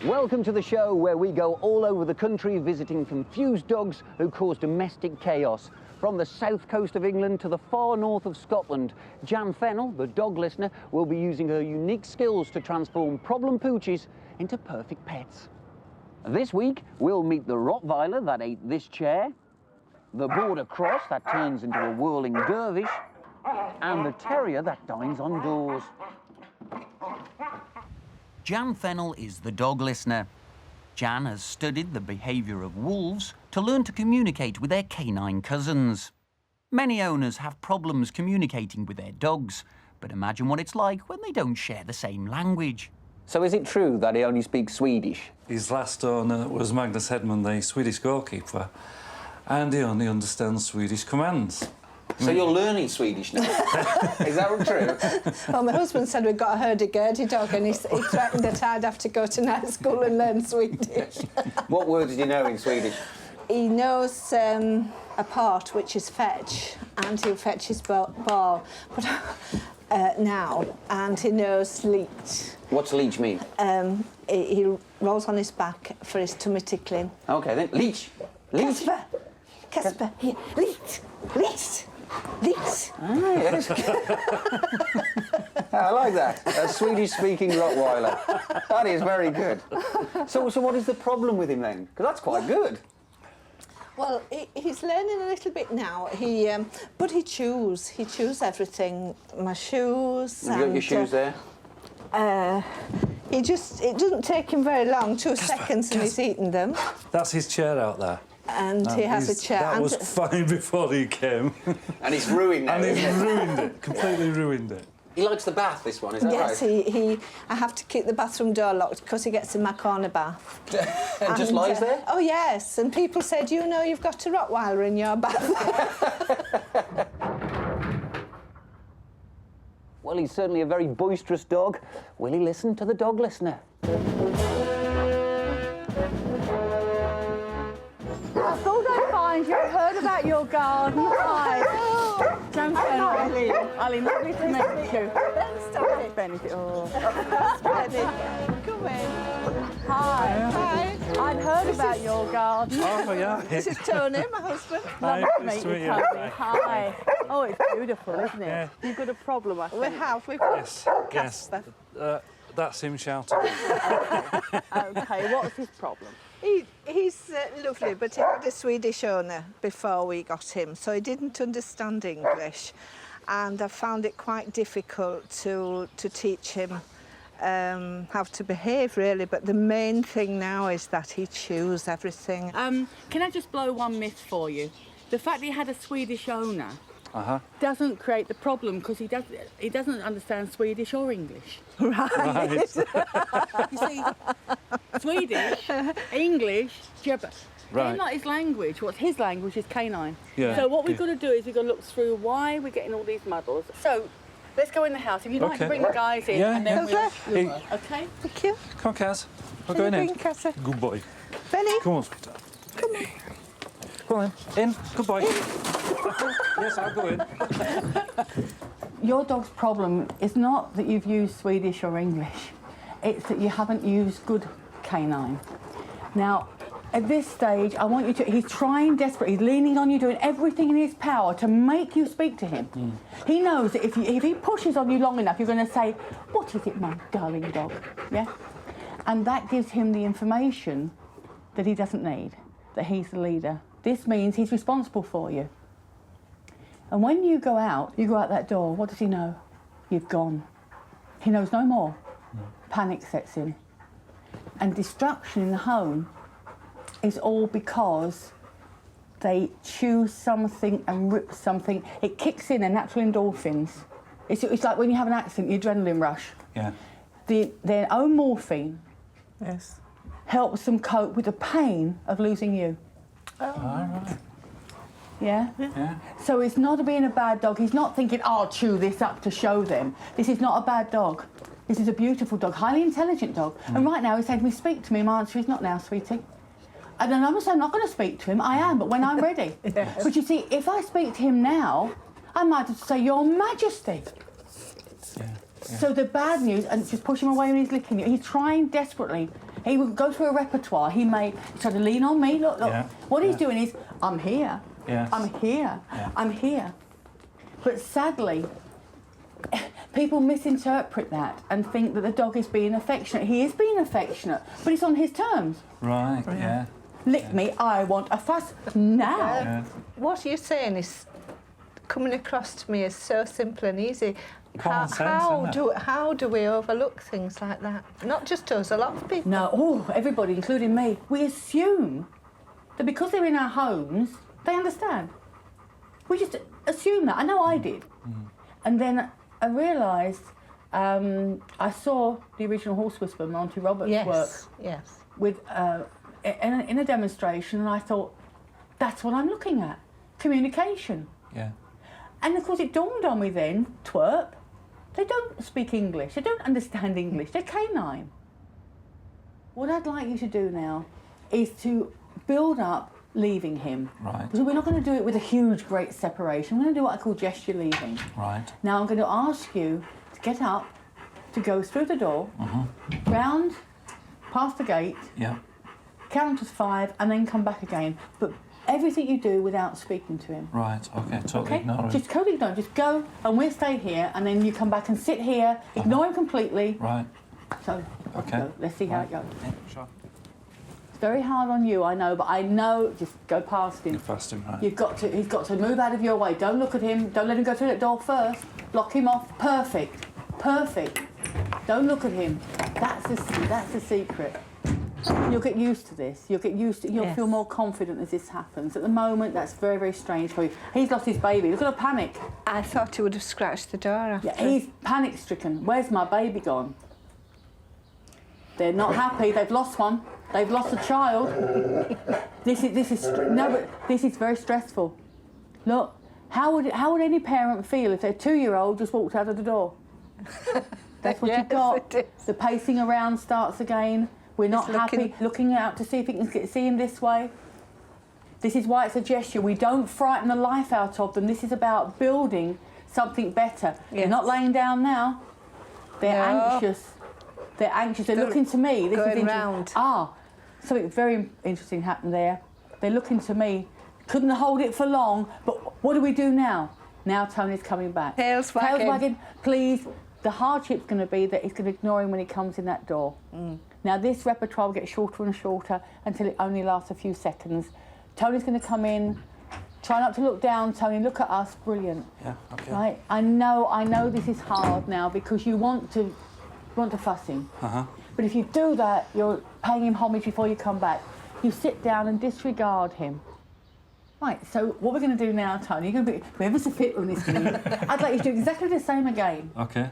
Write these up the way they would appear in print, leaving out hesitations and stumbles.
Welcome to the show where we go all over the country visiting confused dogs who cause domestic chaos. From the south coast of England to the far north of Scotland, Jan Fennell, the dog listener, will be using her unique skills to transform problem poochies into perfect pets. This week, we'll meet the Rottweiler that ate this chair, the Border Cross that turns into a whirling dervish, and the Terrier that dines on doors. Jan Fennell is the dog listener. Jan has studied the behaviour of wolves to learn to communicate with their canine cousins. Many owners have problems communicating with their dogs, but imagine what it's like when they don't share the same language. So is it true that he only speaks Swedish? His last owner was Magnus Hedman, the Swedish goalkeeper, and he only understands Swedish commands. So you're learning Swedish now? Is that true? Well, my husband said we've got a hurdy-gurdy dog, and he threatened that I'd have to go to night school and learn Swedish. What words do you know in Swedish? He knows a part, which is fetch, and he'll fetch his ball but, now, and he knows leech. What's leech mean? He rolls on his back for his tummy tickling. OK, then. Leech. Leech. Casper, here. Leech. Leech. Leech. Ah, yes. I like that. A Swedish-speaking Rottweiler. That is very good. So what is the problem with him then? Because that's quite good. Well, he's learning a little bit now. But he chews. He chews everything. My shoes. Have you got your shoes there? It doesn't take him very long, 2 seconds, and he's eaten them. That's his chair out there. And he has a chair. That was fine before he came. And he's ruined now. And he's ruined it, completely ruined it. He likes the bath, this one, is that yes, right? Yes, I have to keep the bathroom door locked because he gets in my corner bath. And just lies there? Oh, yes, and people say, do you know you've got a Rottweiler in your bath? Well, he's certainly a very boisterous dog. Will he listen to the dog listener? I thought I'd find you. I've heard about your garden. Hi. Jan Fennell. Eileen, lovely to meet you. Stop it. Benedict. Oh. Come in. Hi. Hi. I'd heard about your garden. Oh, yeah. This is Tony, my husband. Lovely to nice meet to you, meet you. Tony. Hi. Oh, it's beautiful, isn't it? Yeah. You've got a problem, I think. We have. We've got Yes, Casper. yes. That's him shouting. OK, what's his problem? He's lovely, but he had a Swedish owner before we got him, so he didn't understand English, and I found it quite difficult to teach him how to behave, really. But the main thing now is that he chews everything. Can I just blow one myth for you? The fact that he had a Swedish owner Uh-huh. doesn't create the problem because he doesn't understand Swedish or English. Right. You see, Swedish, English, gibberish. Right. They're not his language. What's his language is canine. Yeah. So what we've got to do is we've got to look through why we're getting all these muddles. So let's go in the house. If you'd like to Okay. bring the guys in, Yeah, and then yeah. we'll... Hey. OK? Thank you. Come on, Kaz. We're Can going you in. bring Casper? Good boy. Benny, Come on. come on. Come on in. In. Good boy. Yes, I'll go in. Your dog's problem is not that you've used Swedish or English. It's that you haven't used good canine. Now, at this stage, I want you to... He's trying desperately. He's leaning on you, doing everything in his power to make you speak to him. He knows that if he pushes on you long enough, you're going to say, "What is it, my darling dog?" Yeah? And that gives him the information that he doesn't need, that he's the leader. This means he's responsible for you. And when you go out that door, what does he know? You've gone. He knows no more. Panic sets in. And destruction in the home is all because they choose something and rip something. It kicks in a natural endorphins. It's like when you have an accident, the adrenaline rush. Yeah. Their own morphine Yes. helps them cope with the pain of losing you. All right. Yeah? Yeah. So it's not being a bad dog. He's not thinking, oh, I'll chew this up to show them. This is not a bad dog. This is a beautiful dog, highly intelligent dog. And right now he's saying to me, speak to me. My answer is not now, sweetie. And then I'm not going to speak to him. I am, but when I'm ready. Yes. But you see, if I speak to him now, I might have to say, Your Majesty. Yeah. So the bad news, and just push him away when he's licking you. He's trying desperately. He will go through a repertoire. He may try to lean on me. Look. Yeah. What he's doing is, I'm here. Yes. I'm here. Yeah. I'm here. But sadly, people misinterpret that and think that the dog is being affectionate. He is being affectionate, but it's on his terms. Right, yeah. Lick me, I want a fuss now. Yeah. What you're saying is coming across to me as so simple and easy. Common sense, isn't it? How do we overlook things like that? Not just us, a lot of people. No, everybody, including me. We assume that because they're in our homes, they understand. We just assume that. I know I did. And then I realised, I saw the original horse whisperer, Monty Roberts, work Yes. with in a demonstration, and I thought, that's what I'm looking at, communication. Yeah. And of course it dawned on me then, twerp, they don't speak English, they don't understand English, they're canine. What I'd like you to do now is to build up leaving him. Right. So we're not going to do it with a huge, great separation, we're going to do what I call gesture leaving. Right. Now I'm going to ask you to get up, to go through the door, round, past the gate, Yeah. count to 5 and then come back again. But everything you do without speaking to him. Right, okay, totally Okay? ignore it. Just totally ignore. Just go and we'll stay here and then you come back and sit here, ignore him completely. Right. So, Okay. go. Let's see how it goes. Yeah, sure. It's very hard on you, I know, but I know, just go past him. You're fasting, right. He's got to move out of your way. Don't look at him. Don't let him go through that door first. Block him off. Perfect. Perfect. Don't look at him. That's the secret. You'll get used to this. You'll get used to. You'll Yes. feel more confident as this happens. At the moment, that's very, very strange for you. He's lost his baby. Look at the panic. I thought he would have scratched the door after. Yeah, he's panic-stricken. Where's my baby gone? They're not happy. They've lost one. They've lost a child. This is very stressful. Look, how would any parent feel if their 2-year-old just walked out of the door? That's what Yes, you've got. it is. The pacing around starts again. We're not It's happy. Looking out to see if he can see him this way. This is why it's a gesture. We don't frighten the life out of them. This is about building something better. They're Yes. not laying down now. They're No. anxious. They're anxious. They're looking to me. This is going interesting. round. Something very interesting happened there. They're looking to me. Couldn't hold it for long, but what do we do now? Now Tony's coming back. Tails wagging. Tails wagging, please. The hardship's going to be that he's going to ignore him when he comes in that door. Now this repertoire will get shorter and shorter until it only lasts a few seconds. Tony's going to come in. Try not to look down, Tony. Look at us. Brilliant. Yeah, okay. Right? I know this is hard now because you want to fuss him. But if you do that, you're paying him homage before you come back. You sit down and disregard him. Right, so what we're going to do now, Tony, you're going to be whoever's a fit on this game. I'd like you to do exactly the same again. Okay.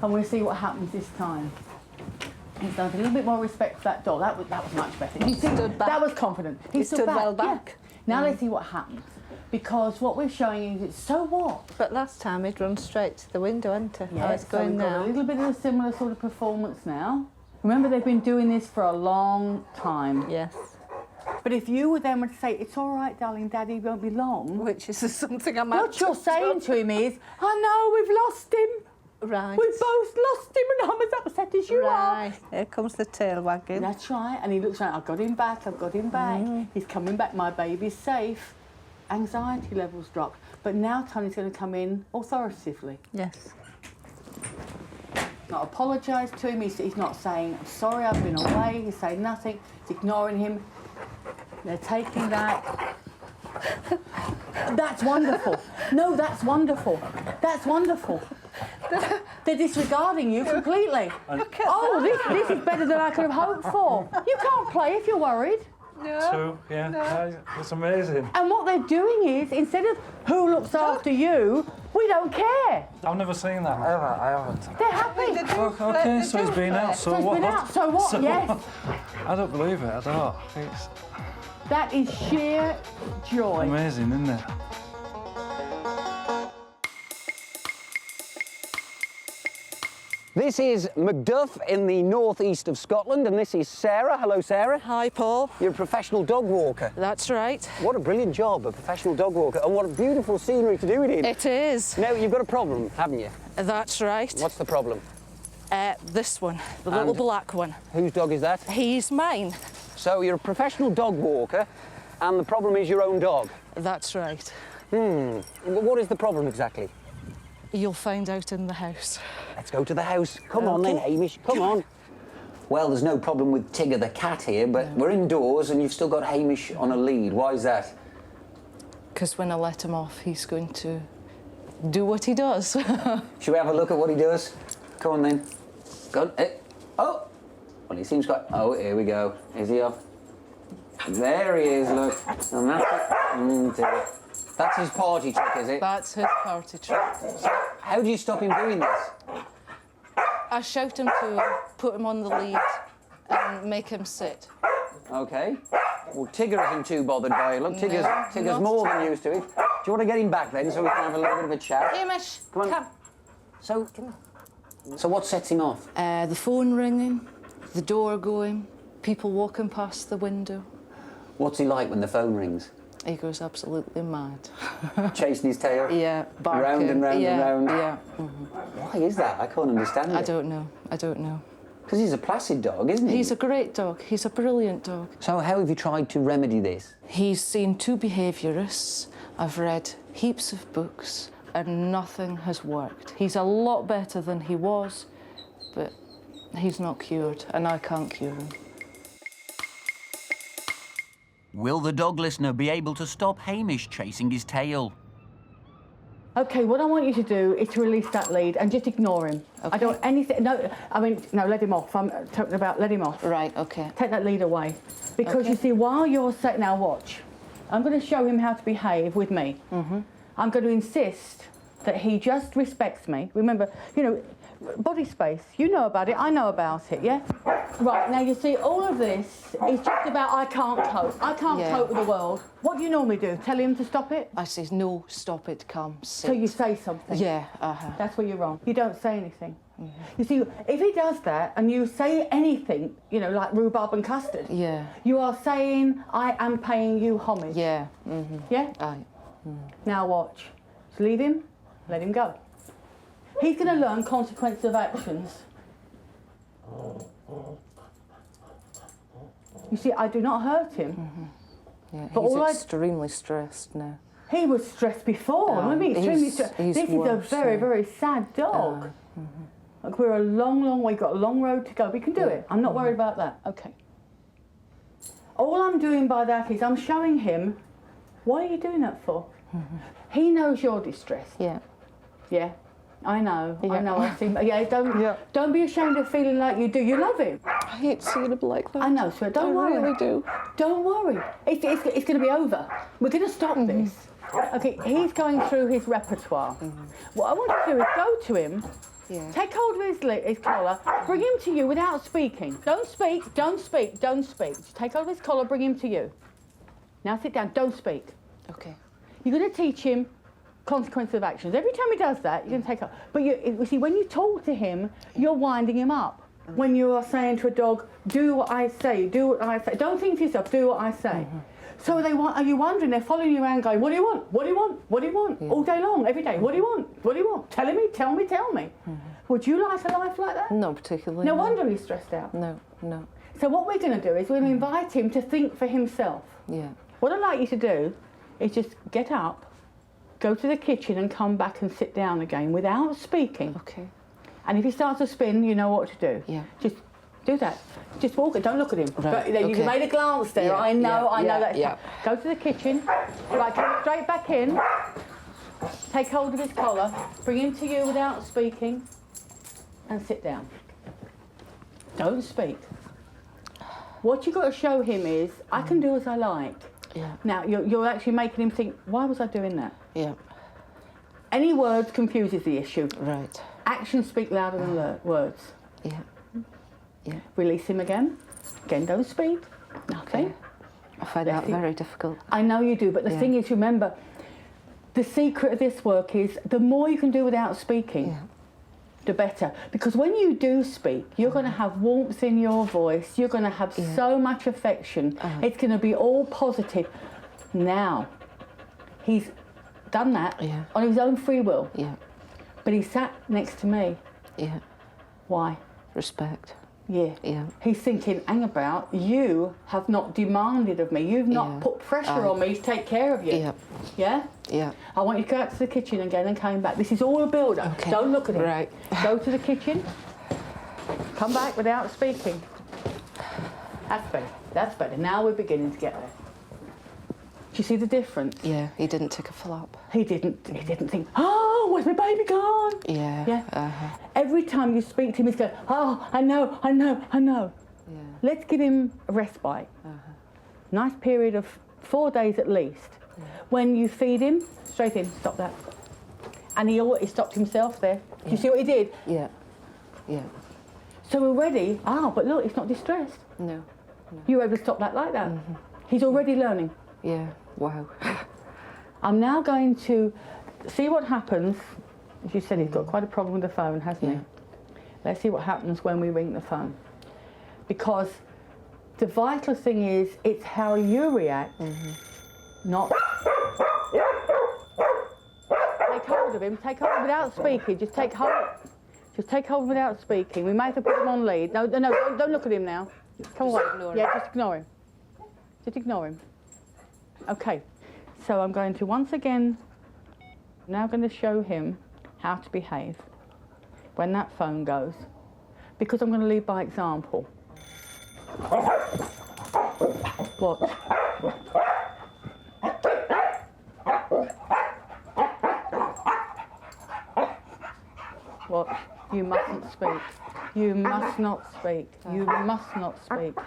And we'll see what happens this time. He's done a little bit more respect for that dog. That was much better. He stood back. That was confident. He stood well back. Yeah. Now let's see what happens. Because what we're showing you is, so what? But last time he'd run straight to the window, hadn't he? Yeah, Oh, it's so going we've got now. a little bit of a similar sort of performance now. Remember, they've been doing this for a long time. Yes. But if you were then to say, it's all right, darling, Daddy won't be long. Which is something I'm What you're saying to him is, I know, we've lost him. Right. We've both lost him and I'm as upset as you are. Right. Here comes the tail wagging. That's right. And he looks like, I've got him back, I've got him back. He's coming back, my baby's safe. Anxiety levels drop. But now Tony's going to come in authoritatively. Yes. Not apologise to him. He's not saying, I'm sorry, I've been away. He's saying nothing. He's ignoring him. They're taking that. That's wonderful. No, that's wonderful. That's wonderful. They're disregarding you completely. Oh, this is better than I could have hoped for. You can't play if you're worried. No. Two, yeah. It's amazing. And what they're doing is, instead of who looks after you, we don't care. I've never seen that, ever. I haven't. They're happy. Okay, so he's been out. So So he's what? been out. So what? Yes. I don't believe it. I don't. It's... That is sheer joy. Amazing, isn't it? This is Macduff in the northeast of Scotland, and this is Sarah. Hello, Sarah. Hi, Paul. You're a professional dog walker. That's right. What a brilliant job, a professional dog walker, and what a beautiful scenery to do it in. It is. Now, you've got a problem, haven't you? That's right. What's the problem? This one, the little black one. Whose dog is that? He's mine. So you're a professional dog walker, and the problem is your own dog. That's right. What is the problem exactly? You'll find out in the house. Let's go to the house. Come on then, Hamish, come on. Well, there's no problem with Tigger the cat here, but we're indoors and you've still got Hamish on a lead. Why is that? Because when I let him off, he's going to do what he does. Shall we have a look at what he does? Come on then. Go on. Oh! Well, he seems quite... Oh, here we go. Is he off? There he is, look. And that's it. That's his party trick, is it? That's his party trick. How do you stop him doing this? I shout him to him, put him on the lead, and make him sit. OK. Well, Tigger isn't too bothered by it. Look, Tigger's not more than used to it. Do you want to get him back then so we can have a little bit of a chat? Hamish, Come on. come. So what sets him off? The phone ringing, the door going, people walking past the window. What's he like when the phone rings? He goes absolutely mad. Chasing his tail? Yeah, barking. Round and round and round? Yeah. Why is that? I can't understand it. I don't know. Because he's a placid dog, isn't he? He's a great dog. He's a brilliant dog. So how have you tried to remedy this? He's seen 2 behaviourists. I've read heaps of books and nothing has worked. He's a lot better than he was, but he's not cured and I can't cure him. Will the dog listener be able to stop Hamish chasing his tail? OK, what I want you to do is to release that lead and just ignore him. Okay. I don't want anything... No, let him off. I'm talking about let him off. Right, OK. Take that lead away. Because Okay. you see, while you're set... Now, watch. I'm going to show him how to behave with me. I'm going to insist that he just respects me. Remember, you know, body space. You know about it. I know about it, yeah? Right, now you see, all of this is just about I can't cope. I can't cope with the world. What do you normally do? Tell him to stop it? I say, no, stop it, come, sit. So you say something? Yeah, That's where you're wrong. You don't say anything. You see, if he does that and you say anything, you know, like rhubarb and custard, Yeah. you are saying, I am paying you homage. Yeah. Yeah? Aye. Now watch. Just leave him, let him go. He's going to learn consequences of actions. You see, I do not hurt him. Yeah, But he's all extremely stressed now. He was stressed before. I mean, extremely stressed. he's This is a worse, very, yeah. very sad dog. Like, we're a long way, got a long road to go. We can do it. I'm not worried about that. Okay. All I'm doing by that is I'm showing him, what are you doing that for? He knows you're distressed. Yeah. Yeah. I know. Yeah. I know. I see. Yeah. Don't be ashamed of feeling like you do. You love him. I hate seeing him like that. I know, so don't worry. I really do. Don't worry. It's going to be over. We're going to stop this. Okay, he's going through his repertoire. What I want you to do is go to him, take hold of his collar, bring him to you without speaking. Don't speak, don't speak, don't speak. Just take hold of his collar, bring him to you. Now sit down, don't speak. Okay. You're going to teach him consequences of actions. Every time he does that, you're going to take up. But you see, when you talk to him, you're winding him up. When you are saying to a dog, do what I say, do what I say. Don't think to yourself, do what I say. So are you wondering, they're following you around going, what do you want? What do you want? What do you want? All day long, every day. What do you want? What do you want? Tell me, tell me, tell me. Would you like a life like that? No, particularly. No wonder he's stressed out. No. So what we're going to do is we're going to invite him to think for himself. Yeah. What I'd like you to do is just get up, go to the kitchen and come back and sit down again without speaking. Okay. And if he starts to spin, you know what to do. Yeah. Just do that. Just walk it. Don't look at him. Right, But then you okay. made a glance there. Yeah, I know yeah, that. yeah. Go to the kitchen. Right, come straight back in. Take hold of his collar. Bring him to you without speaking. And sit down. Don't speak. What you've got to show him is, I can do as I like. Yeah. Now, you're actually making him think, why was I doing that? Yeah. Any word confuses the issue. Right. Actions speak louder than words. Yeah. Release him again. Again, don't speak. Nothing. I find that very difficult. I know you do, but the thing is, remember, the secret of this work is the more you can do without speaking, the better. Because when you do speak, you're going to have warmth in your voice, you're going to have so much affection, it's going to be all positive. Now, he's done that on his own free will. Yeah. But he sat next to me. Yeah. Why? Respect. Yeah. Yeah. He's thinking, hang about, you have not demanded of me. You've not put pressure on me to take care of you. Yeah. Yeah? Yeah. I want you to go out to the kitchen again and come back. This is all a build-up. Okay. Don't look at it. Right. Go to the kitchen. Come back without speaking. That's better. That's better. Now we're beginning to get there. Do you see the difference? Yeah, he didn't take a flop. He didn't think, oh, where's my baby gone? Yeah. Yeah. Every time you speak to him, he's going, oh, I know. Yeah. Let's give him a respite. Nice period of 4 days at least. When you feed him, straight in, stop that. And he stopped himself there. Do you see what he did? Yeah. Yeah. So we're ready. But look, he's not distressed. No. You were able to stop that like that. He's already learning. Yeah. Wow. I'm now going to see what happens. As you said, he's got quite a problem with the phone, hasn't he? Let's see what happens when we ring the phone. Because the vital thing is, it's how you react, not... Take hold of him, take hold without speaking, just take hold. Just take hold without speaking. We may have to put him on lead. No, don't look at him now. Come on. Yeah, just ignore him. Just ignore him. Okay, so I'm going to once again, now going to show him how to behave when that phone goes, because I'm going to lead by example. Watch. Watch. You mustn't speak. You must not speak. You must not speak.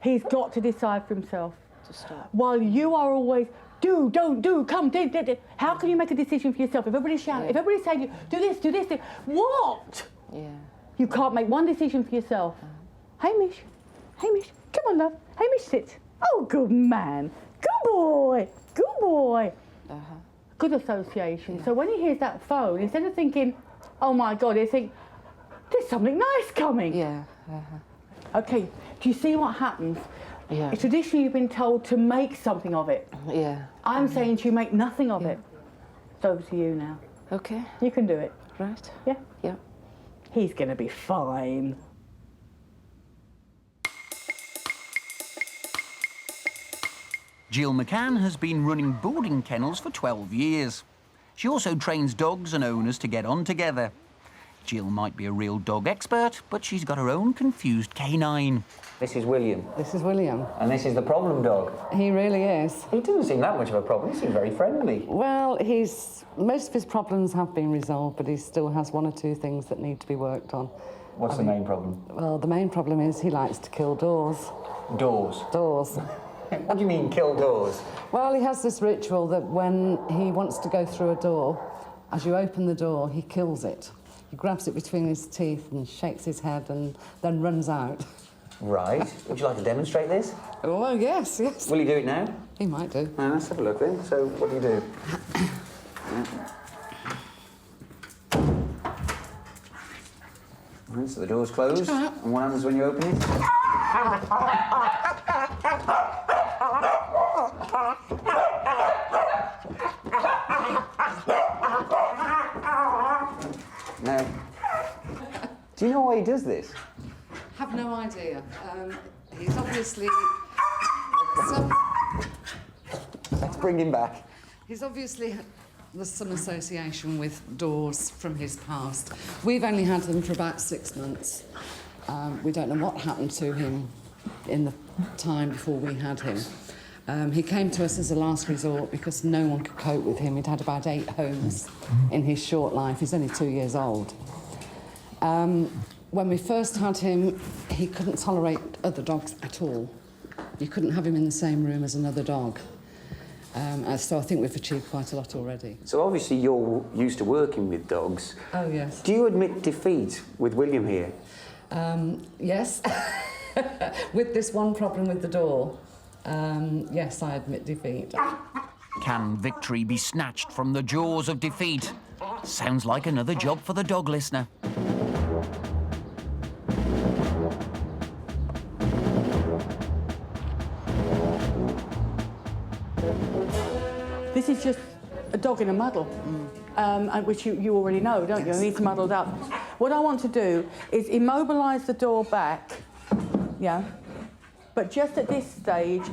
He's got to decide for himself. To stop. While you are always, do, don't, do, come, do. How can you make a decision for yourself? If everybody's shouting, if everybody's saying, you do this, do. What? Yeah. You can't make one decision for yourself. Hamish, come on, love. Hamish, sit. Oh, good man. Good boy. Good association. So when he hears that phone, instead of thinking, oh my God, he'll think, there's something nice coming. Yeah. Okay, do you see what happens? Yeah. Traditionally, you've been told to make something of it. Yeah. I'm saying to you, make nothing of it. It's over to you now. Okay. You can do it. Right. Yeah? Yeah. He's going to be fine. Jill McCann has been running boarding kennels for 12 years. She also trains dogs and owners to get on together. Jill might be a real dog expert, but she's got her own confused canine. This is William. This is William. And this is the problem dog. He really is. He doesn't seem that much of a problem. He seems very friendly. Well, most of his problems have been resolved, but he still has one or two things that need to be worked on. What's the main problem? Well, the main problem is he likes to kill doors. Doors. Doors. What do you mean, kill doors? Well, he has this ritual that when he wants to go through a door, as you open the door, he kills it. He grabs it between his teeth and shakes his head and then runs out. Right. Would you like to demonstrate this? Oh, yes. Will you do it now? He might do. Let's have a look then. So, what do you do? Right, so the door's closed. And what happens when you open it? Now, do you know why he does this? Have no idea. He's obviously... Let's bring him back. He's obviously... There's some association with doors from his past. We've only had them for about 6 months. We don't know what happened to him in the time before we had him. He came to us as a last resort because no one could cope with him. He'd had about 8 homes in his short life. He's only 2 years old. When we first had him, he couldn't tolerate other dogs at all. You couldn't have him in the same room as another dog. So I think we've achieved quite a lot already. So obviously you're used to working with dogs. Oh, yes. Do you admit defeat with William here? Yes. With this one problem with the door. Yes, I admit defeat. Can victory be snatched from the jaws of defeat? Sounds like another job for the dog listener. This is just a dog in a muddle, which you already know, don't you? He's muddled up. What I want to do is immobilise the door back, yeah? But just at this stage,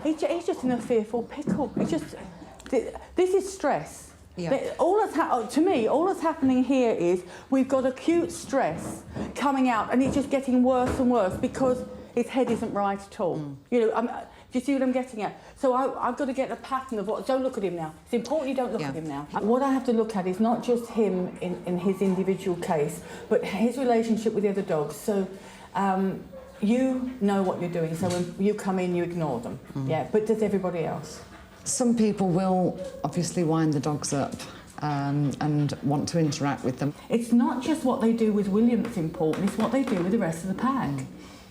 he's just in a fearful pickle. This is stress. Yeah. To me, all that's happening here is we've got acute stress coming out, and it's just getting worse and worse because his head isn't right at all. You know, do you see what I'm getting at? So I've got to get a pattern of what. Don't look at him now. It's important you don't look at him now. What I have to look at is not just him in his individual case, but his relationship with the other dogs. So. You know what you're doing, so when you come in, you ignore them. Yeah, but does everybody else? Some people will obviously wind the dogs up and want to interact with them. It's not just what they do with William that's important, it's what they do with the rest of the pack.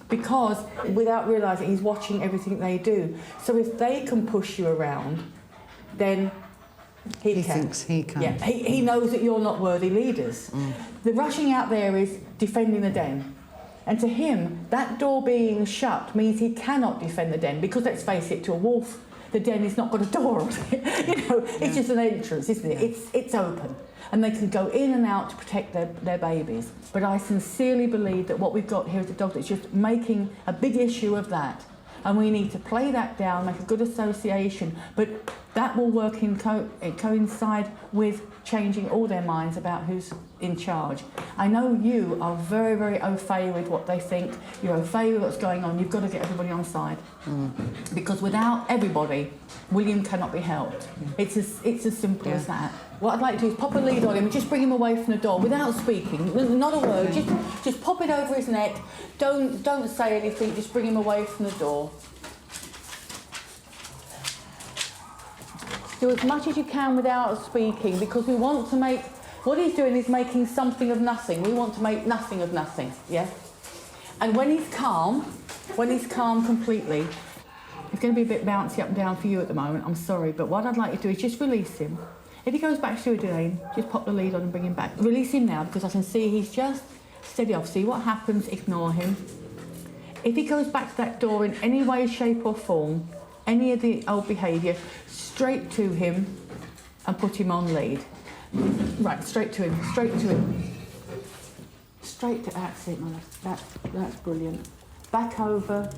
Because without realising, he's watching everything they do. So if they can push you around, then he can. Thinks he can. Yeah, he knows that you're not worthy leaders. The rushing out there is defending the den. And to him, that door being shut means he cannot defend the den because, let's face it, to a wolf, the den has not got a door on it. You know, it's just an entrance, isn't it? It's open. And they can go in and out to protect their babies. But I sincerely believe that what we've got here is a dog that's just making a big issue of that. And we need to play that down, make a good association. But that will work coincide with changing all their minds about who's in charge. I know you are very, very au fait with what they think. You're au fait with what's going on. You've got to get everybody on side. Because without everybody, William cannot be helped. It's as simple as that. What I'd like to do is pop a lead on him and just bring him away from the door without speaking, not a word. Just pop it over his neck. Don't say anything. Just bring him away from the door. Do as much as you can without speaking, because we want to make. What he's doing is making something of nothing. We want to make nothing of nothing. Yeah. And when he's calm completely, it's going to be a bit bouncy up and down for you at the moment. I'm sorry, but what I'd like you to do is just release him. If he goes back to it again, just pop the lead on and bring him back. Release him now, because I can see he's just steady off. See what happens, ignore him. If he goes back to that door in any way, shape or form, any of the old behaviour, straight to him and put him on lead. Right, straight to him. That's it, my love. That's brilliant. Back over.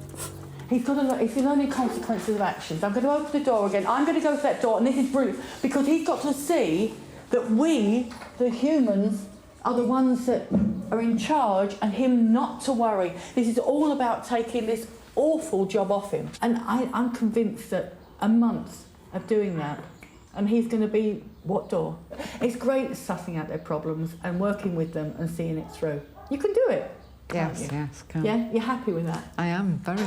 He's learning consequences of actions. I'm going to open the door again. I'm going to go to that door, and this is brilliant, because he's got to see that we, the humans, are the ones that are in charge, and him not to worry. This is all about taking this awful job off him. And I'm convinced that a month of doing that, and he's going to be what door? It's great sussing out their problems and working with them and seeing it through. You can do it. Yes, you? yes, can. Yeah, you're happy with that? I am, very.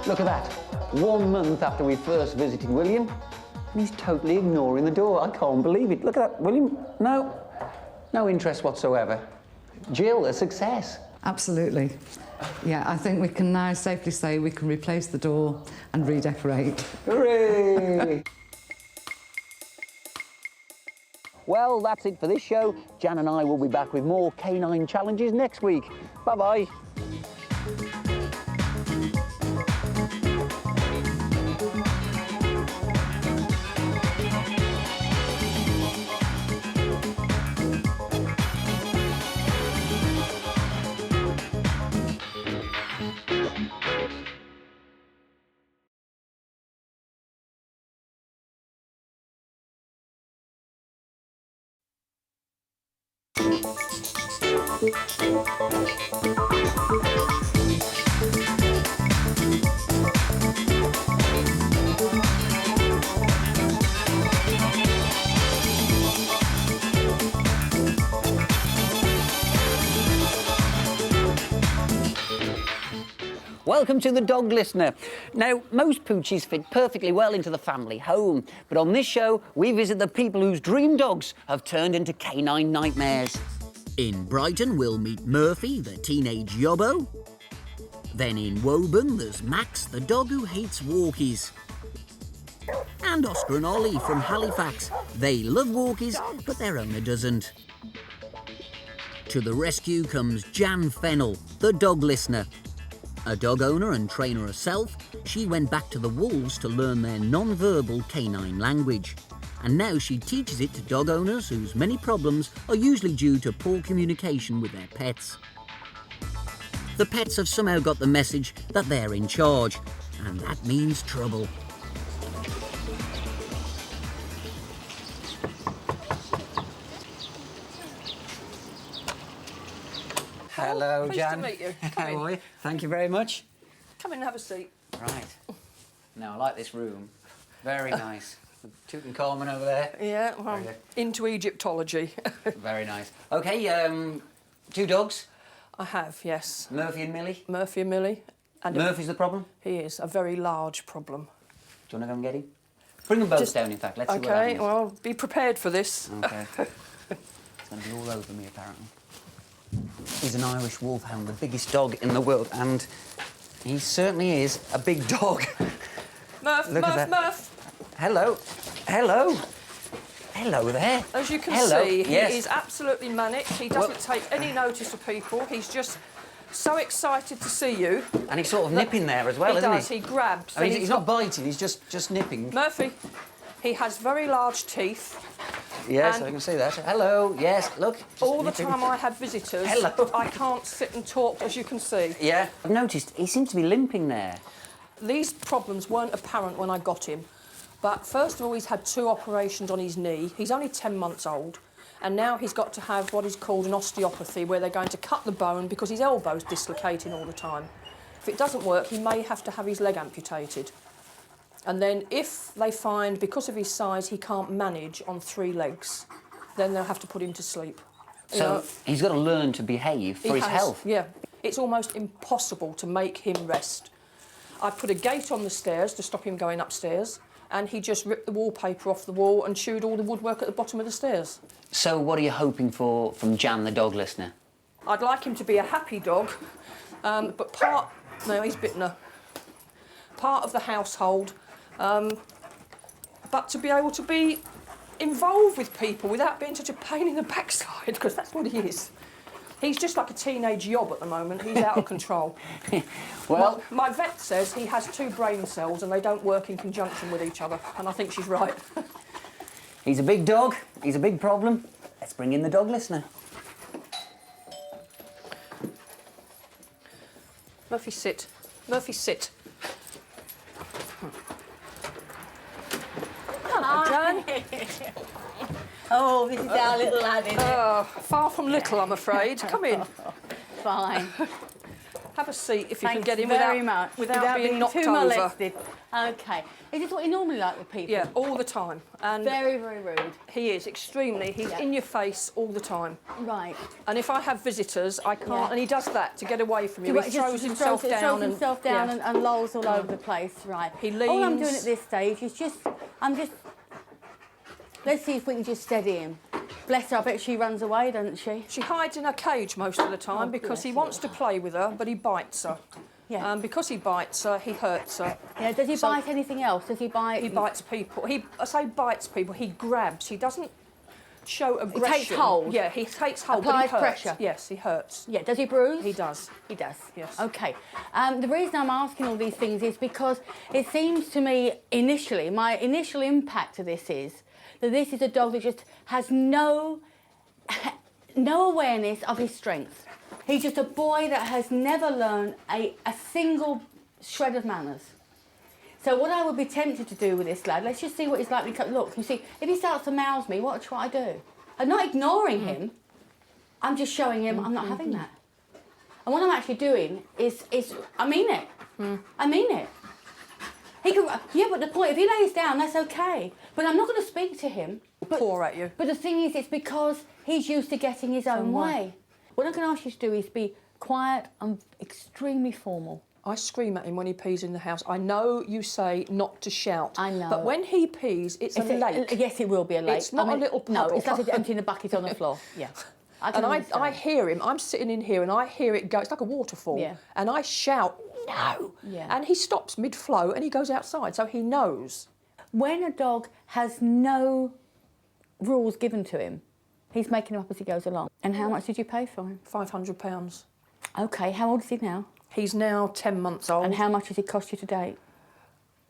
Look at that. 1 month after we first visited William, and he's totally ignoring the door. I can't believe it. Look at that, William. No interest whatsoever. Jill, a success. Absolutely. Yeah, I think we can now safely say we can replace the door and redecorate. Hooray! Well, that's it for this show. Jan and I will be back with more canine challenges next week. Bye-bye. Welcome to the Dog Listener. Now, most poochies fit perfectly well into the family home, but on this show, we visit the people whose dream dogs have turned into canine nightmares. In Brighton, we'll meet Murphy, the teenage yobbo. Then in Woburn, there's Max, the dog who hates walkies. And Oscar and Ollie from Halifax. They love walkies, but their owner doesn't. To the rescue comes Jan Fennell, the dog listener. A dog owner and trainer herself, she went back to the wolves to learn their non-verbal canine language. And now she teaches it to dog owners whose many problems are usually due to poor communication with their pets. The pets have somehow got the message that they're in charge, and that means trouble. Hello, Pleased Jan. to meet you. How are you? Thank you very much. Come in and have a seat. Right. Now, I like this room. Very nice. Tutankhamun over there. Yeah, well, I'm Very into Egyptology. Very nice. OK, 2 dogs, I have, yes. Murphy and Millie. Murphy and Millie. And Murphy's the problem? he is a very large problem. Do you want to go and get him? Bring them both Just- down, in fact. Let's see what OK, happens. well, be prepared for this. OK. It's going to be all over me, apparently. He's an Irish wolfhound, the biggest dog in the world, and he certainly is a big dog. Murph, Look at Murph, that. Murph! Hello. Hello. Hello there. As you can Hello. see, he Yes. is absolutely manic. He doesn't take any notice of people. He's just so excited to see you. And he's sort of nipping there as well, He isn't does, he? he grabs. I mean, and he's not biting, he's just nipping. Murphy, he has very large teeth. Yes, and- I can see that. Hello, yes, look. just All the nipping. time I have visitors, Hello. I can't sit and talk, as you can see. Yeah. I've noticed he seems to be limping there. These problems weren't apparent when I got him, but first of all, he's had 2 operations on his knee. He's only 10 months old, and now he's got to have what is called an osteopathy, where they're going to cut the bone because his elbow's dislocating all the time. If it doesn't work, he may have to have his leg amputated. And then if they find, because of his size, he can't manage on 3 legs, then they'll have to put him to sleep. You So know, he's got to learn to behave for he his has, health. Yeah. It's almost impossible to make him rest. I put a gate on the stairs to stop him going upstairs, and he just ripped the wallpaper off the wall and chewed all the woodwork at the bottom of the stairs. So what are you hoping for from Jan, the dog listener? I'd like him to be a happy dog, but no, he's bitten her. Part of the household, but to be able to be involved with people without being such a pain in the backside, because that's what he is. He's just like a teenage yob at the moment. He's out of control. Well, My vet says he has 2 brain cells and they don't work in conjunction with each other, and I think she's right. he's a big dog, he's a big problem. Let's bring in the dog listener. Murphy, sit. Murphy, sit. Hello, Jan. Oh, this is our little lad, isn't it? Far from little, I'm afraid. Come in. Fine. Have a seat if you Thanks can get in very much. without being knocked too over. molested. OK. Is this what you normally like with people? Yeah, all the time. And Very, very rude. he is extremely. He's Yeah. in your face all the time. Right. And if I have visitors, I can't. Yeah. And he does that to get away from you. Just He throws himself down. throws himself down yeah. and lolls all over the place. Right. He All I'm leans. doing at this stage is let's see if we can just steady him. Bless her, I bet she runs away, doesn't she? She hides in her cage most of the time Oh, because he bless wants to play with her, but he bites her. Yeah. Because he bites her, he hurts her. Yeah. Does he So- bite anything else? Does he bite? He bites people. I say bites people. He grabs. He doesn't show aggression. takes hold. Yeah, he takes hold. Applies but he hurts. pressure. Yes, he hurts. Yeah. Does he bruise? He does. He does. Yes. OK. The reason I'm asking all these things is because it seems to me initially, my initial impact to this is that this is a dog that just has no awareness of his strength. He's just a boy that has never learned a single shred of manners. So what I would be tempted to do with this lad, let's just see what he's like. Look, you see, if he starts to mouse me, what I do? I'm not ignoring him. I'm just showing him I'm not having that. And what I'm actually doing is I mean it. I mean it. He can, yeah, but the point, if he lays down, that's okay. But I'm not going to speak to him. Pour at you. But the thing is, it's because he's used to getting his own way. What I'm going to ask you to do is be quiet and extremely formal. I scream at him when he pees in the house. I know you say not to shout. I know. But when he pees, it's a lake. Yes, it will be a lake. It's not a little puddle. No, it's like emptying a bucket on the floor. Yeah. And I hear him, I'm sitting in here and I hear it go, it's like a waterfall. Yeah. And I shout, no! Yeah. And he stops mid-flow and he goes outside, so he knows. When a dog has no rules given to him, he's making them up as he goes along. And how much did you pay for him? £500. OK, how old is he now? He's now 10 months old. And how much has it cost you to date?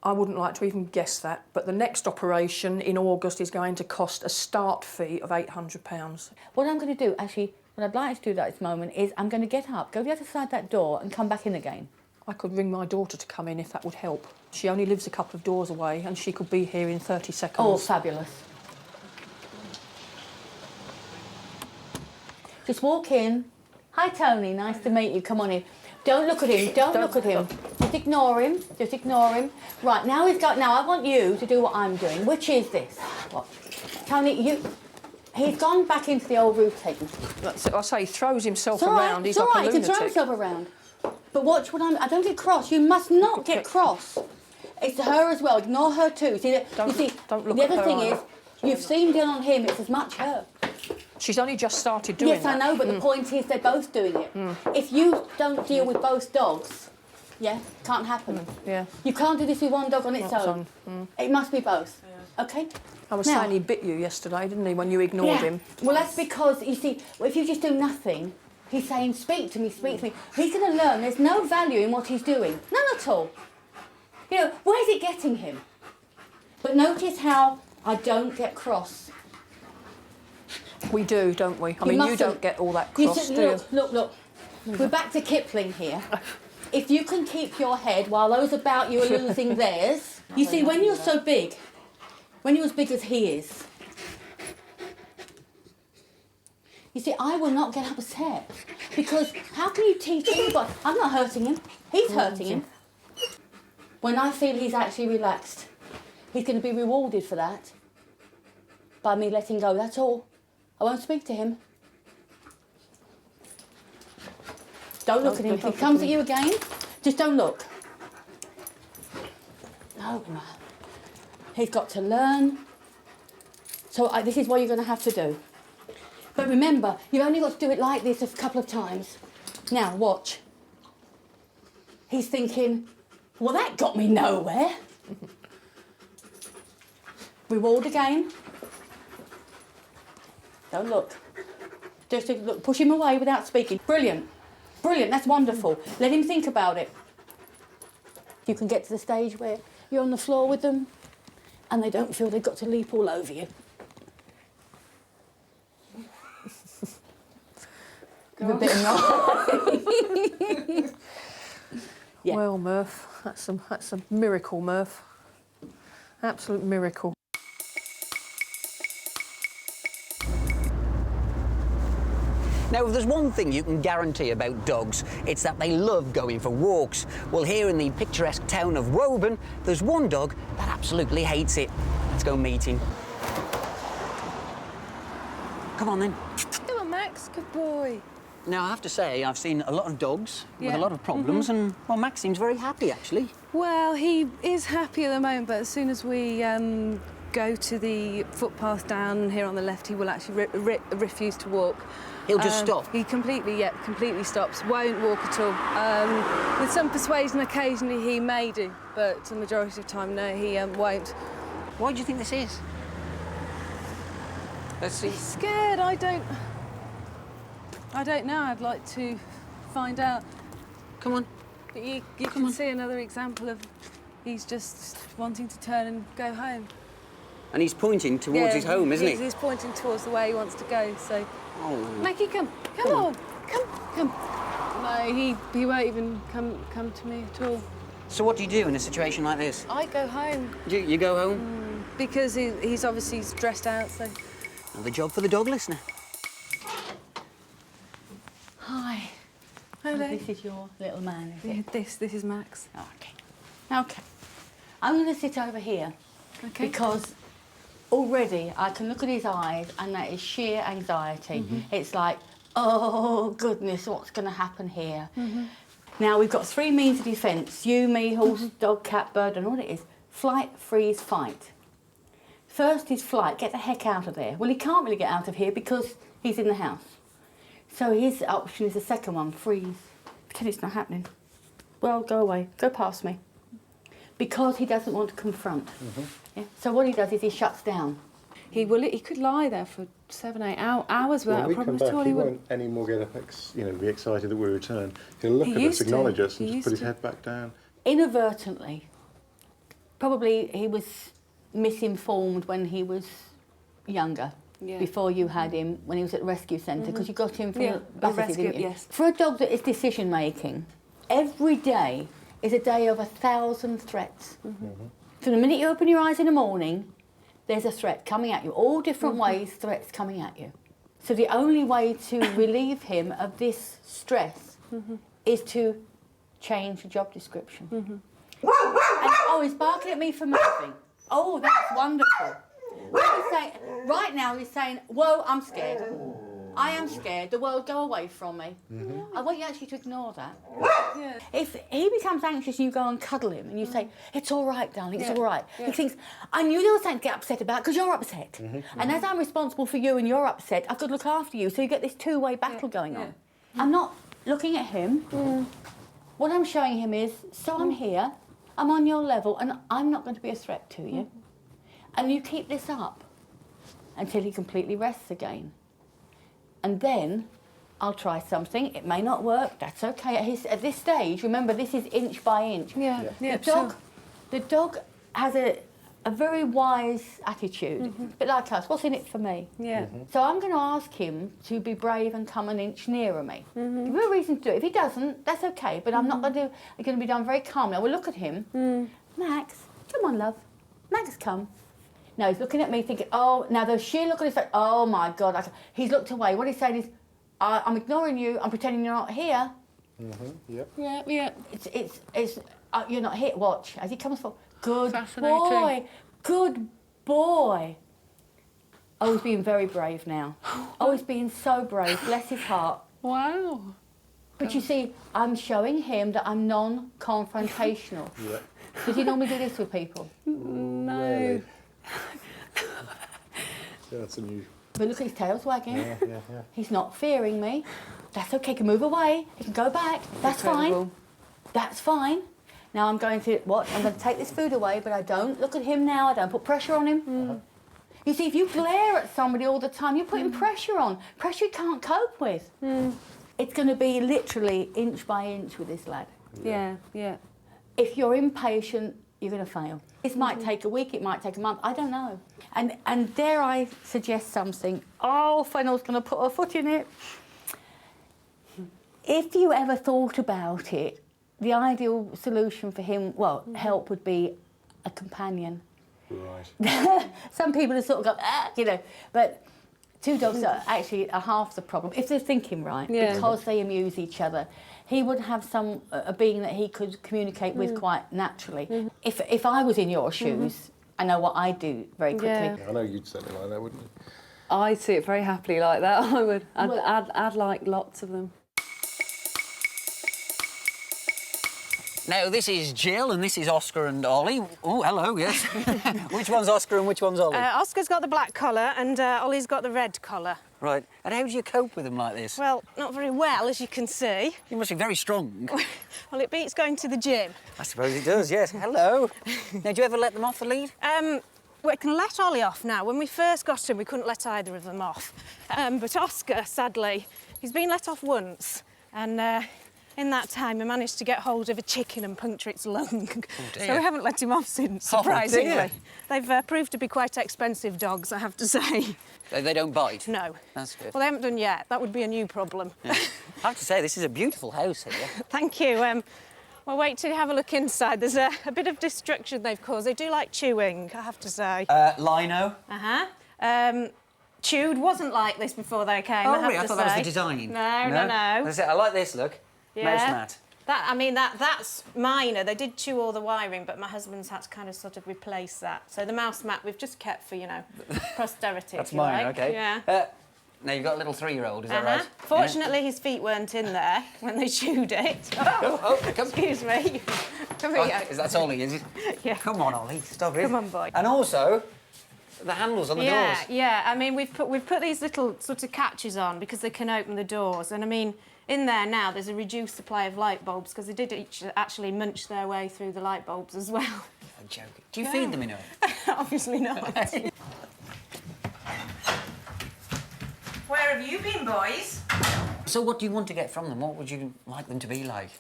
I wouldn't like to even guess that, but the next operation in August is going to cost a start fee of £800. What I'm going to do, actually, what I'd like to do at this moment is I'm going to get up, go the other side of that door and come back in again. I could ring my daughter to come in if that would help. She only lives a couple of doors away and she could be here in 30 seconds. Oh, fabulous. Just walk in. Hi, Tony, nice to meet you. Come on in. Don't look at him, don't look at him. Just ignore him, just ignore him. Right, now I want you to do what I'm doing, which is this. What? Tony, he's gone back into the old routine. That's it, I say he throws himself It's all around, right, he's it's all like right, a he can throw lunatic. himself around. But watch what I don't get cross, you must not get cross. It's her as well, ignore her too. Don't look the at other her thing either. is, you've seen Dylan on him, it's as much her. She's only just started doing Yes, that. I know, but the point is they're both doing it. If you don't deal with both dogs, yeah, can't happen. Yeah. You can't do this with one dog on its Not own. on. It must be both. Okay? I was Now- saying he bit you yesterday, didn't he, when you ignored him? Well, that's because, you see, if you just do nothing, he's saying, speak to me, speak to me. He's going to learn there's no value in what he's doing. None at all. You know, where's it getting him? But notice how I don't get cross. We do, don't we? I mean, you don't get all that cross, do you? Look. We're back to Kipling here. If you can keep your head while those about you are losing theirs. You see, when you're so big, when you're as big as he is, you see, I will not get upset. Because how can you teach anybody? I'm not hurting him. He's hurting him. When I feel he's actually relaxed, he's going to be rewarded for that by me letting go, that's all. I won't speak to him. Don't look at him. If he comes at you again, just don't look. No. He's got to learn. So this is what you're going to have to do. But remember, you've only got to do it like this a couple of times. Now, watch. He's thinking, well, that got me nowhere. Reward again. Don't look. Just look, push him away without speaking. Brilliant. Brilliant, that's wonderful. Let him think about it. You can get to the stage where you're on the floor with them and they don't feel they've got to leap all over you. Give a bit of noise. Yeah. Well, Murph, that's a miracle, Murph. Absolute miracle. Now, if there's one thing you can guarantee about dogs, it's that they love going for walks. Well, here in the picturesque town of Woburn, there's one dog that absolutely hates it. Let's go meet him. Come on, then. Come on, Max, good boy. Now, I have to say, I've seen a lot of dogs with Yeah. a lot of problems, and, well, Max seems very happy, actually. Well, he is happy at the moment, but as soon as we go to the footpath down here on the left, he will actually refuse to walk. He'll just stop? He completely stops, won't walk at all. With some persuasion, occasionally he may do, but the majority of the time, no, he won't. Why do you think this is? Let's see. He's scared, I don't know, I'd like to find out. Come on. But you can see another example of he's just wanting to turn and go home. And he's pointing towards his home, isn't he? He's pointing towards the way he wants to go, so... Oh. Mackie, come on, come. No, he won't even come to me at all. So what do you do in a situation like this? I go home. You go home? Because he's obviously stressed out, so... Another job for the dog listener. Hi. Hello. This is your little man, is it? Yeah, this is Max. Okay. I'm going to sit over here. Okay. Because already I can look at his eyes and that is sheer anxiety. It's like, oh, goodness, what's going to happen here? Now, we've got 3 means of defence. You, me, horse, dog, cat, bird, and all it is. Flight, freeze, fight. First is flight. Get the heck out of there. Well, he can't really get out of here because he's in the house. So his option is the second one, freeze. Pretend it's not happening. Well, go away, go past me. Because he doesn't want to confront. Yeah? So what he does is he shuts down. He could lie there for 7-8 hours without a problem at all. He won't anymore get up, be excited that we return. He'll look at us, acknowledge us, and just put his head back down. Inadvertently, probably he was misinformed when he was younger, before you had him, when he was at the rescue centre, because you got him from the rescue, didn't you? Yes. For a dog that is decision-making, every day is a day of 1,000 threats. From the minute you open your eyes in the morning, there's a threat coming at you. All different ways, threats coming at you. So the only way to relieve him of this stress is to change the job description. And, oh, he's barking at me for moving. Oh, that's wonderful. Right now he's saying, whoa, I'm scared. I am scared. The world, go away from me. I want you actually to ignore that. If he becomes anxious and you go and cuddle him and you say, it's all right, darling, it's all right. He thinks, I knew there was something to get upset about because you're upset. And as I'm responsible for you and you're upset, I've got to look after you. So you get this two-way battle going on. I'm not looking at him. What I'm showing him is, so I'm here, I'm on your level, and I'm not going to be a threat to you. And you keep this up until he completely rests again. And then I'll try something. It may not work. That's okay. At this stage, remember, this is inch by inch. The dog has a very wise attitude, a bit like us. What's in it for me? So I'm going to ask him to be brave and come an inch nearer me. Give him a reason to do it. If he doesn't, that's okay. But I'm not going to do. It's going to be done very calmly. I will look at him. Max, come on, love. Max, come. Now he's looking at me thinking, oh, now the sheer look on his face, oh my God. He's looked away. What he's saying is, I'm ignoring you, I'm pretending you're not here. It's you're not here, watch. As he comes forward, good boy, good boy. Oh, he's being very brave now. Oh, he's being so brave, bless his heart. Wow. But you see, I'm showing him that I'm non-confrontational. Did you normally do this with people? No. Really? That's a new... But look at his tail's wagging. He's not fearing me. That's okay, he can move away, he can go back. That's fine. That's fine. Now I'm going to, I'm going to take this food away, but I don't look at him now, I don't put pressure on him. You see, if you glare at somebody all the time, you're putting pressure on. Pressure you can't cope with. It's going to be literally inch by inch with this lad. If you're impatient, you're going to fail. This might take a week, it might take a month, I don't know. And dare I suggest something? Oh, Fennell's going to put her foot in it. If you ever thought about it, the ideal solution for him, help would be a companion. Right. Some people have sort of go, but two dogs are actually half the problem, if they're thinking right, because they amuse each other. He would have a being that he could communicate with quite naturally. If I was in your shoes, I know what I'd do very quickly. I know you'd certainly like that, wouldn't you? I'd see it very happily like that, I would. I'd like lots of them. Now, this is Jill and this is Oscar and Ollie. Oh, hello, yes. Which one's Oscar and which one's Ollie? Oscar's got the black collar and Ollie's got the red collar. Right. And how do you cope with them like this? Well, not very well, as you can see. You must be very strong. Well, it beats going to the gym. I suppose it does, yes. Hello. Now, do you ever let them off the lead? We can let Ollie off now. When we first got him, we couldn't let either of them off. But Oscar, sadly, he's been let off once. And in that time, we managed to get hold of a chicken and puncture its lung. Oh, so we haven't let him off since, surprisingly. Oh, They've proved to be quite expensive dogs, I have to say. They don't bite? No. That's good. Well, they haven't done yet. That would be a new problem. Yeah. I have to say, this is a beautiful house here. Thank you. Well, wait till you have a look inside. There's a bit of destruction they've caused. They do like chewing, I have to say. Lino? Chewed wasn't like this before they came, I have really? to I thought say. that was the design. No. I like this, look. Yeah. Mouse mat. That's minor. They did chew all the wiring, but my husband's had to kind of sort of replace that. So the mouse mat we've just kept for, posterity. That's mine, like. OK. Yeah. Now, you've got a little 3-year-old, is that right? Fortunately, his feet weren't in there when they chewed it. Excuse me. Come here. That's Ollie, is it? Yeah. Come on, Ollie, stop it. Come on, boy. And also, the handles on the yeah, doors. Yeah, I mean, we've put these little sort of catches on because they can open the doors. And I mean, in there now, there's a reduced supply of light bulbs because they did actually munch their way through the light bulbs as well. I'm joking. Do you feed them enough? Obviously not. Where have you been, boys? So what do you want to get from them? What would you like them to be like?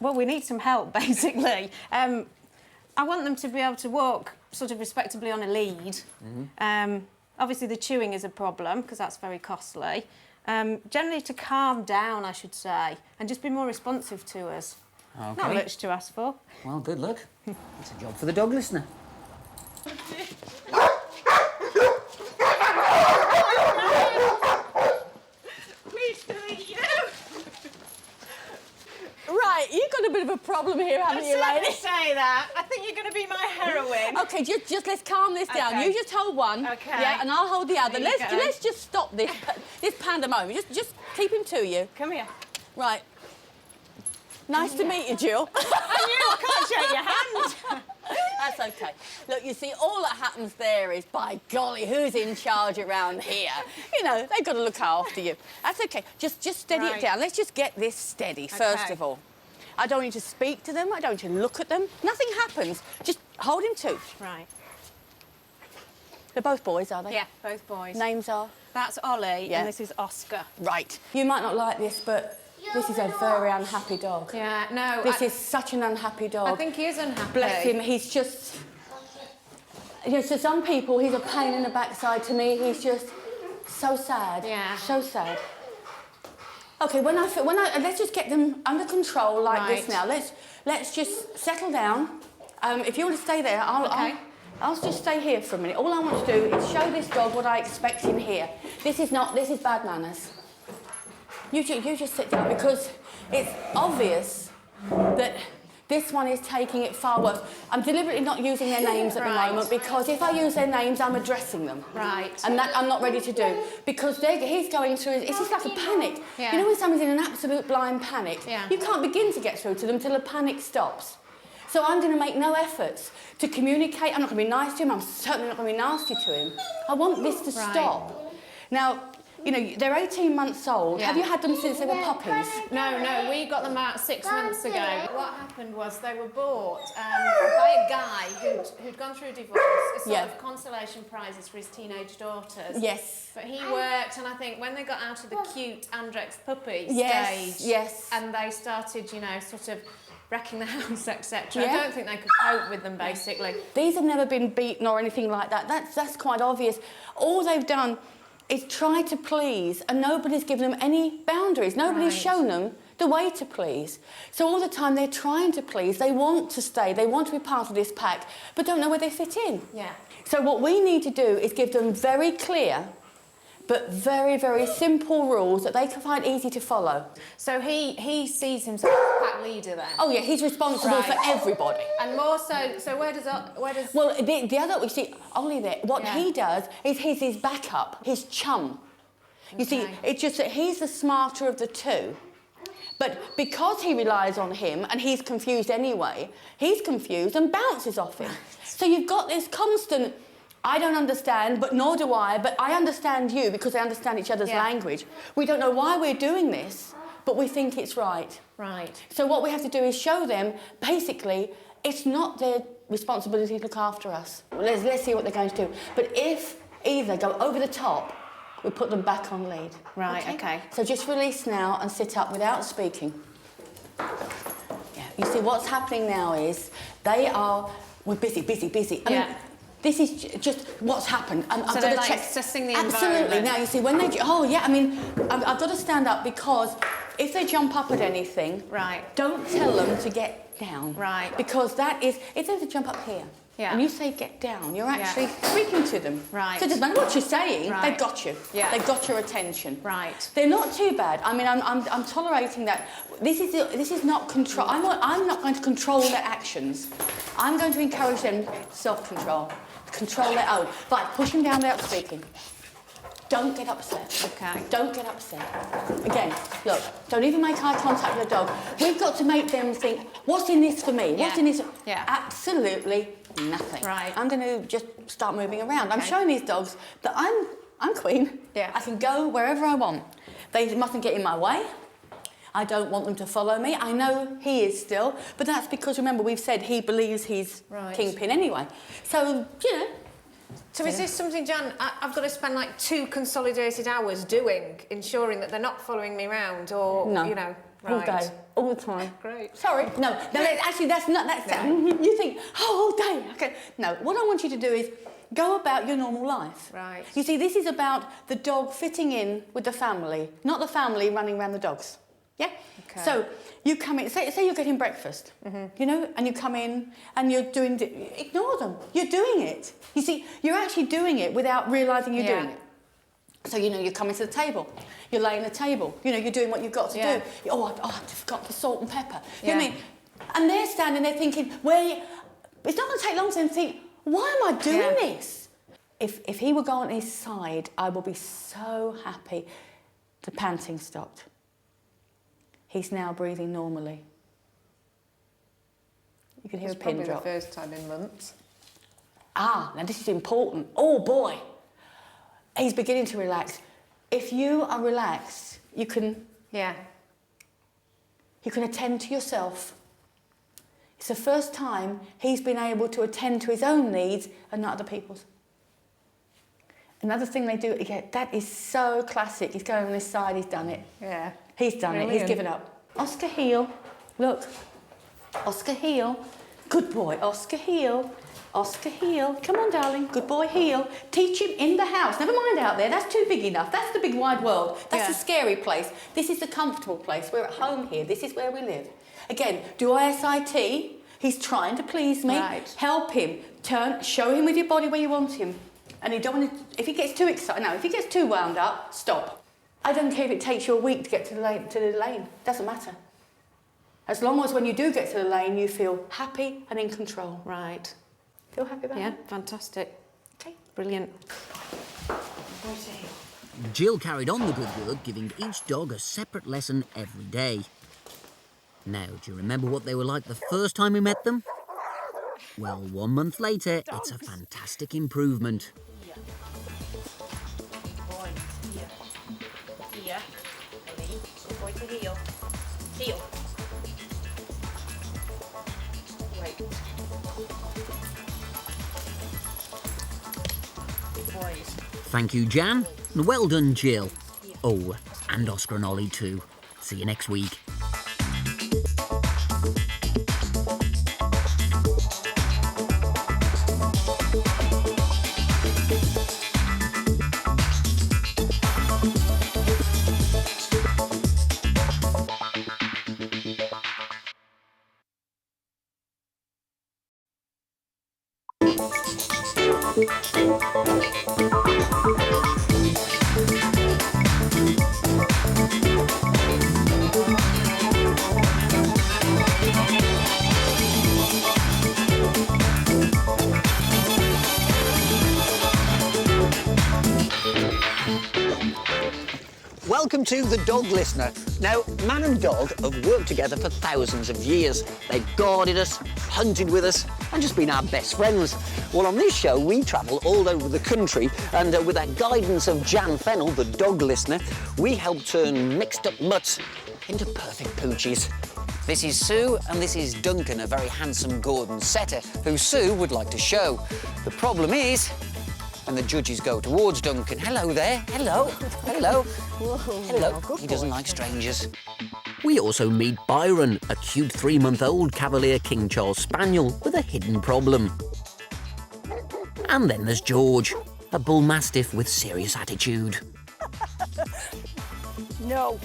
Well, we need some help, basically. I want them to be able to walk sort of respectably on a lead. Obviously, the chewing is a problem because that's very costly. Generally, to calm down, I should say, and just be more responsive to us. Okay. Not much to ask for. Well, good luck. It's a job for the dog listener. Right, you've got a bit of a problem here, haven't you, lady? Say that. I think you're going to be my heroine. Okay, just let's calm this down. Okay. You just hold one, Okay. yeah, and I'll hold the other. There you go. Let's just stop this pandemonium. Just keep him to you. Come here. Right. Nice to meet you, Jill. I knew I can't shake your hand. That's okay. Look, you see, all that happens there is, by golly, who's in charge around here? You know, they've got to look after you. That's okay. Just steady it down. Let's just get this steady, first of all. I don't need to speak to them. I don't need to look at them. Nothing happens. Just hold him to. Right. They're both boys, are they? Yeah, both boys. Names are? That's Ollie, Yeah. and this is Oscar. Right. You might not like this, but this is a very unhappy dog. Yeah, no. This is such an unhappy dog. I think he is unhappy. Bless him, he's just... You know, to some people, he's a pain in the backside. To me, he's just so sad. Yeah. So sad. OK, let's just get them under control like this now. Let's just settle down. If you want to stay there, I'll just stay here for a minute. All I want to do is show this dog what I expect in here. This is bad manners. You just sit down because it's obvious that this one is taking it far worse. I'm deliberately not using their names at the moment because if I use their names, I'm addressing them. Right. And that I'm not ready to do because he's going through, it's just like a panic. Yeah. You know when someone's in an absolute blind panic? Yeah. You can't begin to get through to them till the panic stops. So I'm going to make no efforts to communicate. I'm not going to be nice to him. I'm certainly not going to be nasty to him. I want this to stop. Now, you know, they're 18 months old. Yeah. Have you had them since they were puppies? No, we got them out 6 months ago. What happened was they were bought by a guy who'd gone through a divorce, a sort of consolation prizes for his teenage daughters. Yes. But he worked, and I think when they got out of the cute Andrex puppy stage, and they started, you know, sort of wrecking the house, etc. I don't think they could cope with them, basically. These have never been beaten or anything like that. That's quite obvious. All they've done is try to please, and nobody's given them any boundaries. Nobody's shown them the way to please. So all the time they're trying to please. They want to stay. They want to be part of this pack, but don't know where they fit in. Yeah. So what we need to do is give them very clear but very, very simple rules that they can find easy to follow. So he sees himself as pack leader then? Oh yeah, he's responsible for everybody. And more so where does... Well, the other, we see, Ollie there, what he does is he's his backup, his chum. You see, it's just that he's the smarter of the two. But because he relies on him and he's confused anyway, he's confused and bounces off him. So you've got this constant... I don't understand, but nor do I, but I understand you because they understand each other's language. We don't know why we're doing this, but we think it's right. Right. So what we have to do is show them, basically, it's not their responsibility to look after us. Let's see what they're going to do. But if either go over the top, we put them back on lead. Right, okay. So just release now and sit up without speaking. Yeah. You see, what's happening now is we're busy. I mean, this is just what's happened. I've so got they're to check. assessing the Absolutely. environment. Now you see when they. Oh yeah. I mean, I've got to stand up because if they jump up at anything, don't tell them to get down. Right. Because that is if they jump up here. Yeah. And you say get down, you're actually speaking to them. Right. So it doesn't matter what you're saying, they've got you. Yeah. They've got your attention. Right. They're not too bad. I mean, I'm tolerating that. This is not control. I'm not going to control their actions. I'm going to encourage them self-control. Control their own. Right, push them down without speaking. Don't get upset. Okay. Don't get upset. Again, look, don't even make eye contact with the dog. We've got to make them think, what's in this for me? What's in this? Yeah. Absolutely nothing. Right. I'm going to just start moving around. I'm showing these dogs that I'm queen. Yeah. I can go wherever I want. They mustn't get in my way. I don't want them to follow me. I know he is still, but that's because, remember, we've said he believes he's kingpin anyway. So, you know. So is this something, Jan, I've got to spend like 2 consolidated hours doing, ensuring that they're not following me around, or, No. you know, All day, all the time. Great. Sorry. No, actually, that's not, you think, oh, all day, okay. No, what I want you to do is go about your normal life. Right. You see, this is about the dog fitting in with the family, not the family running around the dogs. Yeah? Okay. So you come in, say you're getting breakfast, you know, and you come in and you're doing, ignore them. You're doing it. You see, you're actually doing it without realising you're doing it. So, you know, you're coming to the table, you're laying the table, you know, you're doing what you've got to do. Oh, I forgot the salt and pepper. You know what I mean? And they're standing there thinking, it's not going to take long for them to think, why am I doing this? If he would go on his side, I will be so happy. The panting stopped. He's now breathing normally. You can hear a pin drop. It's probably the first time in months. Ah, now this is important. Oh boy, he's beginning to relax. If you are relaxed, you can attend to yourself. It's the first time he's been able to attend to his own needs and not other people's. Another thing they do, that is so classic. He's going on his side, he's done it. Yeah. He's done it, he's given up. Oscar, heel. Look. Oscar, heel. Good boy, Oscar, heel. Oscar, heel. Come on, darling. Good boy, heel. Teach him in the house. Never mind out there. That's too big enough. That's the big wide world. That's the scary place. This is the comfortable place. We're at home here. This is where we live. Again, do ISIT. He's trying to please me. Right. Help him. Show him with your body where you want him. And you don't want to, if he gets too excited, no, if he gets too wound up, stop. I don't care if it takes you a week to get to the lane. Doesn't matter. As long as when you do get to the lane, you feel happy and in control. Right. Feel happy about that? Yeah, fantastic. Okay. Brilliant. Jill carried on the good work, giving each dog a separate lesson every day. Now, do you remember what they were like the first time we met them? Well, 1 month later, it's a fantastic improvement. Here. Good boy to heel. Heel. Wait. Good boys. Thank you, Jan, and well done, Jill. Oh, and Oscar and Ollie too. See you next week. Welcome to The Dog Listener. Now, man and dog have worked together for thousands of years. They've guarded us, hunted with us, and just been our best friends. Well, on this show, we travel all over the country, and with the guidance of Jan Fennell, the dog listener, we help turn mixed-up mutts into perfect poochies. This is Sue, and this is Duncan, a very handsome Gordon setter, who Sue would like to show. The problem is, and the judges go towards Duncan. Hello there. Hello. Hello. Hello. He doesn't like strangers. We also meet Byron, a cute 3-month-old Cavalier King Charles Spaniel with a hidden problem. And then there's George, a bull mastiff with serious attitude. No.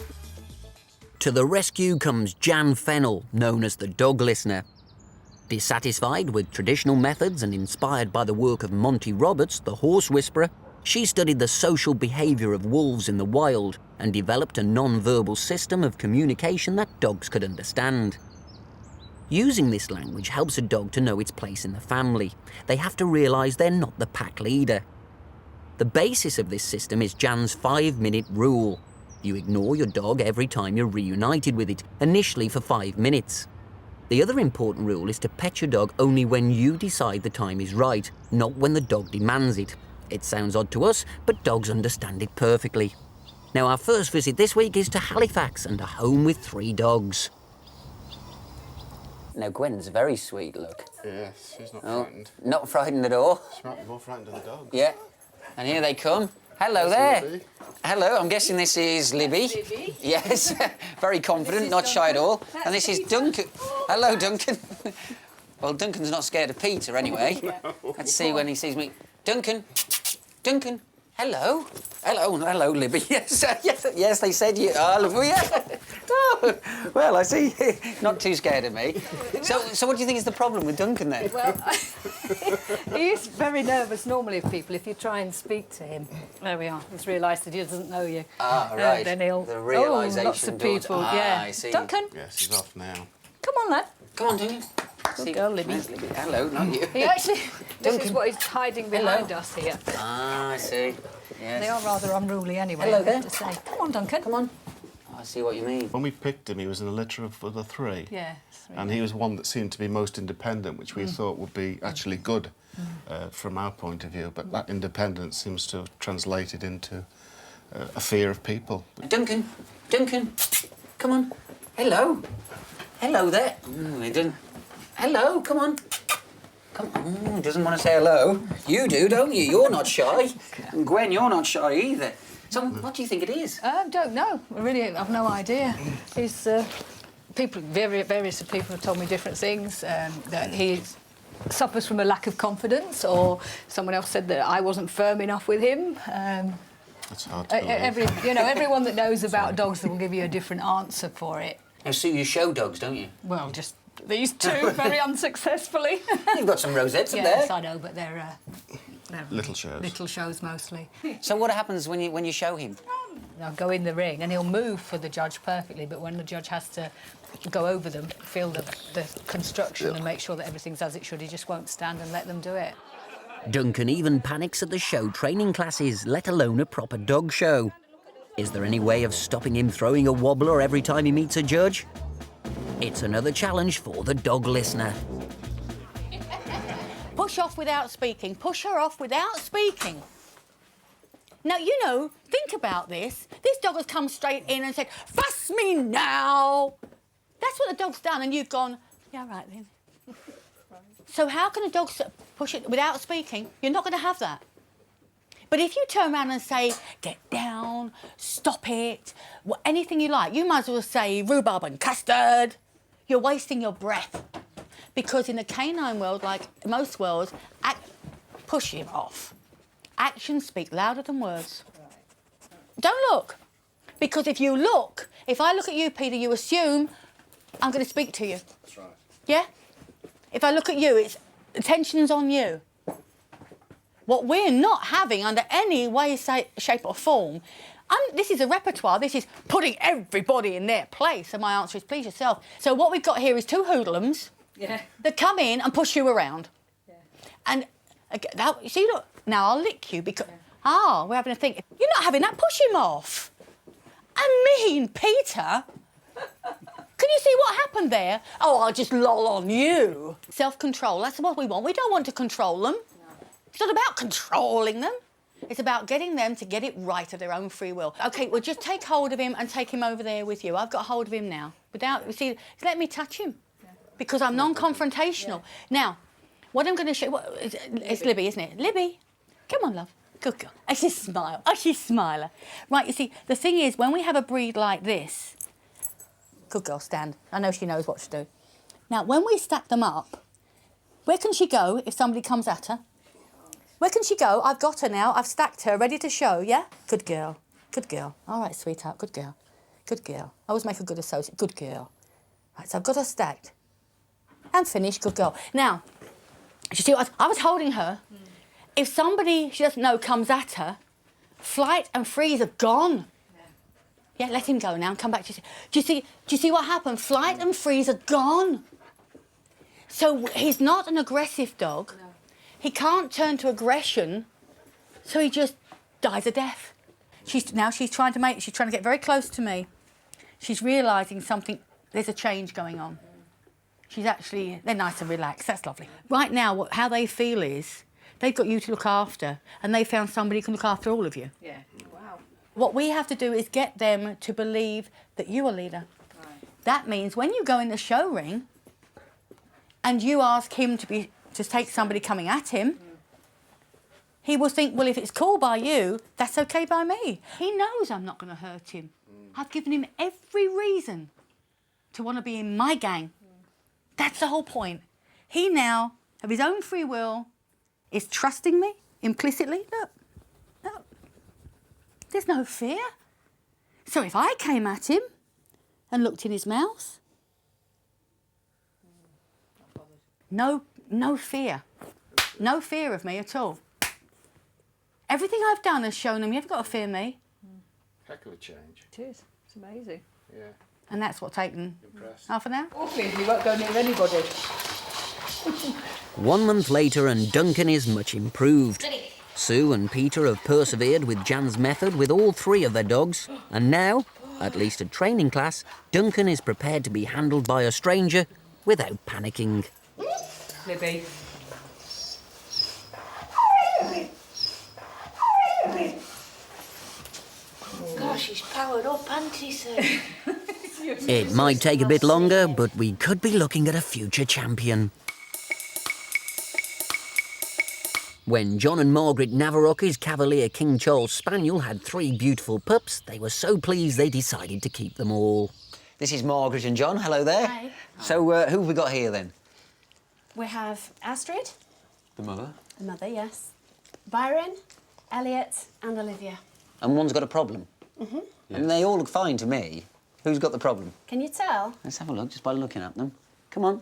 To the rescue comes Jan Fennell, known as the dog listener. Dissatisfied with traditional methods and inspired by the work of Monty Roberts, the horse whisperer, she studied the social behaviour of wolves in the wild and developed a non-verbal system of communication that dogs could understand. Using this language helps a dog to know its place in the family. They have to realise they're not the pack leader. The basis of this system is Jan's 5-minute rule. You ignore your dog every time you're reunited with it, initially for 5 minutes. The other important rule is to pet your dog only when you decide the time is right, not when the dog demands it. It sounds odd to us, but dogs understand it perfectly. Now, our first visit this week is to Halifax and a home with 3 dogs. Now, Gwen's very sweet, look. Yes, she's not frightened. Not frightened at all. She might be more frightened of the dogs. Yeah. And here they come. Hello there. Libby. Hello, I'm guessing this is Libby. Libby. Yes, very confident, not shy at all. And this is Duncan. Hello, Duncan. Well, Duncan's not scared of Peter anyway. Let's see when he sees me. Duncan. Duncan. Hello. Hello, Libby. Yes, yes, they said you are, Libby. Yeah. Oh, well, I see. Not too scared of me. So what do you think is the problem with Duncan then? Well, he is very nervous normally of people if you try and speak to him. There we are. He's realised that he doesn't know you. Ah, right. Then he'll... The realisation. Lots of people, yeah. I see. Duncan. Yes, he's off now. Come on, lad. Come on, Duncan. Good girl, Libby. Libby. Hello, not you. He actually... Duncan. This is what he's hiding behind us here. Ah, I see. Yes. They are rather unruly anyway, Hello I there. have to say. Come on, Duncan. Come on. I see what you mean. When we picked him, he was in a litter of the 3. Yes. And he was one that seemed to be most independent, which we thought would be actually good from our point of view. But that independence seems to have translated into a fear of people. Duncan, Duncan, come on. Hello. Hello there. He didn't. Hello, come on. Come on. He doesn't want to say hello. You do, don't you? You're not shy. And Gwen, you're not shy either. So what do you think it is? Don't know. I really have no idea. He's... various people have told me different things. That he suffers from a lack of confidence, or someone else said that I wasn't firm enough with him. That's hard to believe. Everyone that knows about dogs will give you a different answer for it. Now, so you show dogs, don't you? Well, just these 2 very unsuccessfly. You've got some rosettes up there. Yes, I know, but they're little shows. Little shows mostly. So what happens when you show him? I'll go in the ring and he'll move for the judge perfectly, but when the judge has to go over them, feel the construction and make sure that everything's as it should, he just won't stand and let them do it. Duncan even panics at the show training classes, let alone a proper dog show. Is there any way of stopping him throwing a wobbler every time he meets a judge? It's another challenge for the dog listener. Push off without speaking. Push her off without speaking. Now, you know, think about this. This dog has come straight in and said, "Fuss me now." That's what the dog's done, and you've gone, "Yeah, right then." So how can a dog push it without speaking? You're not going to have that. But if you turn around and say, "Get down, stop it," anything you like, you might as well say rhubarb and custard. You're wasting your breath. Because in the canine world, like most worlds, push him off. Actions speak louder than words. Don't look. Because if you look, if I look at you, Peter, you assume I'm going to speak to you. That's right. Yeah? If I look at you, it's attention's on you. What we're not having under any way, shape or form, this is a repertoire, this is putting everybody in their place, and my answer is please yourself. So what we've got here is 2 hoodlums that come in and push you around. Yeah. And you see, look, now I'll lick you because, we're having a think. You're not having that, push him off. I mean, Peter, can you see what happened there? Oh, I'll just loll on you. Self-control, that's what we want. We don't want to control them. It's not about controlling them. It's about getting them to get it right of their own free will. OK, well, just take hold of him and take him over there with you. I've got hold of him now. Let me touch him. Because I'm non-confrontational. Now, what I'm going to show you... It's Libby, isn't it? Libby, come on, love. Good girl. And she smile. Oh, she's smiler. Right, you see, the thing is, when we have a breed like this... Good girl, stand. I know she knows what to do. Now, when we stack them up, where can she go if somebody comes at her? Where can she go? I've got her now. I've stacked her, ready to show, yeah? Good girl. Good girl. All right, sweetheart. Good girl. Good girl. I always make a good associate. Good girl. Right, so I've got her stacked. And finished. Good girl. Now, you see, I was holding her. If somebody she doesn't know comes at her, flight and freeze are gone. Yeah, let him go now and come back to you. Do you see what happened? Flight and freeze are gone. So he's not an aggressive dog. No. He can't turn to aggression, so he just dies a death. She's trying to get very close to me. She's realising something, there's a change going on. They're nice and relaxed, that's lovely. Right now, how they feel is, they've got you to look after, and they found somebody who can look after all of you. Yeah. Wow. What we have to do is get them to believe that you're a leader. Right. That means when you go in the show ring and you ask him to take somebody coming at him, he will think, well, if it's cool by you, that's okay by me. He knows I'm not going to hurt him. I've given him every reason to want to be in my gang. That's the whole point. He now, of his own free will, is trusting me implicitly. Look, there's no fear. So if I came at him and looked in his mouth, no fear. No fear of me at all. Everything I've done has shown him you haven't got to fear me. Heck of a change. It is. It's amazing. Yeah. And that's what's taken half an hour. Awfully, he won't go near anybody. 1 month later and Duncan is much improved. Sue and Peter have persevered with Jan's method with all 3 of their dogs, and now, at least at training class, Duncan is prepared to be handled by a stranger without panicking. Libby. Gosh, he's powered up, hasn't he, sir? It might take a bit longer, but we could be looking at a future champion. When John and Margaret Navarrock's Cavalier King Charles Spaniel had 3 beautiful pups, they were so pleased they decided to keep them all. This is Margaret and John. Hello there. Hi. So, who have we got here then? We have Astrid, The mother. the mother, yes, Byron, Elliot and Olivia. And one's got a problem. Mm-hmm. And they all look fine to me. Who's got the problem? Can you tell? Let's have a look just by looking at them. Come on.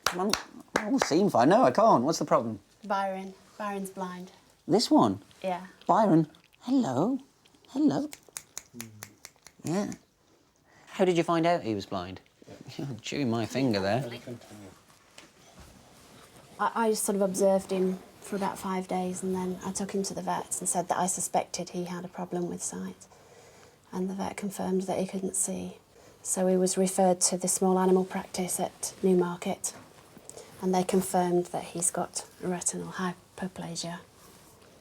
Come on. They all seem fine. No, I can't. What's the problem? Byron. Byron's blind. This one? Yeah. Byron. Hello. Hello. Yeah. How did you find out he was blind? You're chewing my finger there. I just sort of observed him for about 5 days, and then I took him to the vets and said that I suspected he had a problem with sight. And the vet confirmed that he couldn't see. So he was referred to the small animal practice at Newmarket, and they confirmed that he's got retinal hyperplasia.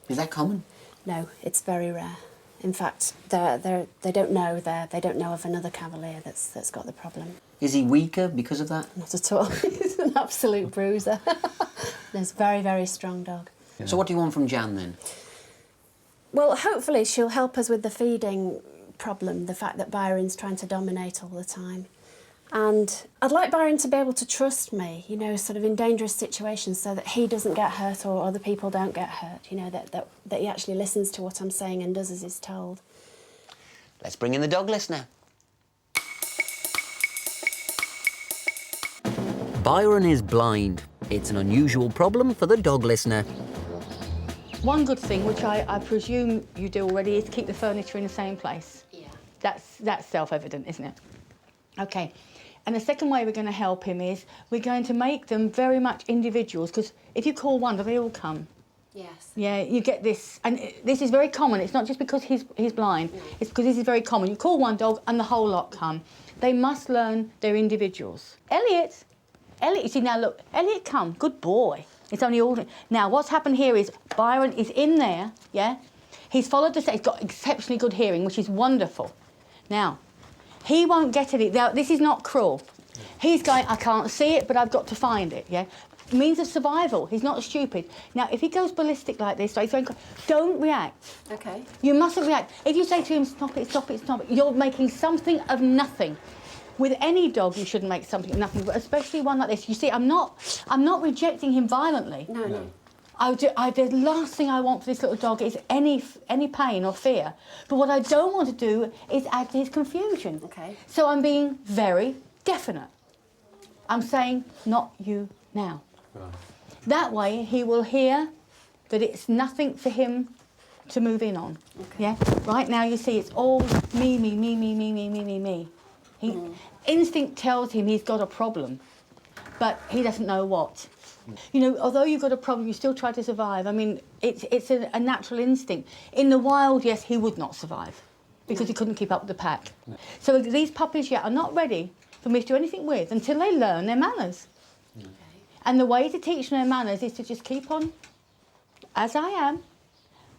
Is that common? No, it's very rare. In fact, they don't know of another Cavalier that's got the problem. Is he weaker because of that? Not at all. He's an absolute bruiser. He's a very, very strong dog. Yeah. So what do you want from Jan then? Well, hopefully she'll help us with the feeding problem, the fact that Byron's trying to dominate all the time. And I'd like Byron to be able to trust me, you know, sort of in dangerous situations, so that he doesn't get hurt or other people don't get hurt, you know, that he actually listens to what I'm saying and does as he's told. Let's bring in the dog listener. Byron is blind. It's an unusual problem for the dog listener. One good thing, which I presume you do already, is keep the furniture in the same place. Yeah. That's self-evident, isn't it? OK. And the second way we're going to help him is we're going to make them very much individuals, because if you call one, do they all come? Yes. Yeah, you get this. And this is very common. It's not just because he's blind. No. It's because this is very common. You call one dog and the whole lot come. They must learn they're individuals. Elliot, you see, now look, Elliot, come, good boy. It's only all... Now, what's happened here is Byron is in there, yeah? He's followed the... He's got exceptionally good hearing, which is wonderful. Now, he won't get it. Now, this is not cruel. He's going, I can't see it, but I've got to find it, yeah? Means of survival. He's not stupid. Now, if he goes ballistic like this, don't react. OK. You mustn't react. If you say to him, stop it, stop it, stop it, you're making something of nothing. With any dog, you shouldn't make something of nothing, but especially one like this. You see, I'm not rejecting him violently. No, no. The last thing I want for this little dog is any pain or fear. But what I don't want to do is add to his confusion. OK. So I'm being very definite. I'm saying, not you now. Right. That way, he will hear that it's nothing for him to move in on. Okay. Yeah. Right now, you see, it's all me, me, me, me, me, me, me, me, me. Instinct tells him he's got a problem, but he doesn't know what. You know, although you've got a problem, you still try to survive. I mean, it's a natural instinct. In the wild, yes, he would not survive because he couldn't keep up with the pack. So these puppies yet are not ready for me to do anything with until they learn their manners. Okay. And the way to teach them their manners is to just keep on as I am.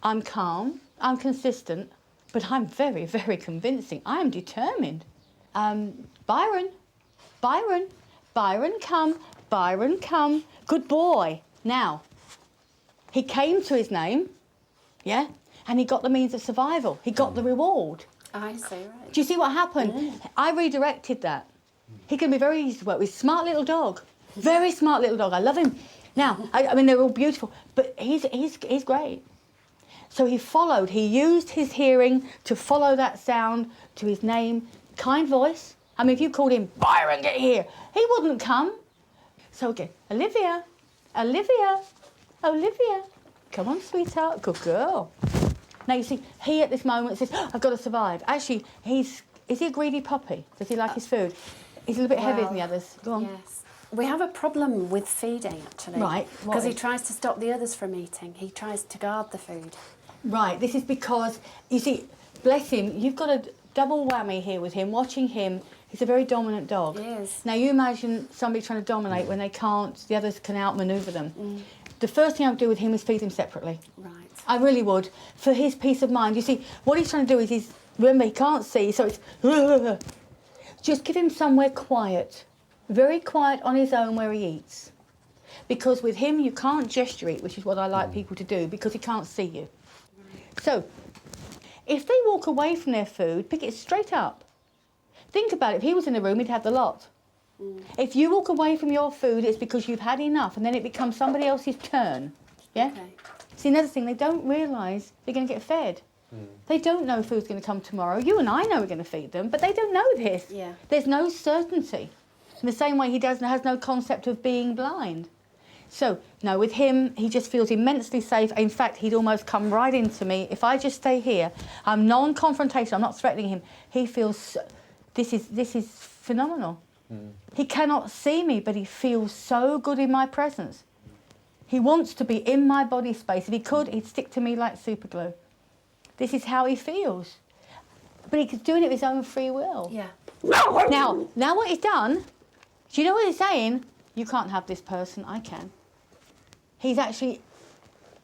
I'm calm, I'm consistent, but I'm very, very convincing. I am determined. Byron, Byron, Byron, come, Byron, come. Good boy. Now, he came to his name, yeah, and he got the means of survival. He got the reward. I see, right. Do you see what happened? I redirected that. He can be very easy to work with. Smart little dog. Very smart little dog. I love him. Now, I mean, they're all beautiful, but he's great. So he followed. He used his hearing to follow that sound to his name. Kind voice. I mean, if you called him, Byron, get here, he wouldn't come. So again, Olivia, Olivia, Olivia. Come on, sweetheart. Good girl. Now, you see, he at this moment says, I've got to survive. Actually, is he a greedy puppy? Does he like his food? He's a little bit heavier than the others. Go on. Yes. We have a problem with feeding, actually. Right. Because he tries to stop the others from eating. He tries to guard the food. Right. This is because, you see, bless him, you've got a double whammy here with him, watching him. He's a very dominant dog. He is. Now, you imagine somebody trying to dominate when they can't, the others can outmaneuver them. The first thing I would do with him is feed him separately. Right. I really would, for his peace of mind. You see, what he's trying to do is, remember, he can't see, so it's... Just give him somewhere quiet, very quiet on his own where he eats. Because with him, you can't gesture eat, which is what I like people to do, because he can't see you. So, if they walk away from their food, pick it straight up. Think about it, if he was in the room, he'd have the lot. If you walk away from your food, it's because you've had enough, and then it becomes somebody else's turn. Yeah? Okay. See, another thing, they don't realise they're going to get fed. They don't know food's going to come tomorrow. You and I know we're going to feed them, but they don't know this. Yeah. There's no certainty. In the same way he has no concept of being blind. So, no, with him, he just feels immensely safe. In fact, he'd almost come right into me. If I just stay here, I'm non-confrontational, I'm not threatening him. He feels, this is phenomenal. He cannot see me, but he feels so good in my presence. He wants to be in my body space. If he could, he'd stick to me like super glue. This is how he feels. But he's doing it of his own free will. Yeah. Now what he's done, do you know what he's saying? You can't have this person, I can. He's actually,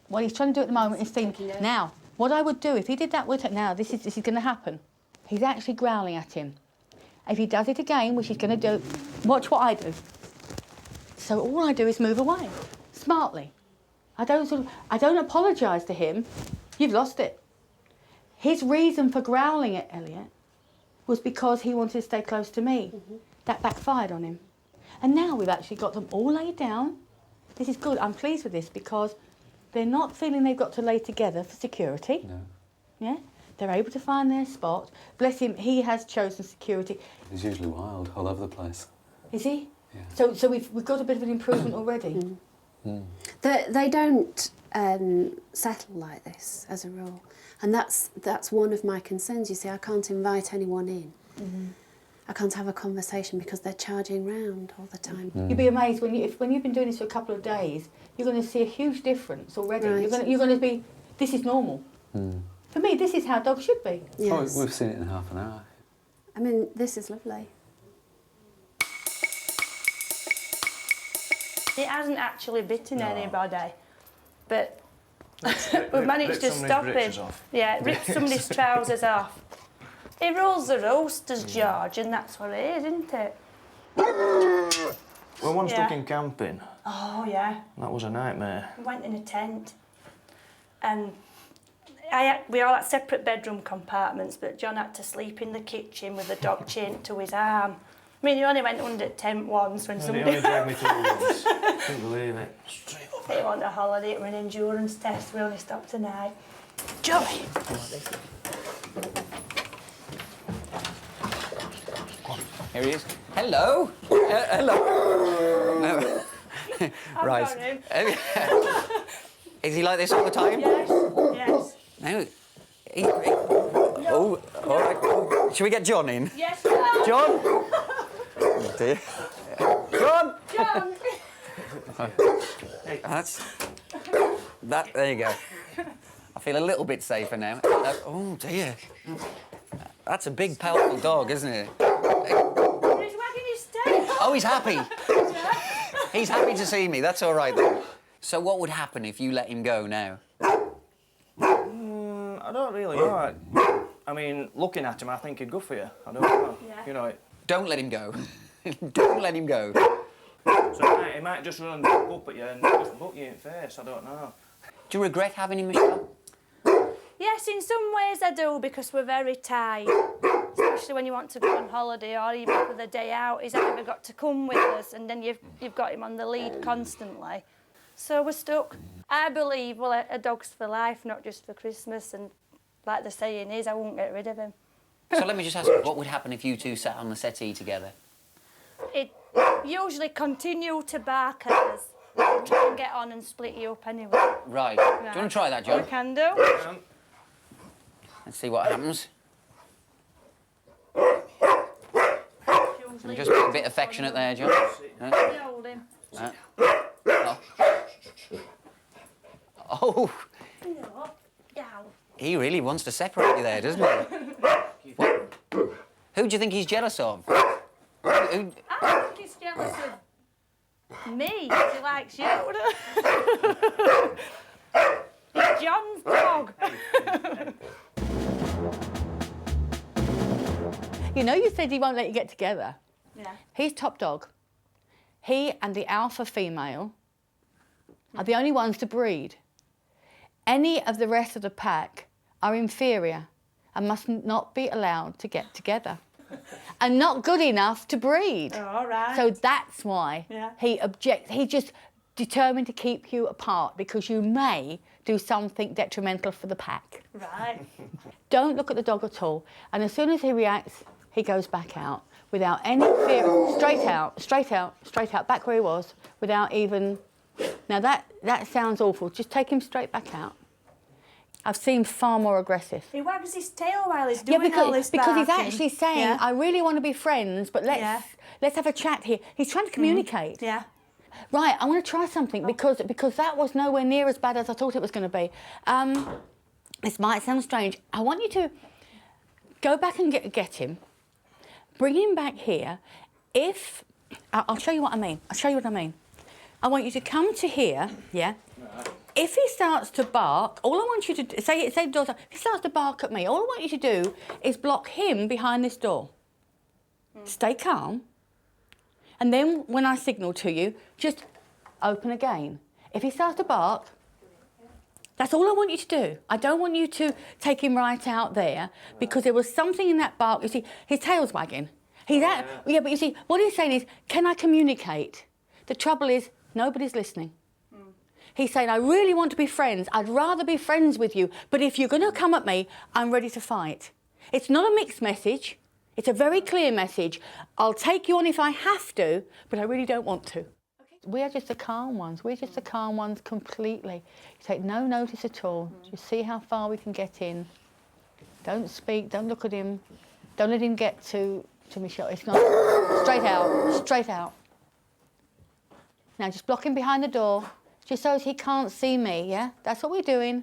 what he's trying to do at the moment is thinking, now, what I would do if he did that with it, now, this is going to happen. He's actually growling at him. If he does it again, which he's going to do, watch what I do. So all I do is move away, smartly. I don't apologise to him. You've lost it. His reason for growling at Elliot was because he wanted to stay close to me. That backfired on him. And now we've actually got them all laid down. This is good. I'm pleased with this because they're not feeling they've got to lay together for security. No. Yeah? They're able to find their spot. Bless him, he has chosen security. He's usually wild, all over the place. Is he? Yeah. So we've got a bit of an improvement already. They don't settle like this, as a rule. And that's one of my concerns. You see, I can't invite anyone in. I can't have a conversation because they're charging round all the time. You'd be amazed when you've been doing this for a couple of days. You're going to see a huge difference already. Right. You're going to be. This is normal. For me, this is how dogs should be. Yes. Oh, we've seen it in half an hour. I mean, this is lovely. It hasn't actually bitten anybody, but we've managed to stop him. Yeah, it ripped somebody's trousers off. He rules the roosters, George, and that's what it is, isn't it? Well, one stuck in camping. Oh, yeah. That was a nightmare. We went in a tent, and we all had separate bedroom compartments, but John had to sleep in the kitchen with the dog chained to his arm. I mean, he only went under the tent once when somebody... He only dragged me through once. Couldn't believe it. Straight up. It wasn't a holiday, it was an endurance test. We only stopped tonight. Joey! Here he is. Hello. Hello. Right. Is he like this all the time? Yes. Yes. No. Oh, all right. Shall we get John in? Yes, John? Oh dear. John! John! There you go. I feel a little bit safer now. Oh dear. That's a big, powerful dog, isn't it? He's wagging Oh, he's happy. He's happy to see me. That's all right, then. So what would happen if you let him go now? I don't really know. I mean, looking at him, I think he'd go for you. I don't know. Yeah. You know. Don't let him go. Don't let him go. So he might just run and look up at you and just look you in the face. I don't know. Do you regret having him, Michelle? Yes, in some ways I do, because we're very tight. Especially when you want to go on holiday or even for the day out, he's either got to come with us and then you've got him on the lead constantly. So we're stuck. I believe, well, a dog's for life, not just for Christmas, and like the saying is, I won't get rid of him. So let me just ask you, what would happen if you two sat on the settee together? It usually continue to bark at us. Try and get on and split you up anyway. Right. Do you want to try that, John? I can do. Let's see what happens. Just a bit affectionate there, John. Hold him. Oh. No, down. He really wants to separate you there, doesn't he? What? Who do you think he's jealous of? Who? I think he's jealous of me, because he likes you. It's John's dog. You know, you said he won't let you get together. Yeah. He's top dog. He and the alpha female are the only ones to breed. Any of the rest of the pack are inferior and must not be allowed to get together and not good enough to breed. Oh, all right. So that's why he objects. He's just determined to keep you apart because you may do something detrimental for the pack. Right. Don't look at the dog at all. And as soon as he reacts, he goes back out without any fear. Straight out, straight out, straight out, back where he was, without even... Now that sounds awful. Just take him straight back out. I've seen far more aggressive. He wags his tail while he's doing all this because he's barking. actually saying, I really want to be friends, but let's have a chat here. He's trying to communicate. Yeah. Right, I want to try something because that was nowhere near as bad as I thought it was going to be. This might sound strange. I want you to go back and get him, bring him back here. I'll show you what I mean. I'll show you what I mean. I want you to come to here, yeah? If he starts to bark, all I want you to do, say the door's up, if he starts to bark at me, all I want you to do is block him behind this door. Stay calm. And then when I signal to you, just open again. If he starts to bark, that's all I want you to do. I don't want you to take him right out there because there was something in that bark. You see, his tail's wagging. Yeah, but you see, what he's saying is, can I communicate? The trouble is, nobody's listening. He's saying, I really want to be friends. I'd rather be friends with you. But if you're going to come at me, I'm ready to fight. It's not a mixed message. It's a very clear message. I'll take you on if I have to, but I really don't want to. We are just the calm ones. We're just the calm ones completely. You take no notice at all. Just see how far we can get in. Don't speak. Don't look at him. Don't let him get to Michelle. It's not... Straight out. Straight out. Now just block him behind the door, just so he can't see me, yeah? That's what we're doing.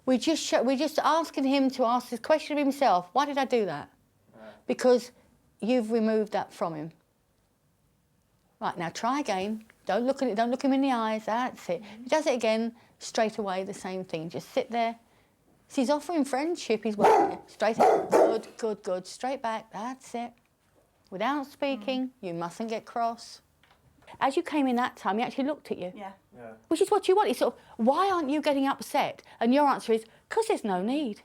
We're just asking him to ask this question of himself. Why did I do that? Because you've removed that from him. Right, now try again. Don't look at it, don't look him in the eyes, that's it. He does it again, straight away, the same thing. Just sit there. So he's offering friendship, he's working. Straight out, good, good, good. Straight back, that's it. Without speaking, you mustn't get cross. As you came in that time, he actually looked at you. Yeah. Which is what you want. He's sort of, why aren't you getting upset? And your answer is, because there's no need.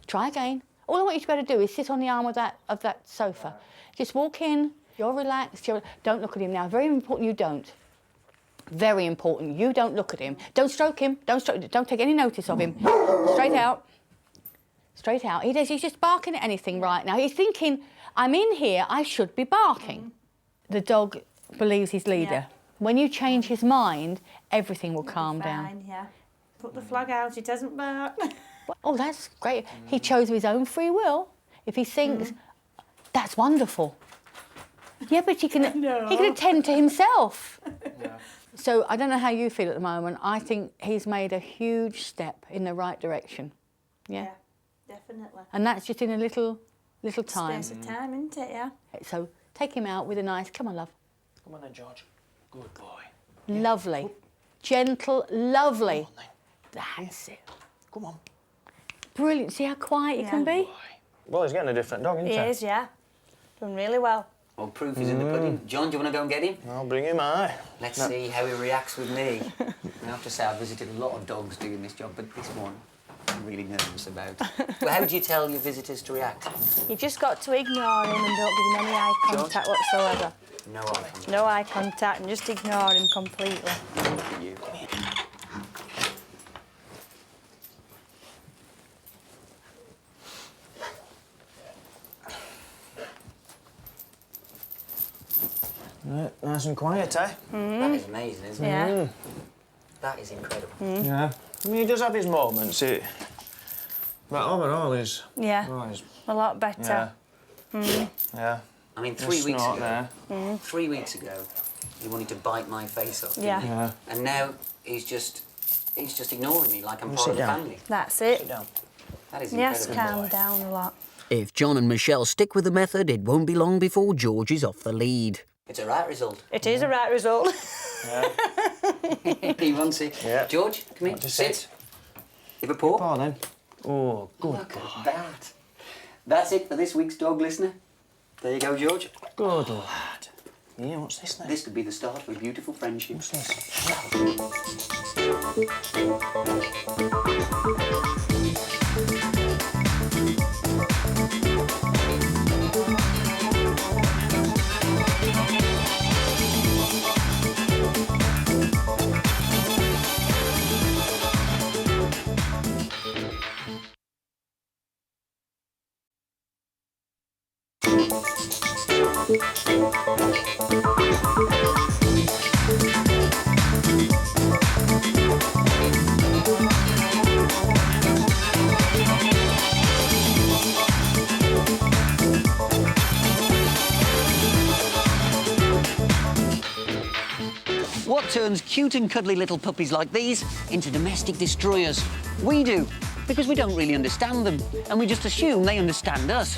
Try again. All I want you to be able to do is sit on the arm of that sofa. Just walk in, you're relaxed, don't look at him now. Very important you don't. Very important, you don't look at him. Don't stroke him, don't take any notice of him. Straight out. Straight out. He's just barking at anything right now. He's thinking, I'm in here, I should be barking. The dog believes his leader. Yeah. When you change his mind, everything will calm down. Fine, yeah. Put the flag out, he doesn't bark. Oh, that's great. He chose of his own free will. If he thinks, that's wonderful. Yeah, but he can attend to himself. So I don't know how you feel at the moment. I think he's made a huge step in the right direction. Yeah? Definitely. And that's just in a little time. Space of time, isn't it, yeah? So take him out with a nice, come on, love. Come on then, George. Good boy. Lovely. Gentle, lovely. That's it. Come on. Brilliant. See how quiet you can be? Well, he's getting a different dog, isn't he? He is, yeah. Doing really well. Well, proof is in the pudding. John, do you want to go and get him? I'll bring him, aye. Let's see how he reacts with me. I have to say, I've visited a lot of dogs doing this job, but this one I'm really nervous about. Well, how do you tell your visitors to react? You've just got to ignore him and don't give him any eye contact whatsoever. No eye contact. No eye contact and just ignore him completely. You. Right, nice and quiet, eh? That is amazing, isn't it? Yeah. That is incredible. Yeah. I mean, he does have his moments, but overall, he's... Yeah. Well, he's... A lot better. Yeah. I mean, There's 3 weeks snort ago... there. 3 weeks ago, he wanted to bite my face off. Yeah. didn't he? Yeah. And now he's just ignoring me like I'm part sit of the down. family. That's it. Sit down. That is He has incredible. calmed down a lot. If John and Michelle stick with the method, it won't be long before George is off the lead. It's a right result. It is a right result. He wants it. Yeah. George, come here. Just Sit. Give a paw. Paw then. Oh, good. Look at that. That's it for this week's dog listener. There you go, George. Good lad. Yeah, what's this then? This could be the start of a beautiful friendship. What's this? What turns cute and cuddly little puppies like these into domestic destroyers? We do, because we don't really understand them, and we just assume they understand us.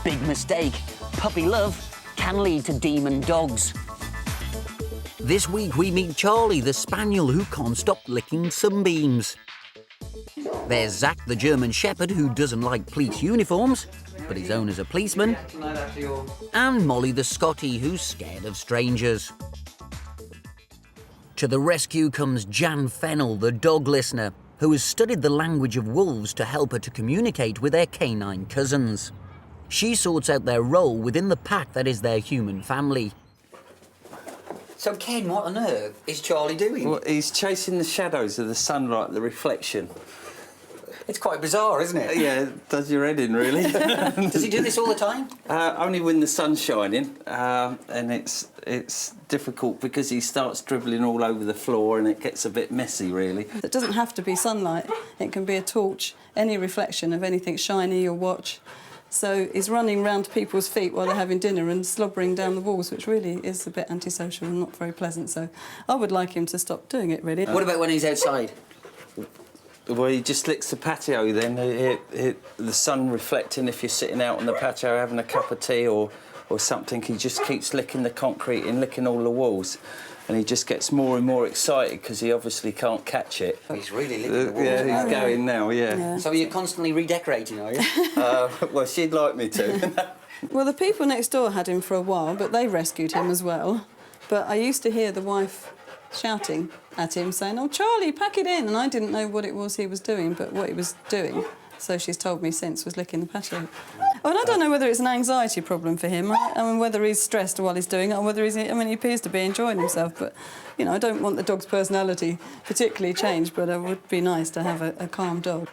Big mistake. Puppy love can lead to demon dogs. This week we meet Charlie, the spaniel who can't stop licking sunbeams. There's Zach, the German shepherd who doesn't like police uniforms, but his owner's a policeman. And Molly, the Scottie, who's scared of strangers. To the rescue comes Jan Fennell, the dog listener, who has studied the language of wolves to help her to communicate with their canine cousins. She sorts out their role within the pack that is their human family. So, Ken, what on earth is Charlie doing? Well, he's chasing the shadows of the sunlight, the reflection. It's quite bizarre, isn't it? Yeah, it does your head in, really. Does he do this all the time? Only when the sun's shining, and it's difficult because he starts dribbling all over the floor and it gets a bit messy, really. It doesn't have to be sunlight. It can be a torch, any reflection of anything shiny or watch. So he's running round people's feet while they're having dinner and slobbering down the walls, which really is a bit antisocial and not very pleasant. So I would like him to stop doing it, really. What about when he's outside? Well, he just licks the patio then, the sun reflecting if you're sitting out on the patio having a cup of tea or something. He just keeps licking the concrete and licking all the walls. And he just gets more and more excited because he obviously can't catch it. He's really licking the walls. Yeah, he's going now, yeah. So you're constantly redecorating, are you? Well, she'd like me to. Well, the people next door had him for a while, but they rescued him as well. But I used to hear the wife shouting at him, saying, "Oh, Charlie, pack it in." And I didn't know what it was he was doing, but what he was doing, so she's told me since, was licking the patio. Oh, and I don't know whether it's an anxiety problem for him. I mean, whether he's stressed while he's doing it, or whether he's... I mean, he appears to be enjoying himself, but, you know, I don't want the dog's personality particularly changed, but it would be nice to have a calm dog.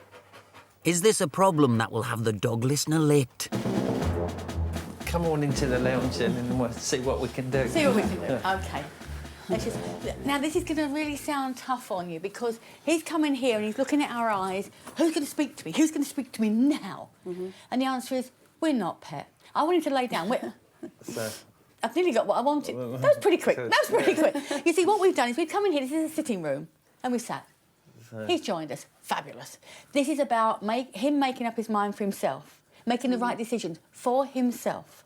Is this a problem that will have the dog listener licked? Come on into the lounge then and we'll see what we can do. See what we can do. OK. Let's just... Now, this is going to really sound tough on you because he's coming here and he's looking at our eyes. Who's going to speak to me? Who's going to speak to me now? And the answer is, we're not, pet. I want him to lay down. I've nearly got what I wanted. That was pretty quick. That was pretty quick. You see, what we've done is we've come in here, this is a sitting room, and we've sat. He's joined us. Fabulous. This is about him making up his mind for himself, making the right decisions for himself.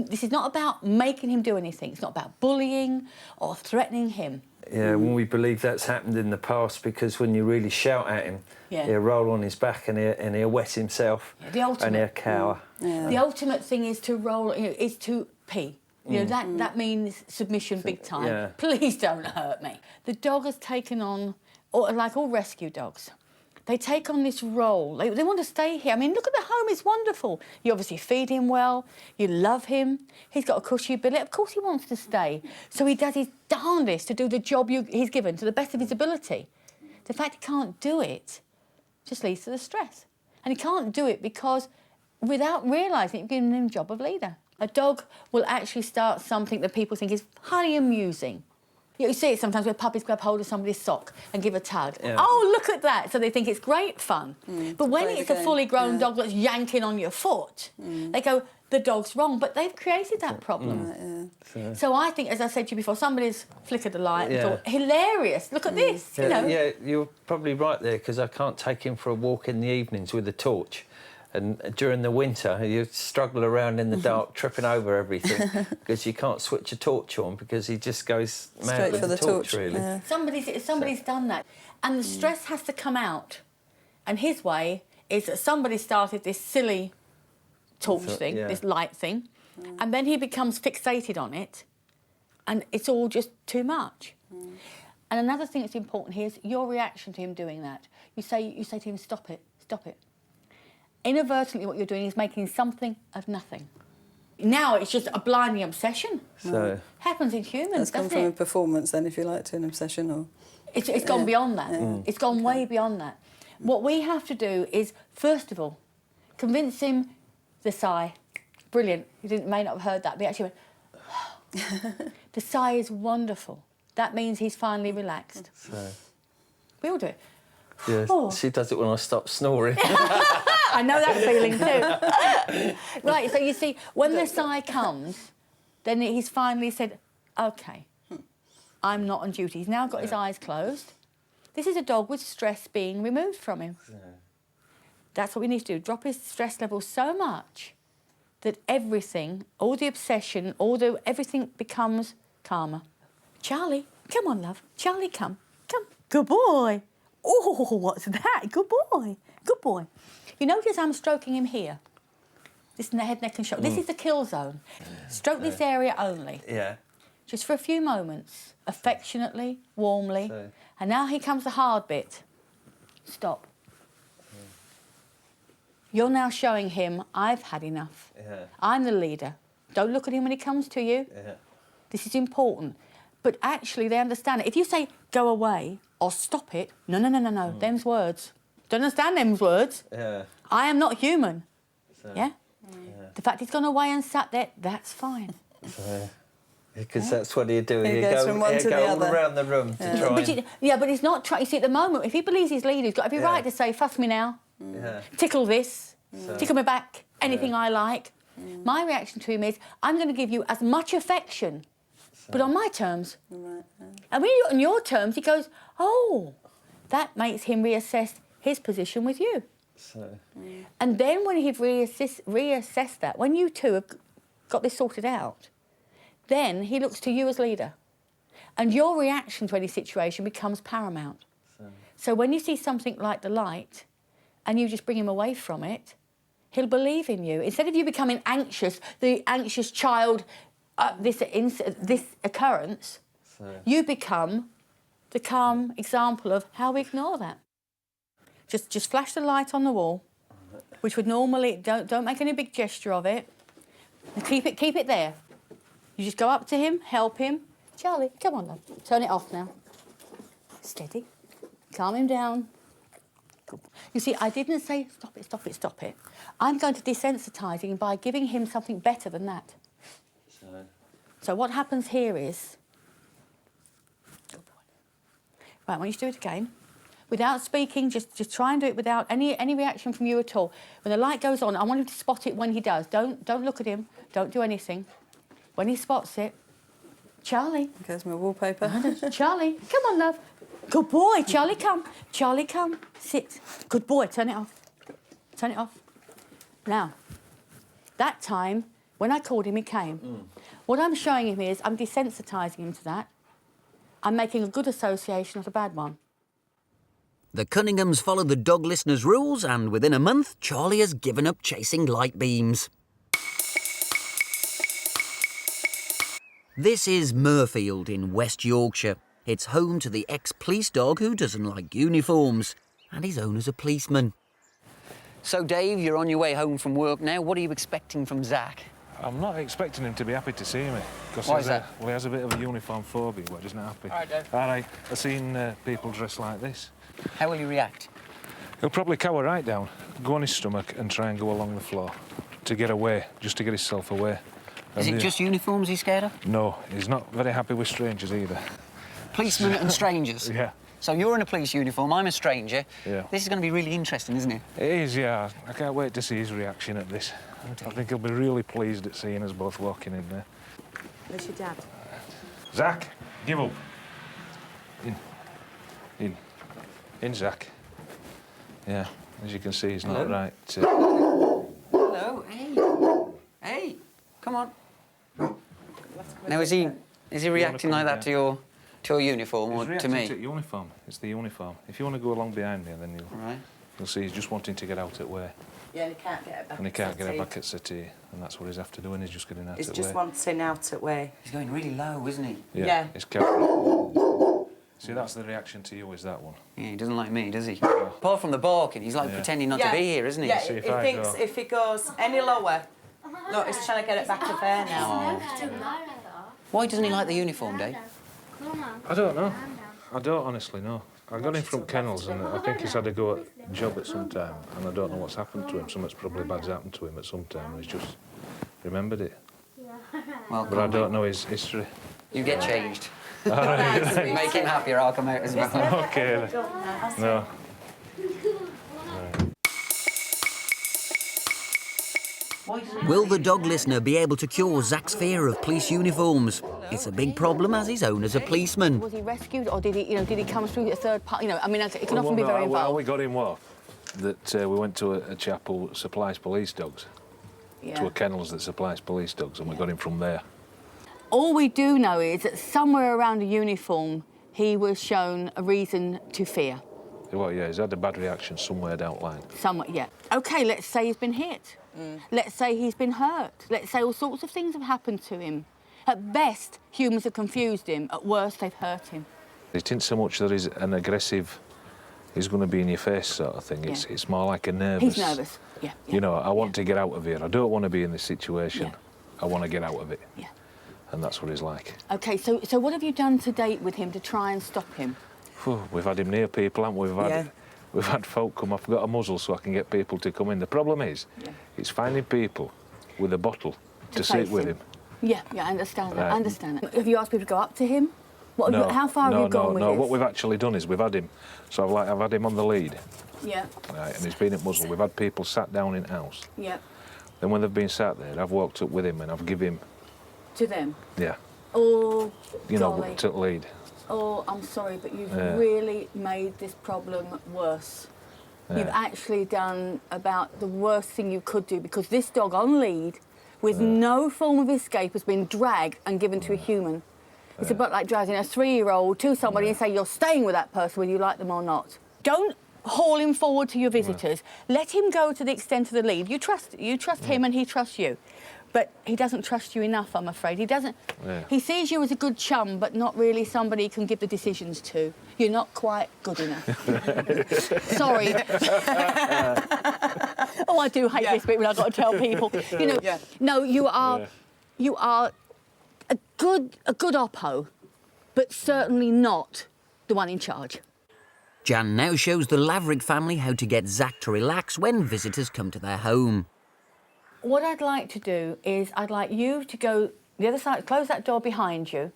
This is not about making him do anything. It's not about bullying or threatening him. Yeah, when we believe that's happened in the past, because when you really shout at him, he'll roll on his back and he'll wet himself, the ultimate, and he'll cower. The ultimate thing is to roll, is to pee. You know, that means submission big time. Yeah. Please don't hurt me. The dog has taken on, like all rescue dogs, they take on this role. They want to stay here. I mean, look at the home, it's wonderful. You obviously feed him well, you love him, he's got a cushy billet, of course he wants to stay. So he does his darndest to do the job he's given to the best of his ability. The fact he can't do it just leads to the stress. And he can't do it because, without realising it, you've given him the job of leader. A dog will actually start something that people think is highly amusing. You see it sometimes where puppies grab hold of somebody's sock and give a tug. Yeah. Oh, look at that! So they think it's great fun. But when it's a fully grown dog that's yanking on your foot, they go, the dog's wrong. But they've created that problem. So I think, as I said to you before, somebody's flickered the light and thought, hilarious, look at this, you know. Yeah, you're probably right there, because I can't take him for a walk in the evenings with a torch. And during the winter, you struggle around in the dark, tripping over everything, because you can't switch a torch on, because he just goes mad with the torch, really. Yeah. Somebody's done that. And the stress has to come out. And his way is that somebody started this silly torch thing, this light thing, and then he becomes fixated on it, and it's all just too much. And another thing that's important here is your reaction to him doing that. You say to him, stop it, stop it. Inadvertently, what you're doing is making something of nothing. Now it's just a blinding obsession. So Happens in humans, That's come doesn't from a it? performance, then, if you like, to an obsession, or... It's gone beyond that. It's gone way beyond that. What we have to do is, first of all, convince him the sigh. Brilliant. You may not have heard that, but he actually went... The sigh is wonderful. That means he's finally relaxed. So. We all do it. Yeah, Oh. she does it when I stop snoring. I know that feeling too. Right, so you see, when the sigh comes, then he's finally said, OK, I'm not on duty. He's now got his eyes closed. This is a dog with stress being removed from him. That's what we need to do, drop his stress level so much that everything, all the obsession, everything becomes calmer. Charlie, come on, love. Charlie, come. Come. Good boy. Oh, what's that? Good boy. Good boy. You notice I'm stroking him here. This is the head, neck and shoulder. This is the kill zone. Stroke this area only. Yeah. Just for a few moments, affectionately, warmly. And now here comes the hard bit. Stop. You're now showing him, I've had enough. I'm the leader. Don't look at him when he comes to you. This is important. But actually, they understand it. If you say, go away, or stop it, no, them's words. Don't understand them's words. I am not human. The fact he's gone away and sat there, that's fine. Because that's what he'd do. He He'd goes from one to the all other. around the room to try But he's not trying. You see, at the moment, if he believes he's leader, he's got every right to say, fuss me now, tickle this, tickle my back, anything I like. My reaction to him is, I'm going to give you as much affection, but on my terms. And when you do it on your terms, he goes, oh, that makes him reassess his position with you. And then when he've reassessed that, when you two have got this sorted out, then he looks to you as leader. And your reaction to any situation becomes paramount. So when you see something like the light and you just bring him away from it, he'll believe in you. Instead of you becoming anxious, the anxious child, this occurrence, you become the calm example of how we ignore that. Just flash the light on the wall, which would normally, don't make any big gesture of it. And keep it there. You just go up to him, help him. Charlie, come on, love. Turn it off now. Steady. Calm him down. You see, I didn't say stop it, stop it, stop it. I'm going to desensitise him by giving him something better than that. So what happens here is... Right, I want you to do it again. Without speaking, just try and do it without any reaction from you at all. When the light goes on, I want him to spot it when he does. Don't look at him. Don't do anything. When he spots it, Charlie. There's my wallpaper. Charlie, come on, love. Good boy, Charlie, come. Charlie, come. Sit. Good boy, turn it off. Turn it off. Now, that time, When I called him, he came. What I'm showing him is I'm desensitising him to that. I'm making a good association, not a bad one. The Cunninghams followed the dog listener's rules, and within a month, Charlie has given up chasing light beams. This is Murfield in West Yorkshire. It's home to the ex-police dog who doesn't like uniforms, and his owner's a policeman. So, Dave, you're on your way home from work now. What are you expecting from Zach? I'm not expecting him to be happy to see me. Why is that? Well, he has a bit of a uniform phobia, but he's not happy. All right, Dave. All right, I've seen people dressed like this. How will he react? He'll probably cower right down, go on his stomach and try and go along the floor to get away, just to get himself away. Is it just uniforms he's scared of? No, he's not very happy with strangers either. Policemen and strangers? Yeah. So you're in a police uniform, I'm a stranger. Yeah. This is going to be really interesting, isn't it? It is, yeah. I can't wait to see his reaction at this. I think he'll be really pleased at seeing us both walking in there. Where's your dad? Zach, give up. In, Zach. Yeah, as you can see, he's not right. Hello, hey. Hey, come on. Now, is he reacting like that to your uniform or to me? To uniform. It's the uniform. If you want to go along behind me, then you'll see he's just wanting to get out at way. Yeah, and he can't get it back. And he can't get it back at settee, and that's what he's after doing. He's just getting out at way. He's just wanting out at way. He's going really low, isn't he? Yeah. He's careful. See, that's the reaction to you, is that one? Yeah, he doesn't like me, does he? Apart from the barking, he's like pretending not to be here, isn't he? Yeah, he thinks if he goes any lower, look, he's trying to get it back to there now. Why doesn't he like the uniform, Dave? I don't know. I don't honestly know. I got him from kennels, and I think he's had a go at a job at some time, and I don't know what's happened to him. Something's probably bad's happened to him at some time, and he's just remembered it. Well, but I don't know his history. You get changed. All right. Make him happier, I'll come out as well. Okay. No. Will the dog listener be able to cure Zach's fear of police uniforms? It's a big problem as his owner's a policeman. Was he rescued, or did he come through a third party? I mean, it can often be very involved. How we got him was that we went to a chap who supplies police dogs, to a kennels that supplies police dogs, and we got him from there. All we do know is that somewhere around a uniform, he was shown a reason to fear. Well, yeah, he's had a bad reaction somewhere down the line. Somewhere, yeah. OK, let's say he's been hit. Let's say he's been hurt. Let's say all sorts of things have happened to him. At best, humans have confused him. At worst, they've hurt him. It isn't so much that he's an aggressive, he's going to be in your face sort of thing. It's more like a nervous... He's nervous, yeah. You know, I want to get out of here. I don't want to be in this situation. I want to get out of it. Yeah. And that's what he's like. OK, so what have you done to date with him to try and stop him? We've had him near people, haven't we? We've had folk come. I've got a muzzle so I can get people to come in. The problem is, it's finding people with a bottle to sit with him. Yeah, I understand that. I understand that. Have you asked people to go up to him? How far have you gone with this? No, what we've actually done is we've had him. So I've had him on the lead. Yeah. Right, and he's been at muzzle. We've had people sat down in house. Yeah. Then when they've been sat there, I've walked up with him and I've given him... To them? Yeah. Oh, you know, golly. to lead. Oh, I'm sorry, but you've really made this problem worse. You've actually done about the worst thing you could do, because this dog on lead, with no form of escape, has been dragged and given to a human. It's about like dragging a 3-year-old to somebody and say you're staying with that person whether you like them or not. Don't haul him forward to your visitors. Let him go to the extent of the lead. You trust him and he trusts you. But he doesn't trust you enough, I'm afraid. He doesn't... He sees you as a good chum, but not really somebody he can give the decisions to. You're not quite good enough. Sorry. Oh, I do hate this bit when I've got to tell people. You know, no, you are a good oppo, but certainly not the one in charge. Jan now shows the Laverick family how to get Zach to relax when visitors come to their home. What I'd like to do is I'd like you to go the other side, close that door behind you,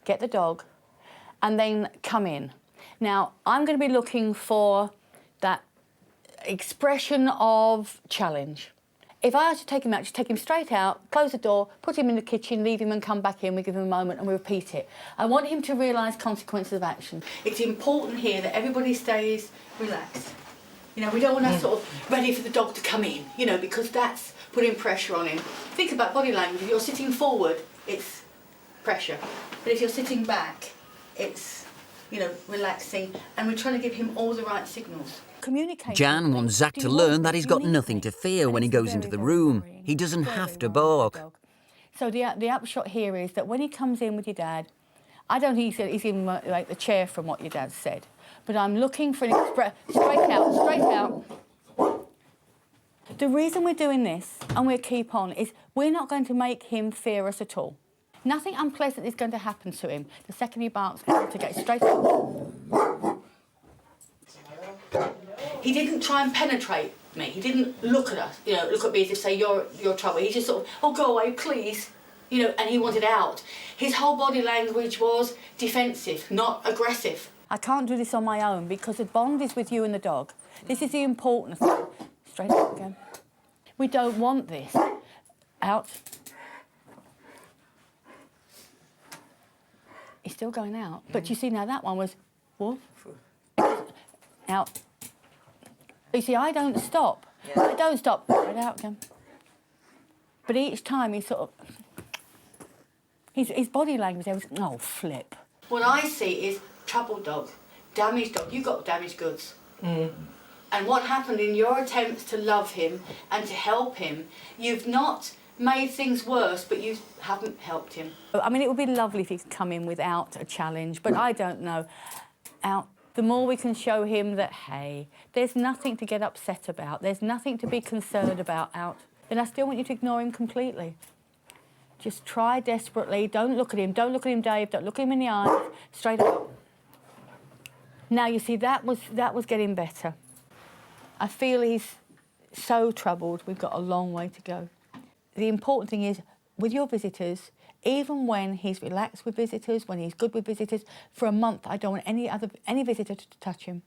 get the dog, and then come in. Now, I'm going to be looking for that expression of challenge. If I had to take him out, just take him straight out, close the door, put him in the kitchen, leave him and come back in, we give him a moment and we repeat it. I want him to realise consequences of action. It's important here that everybody stays relaxed. You know, we don't want to sort of ready for the dog to come in, you know, because that's putting pressure on him. Think about body language. If you're sitting forward, it's pressure. But if you're sitting back, it's, you know, relaxing. And we're trying to give him all the right signals. Communication. Jan wants Zach to learn that he's got nothing to fear when he goes into the room. He doesn't have to bark. So the upshot here is that when he comes in with your dad, I don't think he's in like the chair from what your dad said, but I'm looking for an straight out. The reason we're doing this, and we'll keep on, is we're not going to make him fear us at all. Nothing unpleasant is going to happen to him. The second he barks, we're going to get straight out. He didn't try and penetrate me. He didn't look at us, you know, look at me as if say, you're trouble. He just sort of, oh, go away, please. You know, and he wanted out. His whole body language was defensive, not aggressive. I can't do this on my own because the bond is with you and the dog. This is the important thing. Straight up again. We don't want this. Out. He's still going out. But you see, now that one was wolf. Out. You see, I don't stop. Yeah. I don't stop. Straight out again. But each time he sort of... His body language there was, oh, flip. What I see is troubled dog, damaged dog. You got damaged goods. Mm. And what happened in your attempts to love him and to help him, you've not made things worse, but you haven't helped him. I mean, it would be lovely if he could come in without a challenge, but I don't know. The more we can show him that, hey, there's nothing to get upset about, there's nothing to be concerned about then I still want you to ignore him completely. Just try desperately. Don't look at him. Don't look at him, Dave. Don't look at him in the eyes. Straight up. Now, you see, that was getting better. I feel he's so troubled. We've got a long way to go. The important thing is, with your visitors, even when he's relaxed with visitors, when he's good with visitors, for a month, I don't want any visitor to touch him,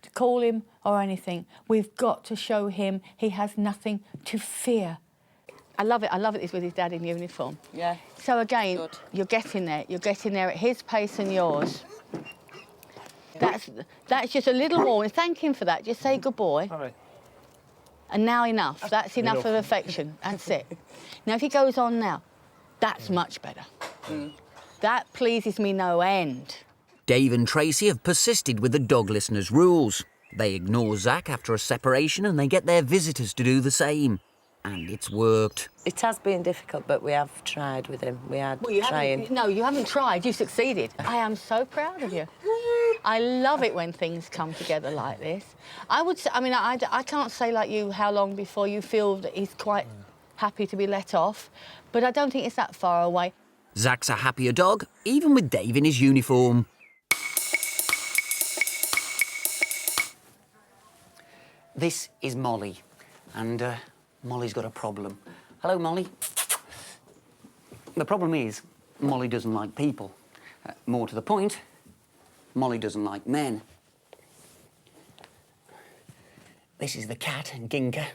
to call him or anything. We've got to show him he has nothing to fear. I love it he's with his dad in uniform. Yeah. So again, you're getting there at his pace and yours. That's just a little warning. Thank him for that. Just say good boy. All right. And now enough. That's enough of affection. That's it. Now if he goes on now, that's much better. Mm. That pleases me no end. Dave and Tracy have persisted with the dog listener's rules. They ignore Zach after a separation and they get their visitors to do the same. And it's worked. It has been difficult, but we have tried with him. We had trying. No, you haven't tried. You've succeeded. I am so proud of you. I love it when things come together like this. I would say, I mean, I can't say like you how long before you feel that he's quite happy to be let off, but I don't think it's that far away. Zach's a happier dog, even with Dave in his uniform. This is Molly, and Molly's got a problem. Hello, Molly. The problem is, Molly doesn't like people. More to the point, Molly doesn't like men. This is the cat, Ginka.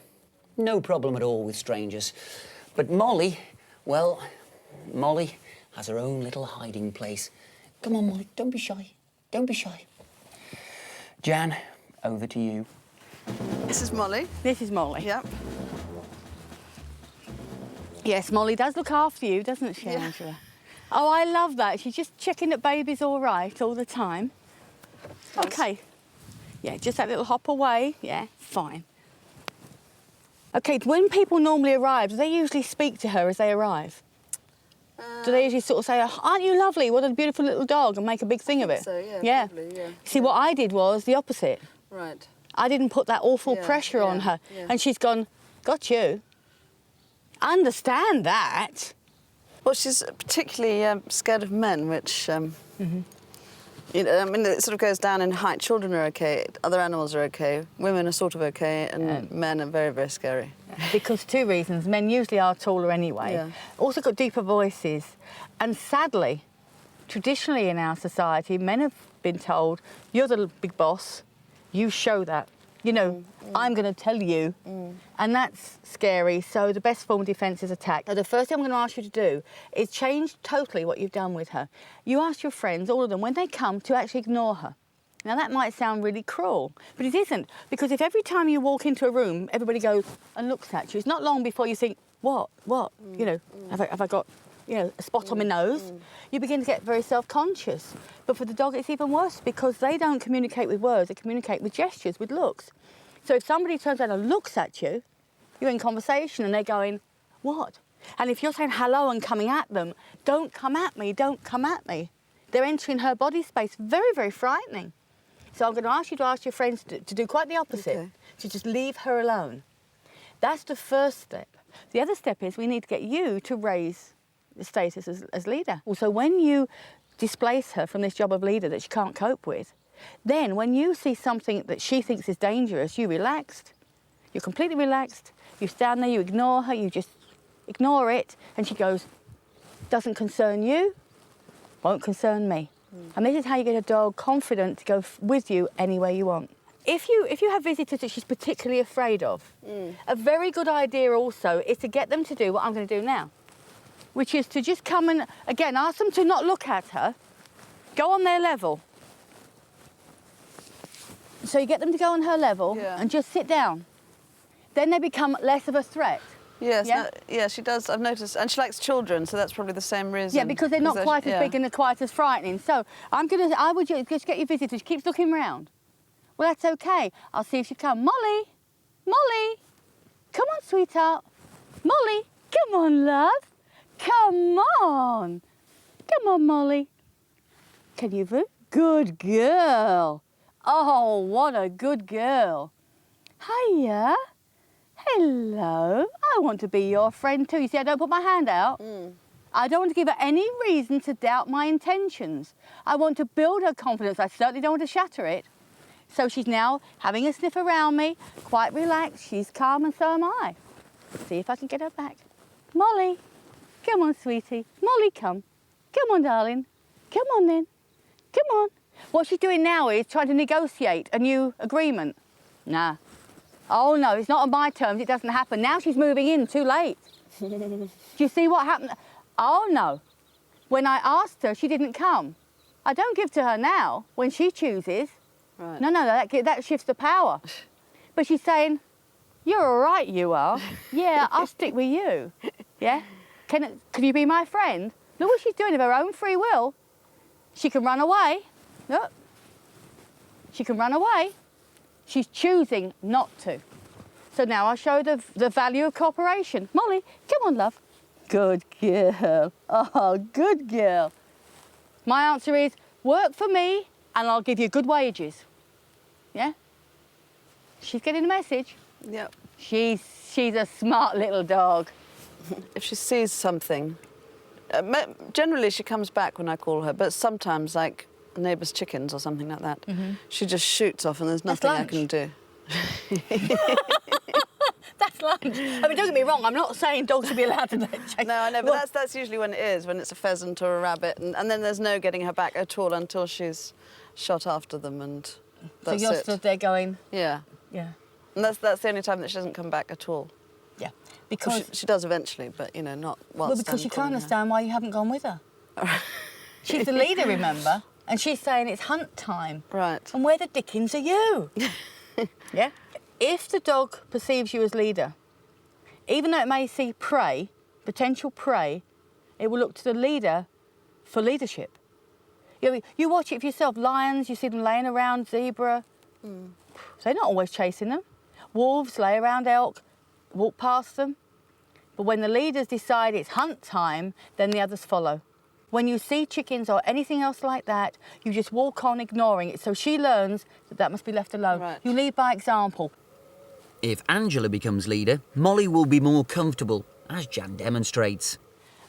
No problem at all with strangers. But Molly, well, Molly has her own little hiding place. Come on, Molly, don't be shy. Don't be shy. Jan, over to you. This is Molly. This is Molly. Yep. Yes, Molly does look after you, doesn't she, Yeah. Angela? Oh, I love that. She's just checking that baby's all right all the time. Nice. OK. Yeah, just that little hop away. Yeah, fine. OK, when people normally arrive, do they usually speak to her as they arrive? Do they usually sort of say, oh, aren't you lovely? What a beautiful little dog, and make a big thing of it? So, yeah, probably, yeah. See, what I did was the opposite. Right. I didn't put that awful pressure on her. Yeah. And she's gone, got you. Understand that. Well, she's particularly scared of men, which, you know, I mean, it sort of goes down in height. Children are OK, other animals are OK, women are sort of OK, and men are very, very scary. Because two reasons. Men usually are taller anyway. Yeah. Also got deeper voices. And sadly, traditionally in our society, men have been told, you're the big boss, you show that. You know, I'm going to tell you. And that's scary. So the best form of defence is attack. So the first thing I'm going to ask you to do is change totally what you've done with her. You ask your friends, all of them, when they come, to actually ignore her. Now that might sound really cruel, but it isn't, because if every time you walk into a room, everybody goes and looks at you, it's not long before you think, what, you know, have I got, you know, a spot on my nose? You begin to get very self-conscious. But for the dog, it's even worse because they don't communicate with words, they communicate with gestures, with looks. So if somebody turns around and looks at you, you're in conversation and they're going, what? And if you're saying hello and coming at them, don't come at me, don't come at me. They're entering her body space, very, very frightening. So I'm going to ask you to ask your friends to do quite the opposite, to just leave her alone. That's the first step. The other step is we need to get you to raise the status as leader. Also, when you displace her from this job of leader that she can't cope with, then when you see something that she thinks is dangerous, you're relaxed. You're completely relaxed. You stand there, you ignore her, you just ignore it, and she goes, doesn't concern you, won't concern me. And this is how you get a dog confident to go with you anywhere you want. If you have visitors that she's particularly afraid of, a very good idea also is to get them to do what I'm going to do now, which is to just come and, again, ask them to not look at her, go on their level. So you get them to go on her level and just sit down. Then they become less of a threat. Yes, yeah, she does. I've noticed, and she likes children, so that's probably the same reason. Yeah, because they're not quite as big and they're quite as frightening. So I would just get your visitor. She keeps looking round. Well, that's okay. I'll see if she comes. Molly, Molly, come on, sweetheart. Molly, come on, love. Come on. Come on, Molly. Can you move? Good girl. Oh, what a good girl. Hiya. Hello. I want to be your friend too. You see, I don't put my hand out. I don't want to give her any reason to doubt my intentions. I want to build her confidence. I certainly don't want to shatter it. So she's now having a sniff around me, quite relaxed. She's calm and so am I. See if I can get her back. Molly, come on, sweetie. Molly, come. Come on, darling. Come on then. Come on. What she's doing now is trying to negotiate a new agreement. Nah. Oh no, it's not on my terms, it doesn't happen. Now she's moving in too late. Do you see what happened? Oh no. When I asked her, she didn't come. I don't give to her now when she chooses. Right. No, that shifts the power. But she's saying, you're all right, you are. Yeah, I'll stick with you. Yeah? Can you be my friend? Look what she's doing of her own free will. She can run away. Look. She can run away. She's choosing not to. So now I'll show the value of cooperation. Molly, come on, love. Good girl. Oh, good girl. My answer is, work for me and I'll give you good wages. Yeah? She's getting the message. Yep. She's a smart little dog. If she sees something, generally she comes back when I call her, but sometimes, like neighbours' chickens or something like that, she just shoots off and there's nothing I can do. That's lunch. I mean, don't get me wrong, I'm not saying dogs should be allowed to check. No, I know, but that's usually when it is, when it's a pheasant or a rabbit, and then there's no getting her back at all until she's shot after them, and that's so you're stood there going... Yeah. Yeah. And that's the only time that she doesn't come back at all. Yeah. Because... Well, she does eventually, but, you know, not whilst Well, because you can't understand why you haven't gone with her. She's the leader, remember? And she's saying it's hunt time. Right. And where the dickens are you? Yeah? If the dog perceives you as leader, even though it may see prey, potential prey, it will look to the leader for leadership. You watch it for yourself. Lions, you see them laying around zebra. They're not always chasing them. Wolves lay around elk, walk past them. But when the leaders decide it's hunt time, then the others follow. When you see chickens or anything else like that, you just walk on ignoring it. So she learns that must be left alone. Right. You lead by example. If Angela becomes leader, Molly will be more comfortable, as Jan demonstrates.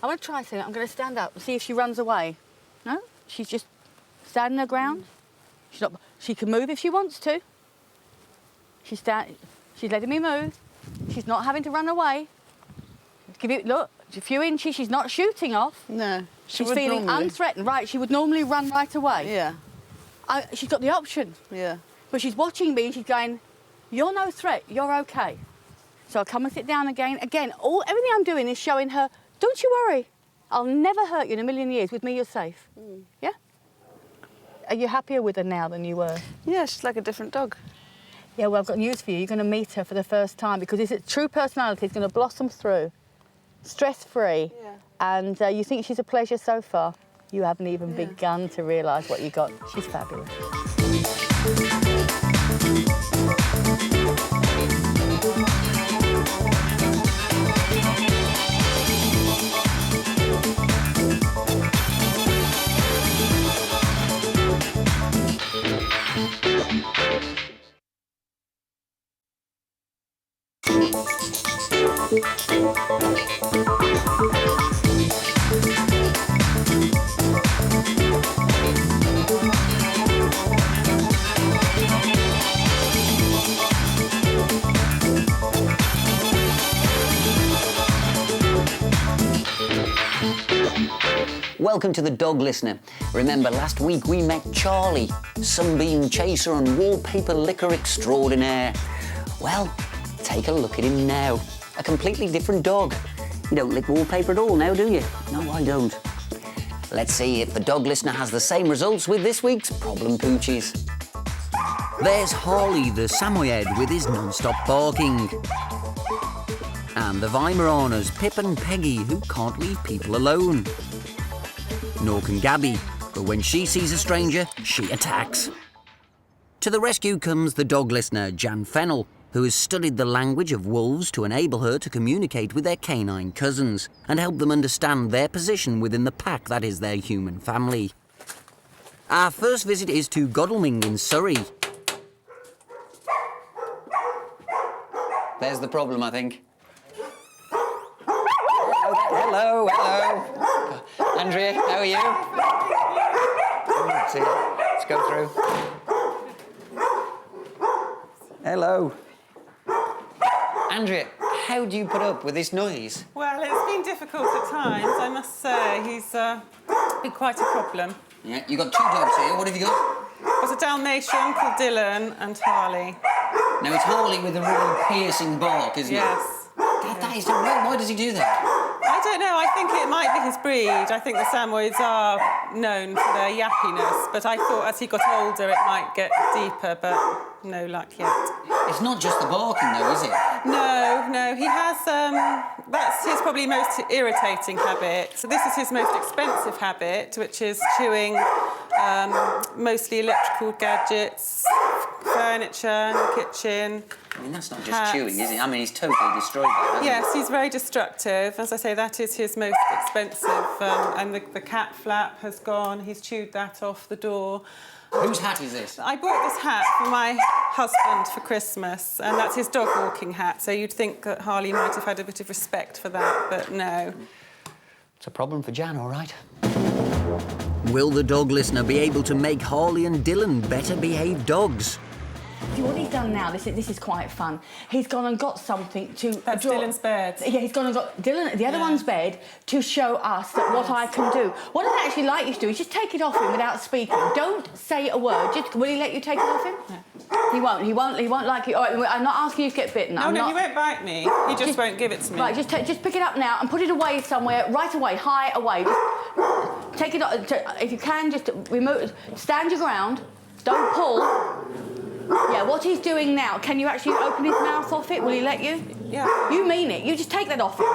I'm going to try something. I'm going to stand up and see if she runs away. No? She's just standing her ground. She can move if she wants to. She's letting me move. She's not having to run away. Look, a few inches, she's not shooting off. No. She's feeling unthreatened. Right, she would normally run right away. Yeah. She's got the option. Yeah. But she's watching me and she's going, you're no threat, you're okay. So I come and sit down again. Again, everything I'm doing is showing her, don't you worry. I'll never hurt you in a million years. With me, you're safe. Yeah? Are you happier with her now than you were? Yeah, she's like a different dog. Yeah, well, I've got news for you. You're going to meet her for the first time because it's true personality is going to blossom through, stress-free, and you think she's a pleasure so far. You haven't even begun to realise what you got. She's fabulous. Welcome to the Dog Listener. Remember, last week we met Charlie, sunbeam chaser and wallpaper licker extraordinaire. Well, take a look at him now. A completely different dog. You don't lick wallpaper at all now, do you? No, I don't. Let's see if the Dog Listener has the same results with this week's Problem Poochies. There's Harley the Samoyed with his non-stop barking. And the Weimaraners, Pip and Peggy, who can't leave people alone. Nor can Gabby, but when she sees a stranger, she attacks. To the rescue comes the Dog Listener, Jan Fennell, who has studied the language of wolves to enable her to communicate with their canine cousins and help them understand their position within the pack that is their human family. Our first visit is to Godalming in Surrey. There's the problem, I think. Hello, hello. Andrea, how are you? See, let's go through. Hello. Andrea, how do you put up with this noise? Well, it's been difficult at times, I must say. He's been quite a problem. Yeah, you got two dogs here. What have you got? Got a Dalmatian called Dylan and Harley. Now, it's Harley with a really piercing bark, isn't it? Yes. That is why does he do that? I don't know, I think it might be his breed. I think the Samoyeds are known for their yappiness, but I thought as he got older it might get deeper, but no luck yet. It's not just the barking though, is it? No, he has, that's his probably most irritating habit. So this is his most expensive habit, which is chewing mostly electrical gadgets, furniture in the kitchen. I mean, that's not just chewing, is it? I mean, he's totally destroyed that, hasn't he? Yes, he's very destructive. As I say, that is his most expensive. And the cat flap has gone. He's chewed that off the door. Whose hat is this? I bought this hat for my husband for Christmas, and that's his dog walking hat. So you'd think that Harley might have had a bit of respect for that, but no. It's a problem for Jan, all right. Will the Dog Listener be able to make Harley and Dylan better behaved dogs? See, what he's done now, this is quite fun. He's gone and got something to... That's Dylan's bed. Yeah, he's gone and got the other one's bed to show us that what I can do. What I'd actually like you to do is just take it off him without speaking. Don't say a word. Will he let you take it off him? No. He won't like it. All right, I'm not asking you to get bitten. No, he won't bite me. He just won't give it to me. Right, just pick it up now and put it away somewhere, right away, high away. Just take it, if you can, just remove, stand your ground, don't pull. Yeah, what he's doing now, can you actually open his mouth off it? Will he let you? Yeah. You mean it. You just take that off him.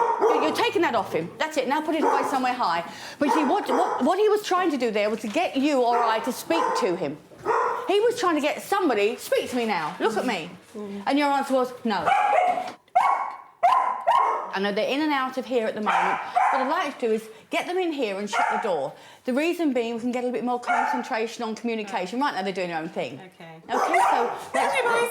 You're taking that off him. That's it. Now put it away somewhere high. But you see, what he was trying to do there was to get you or I to speak to him. He was trying to get somebody, speak to me now, look at me. And your answer was, no. I know they're in and out of here at the moment. What I'd like to do is get them in here and shut the door. The reason being we can get a little bit more concentration on communication. Right now they're doing their own thing. Okay. Okay, so... Come here, boys.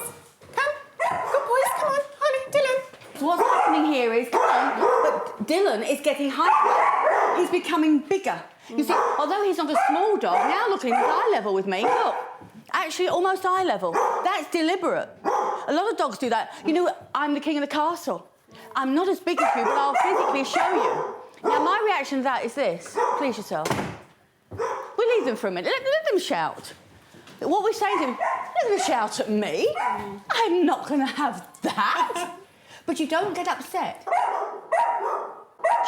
Come. Good boys, come on. Harley, Dylan. So what's happening here is, come on, but Dylan is getting hyper. He's becoming bigger. You see, although he's not a small dog, now look at him, he's eye level with me. Look. Actually, almost eye level. That's deliberate. A lot of dogs do that. You know, I'm the king of the castle. I'm not as big as you, but I'll physically show you. Now, my reaction to that is this. Please yourself. We'll leave them for a minute. Let them shout. What we're saying to them, let them shout at me. I'm not going to have that. But you don't get upset.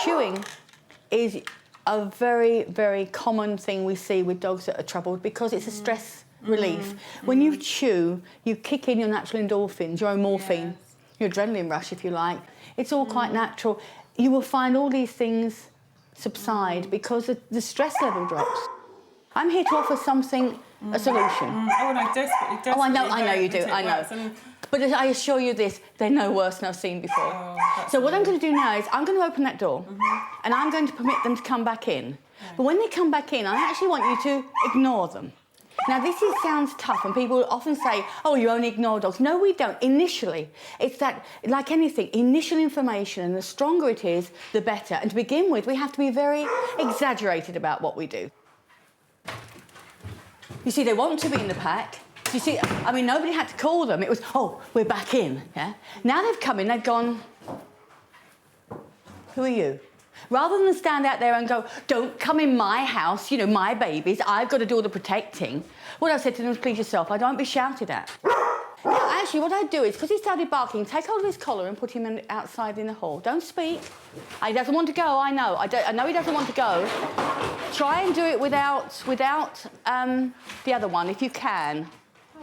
Chewing is a very, very common thing we see with dogs that are troubled because it's a stress relief. When you chew, you kick in your natural endorphins, your own morphine, your adrenaline rush, if you like. It's all quite natural. You will find all these things subside because the stress level drops. I'm here to offer something, a solution. Oh, and I desperately Oh, I know you do, I know. But I assure you this, they're no worse than I've seen before. So what I'm going to do now is I'm going to open that door and I'm going to permit them to come back in. But when they come back in, I actually want you to ignore them. Now, sounds tough, and people often say, oh, you only ignore dogs. No, we don't. Initially, it's that, like anything, initial information, and the stronger it is, the better. And to begin with, we have to be very exaggerated about what we do. You see, they want to be in the pack. You see, I mean, nobody had to call them. It was, oh, we're back in, yeah? Now they've come in, they've gone, who are you? Rather than stand out there and go, don't come in my house, you know, my babies, I've got to do all the protecting. What I said to them was, please yourself, I don't be shouted at. Now, actually, what I'd do is, because he started barking, take hold of his collar and put him outside in the hall. Don't speak. He doesn't want to go, I know. I know he doesn't want to go. Try and do it without the other one, if you can.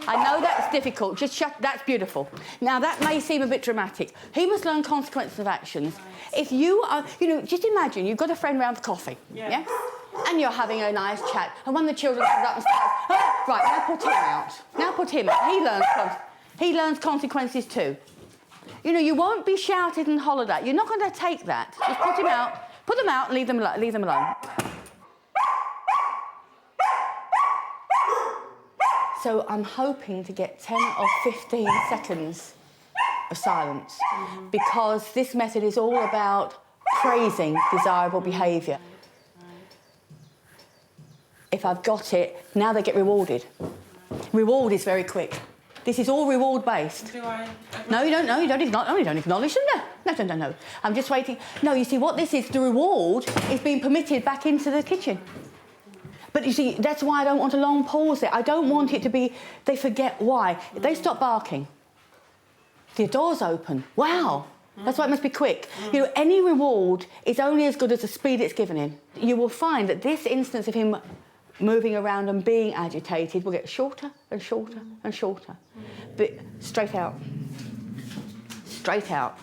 I know that's difficult, just shut, that's beautiful. Now, that may seem a bit dramatic. He must learn consequences of actions. If you are, you know, just imagine you've got a friend round for coffee, yeah? And you're having a nice chat, and one of the children comes up and says, oh, right, now put him out. Now put him out. He learns consequences too. You know, you won't be shouted and hollered at. You're not going to take that. Just put them out and leave them alone. So I'm hoping to get 10 or 15 seconds of silence because this method is all about praising desirable behaviour. If I've got it, now they get rewarded. Reward is very quick. This is all reward-based. No, you don't know. You don't acknowledge them. No. I'm just waiting. No, you see, what this is, the reward is being permitted back into the kitchen. But you see, that's why I don't want a long pause there. I don't want it to be, they forget why. If they stop barking, the door's open. Wow. That's why it must be quick. You know, any reward is only as good as the speed it's given in. You will find that this instance of him moving around and being agitated will get shorter and shorter and shorter. But straight out. Straight out.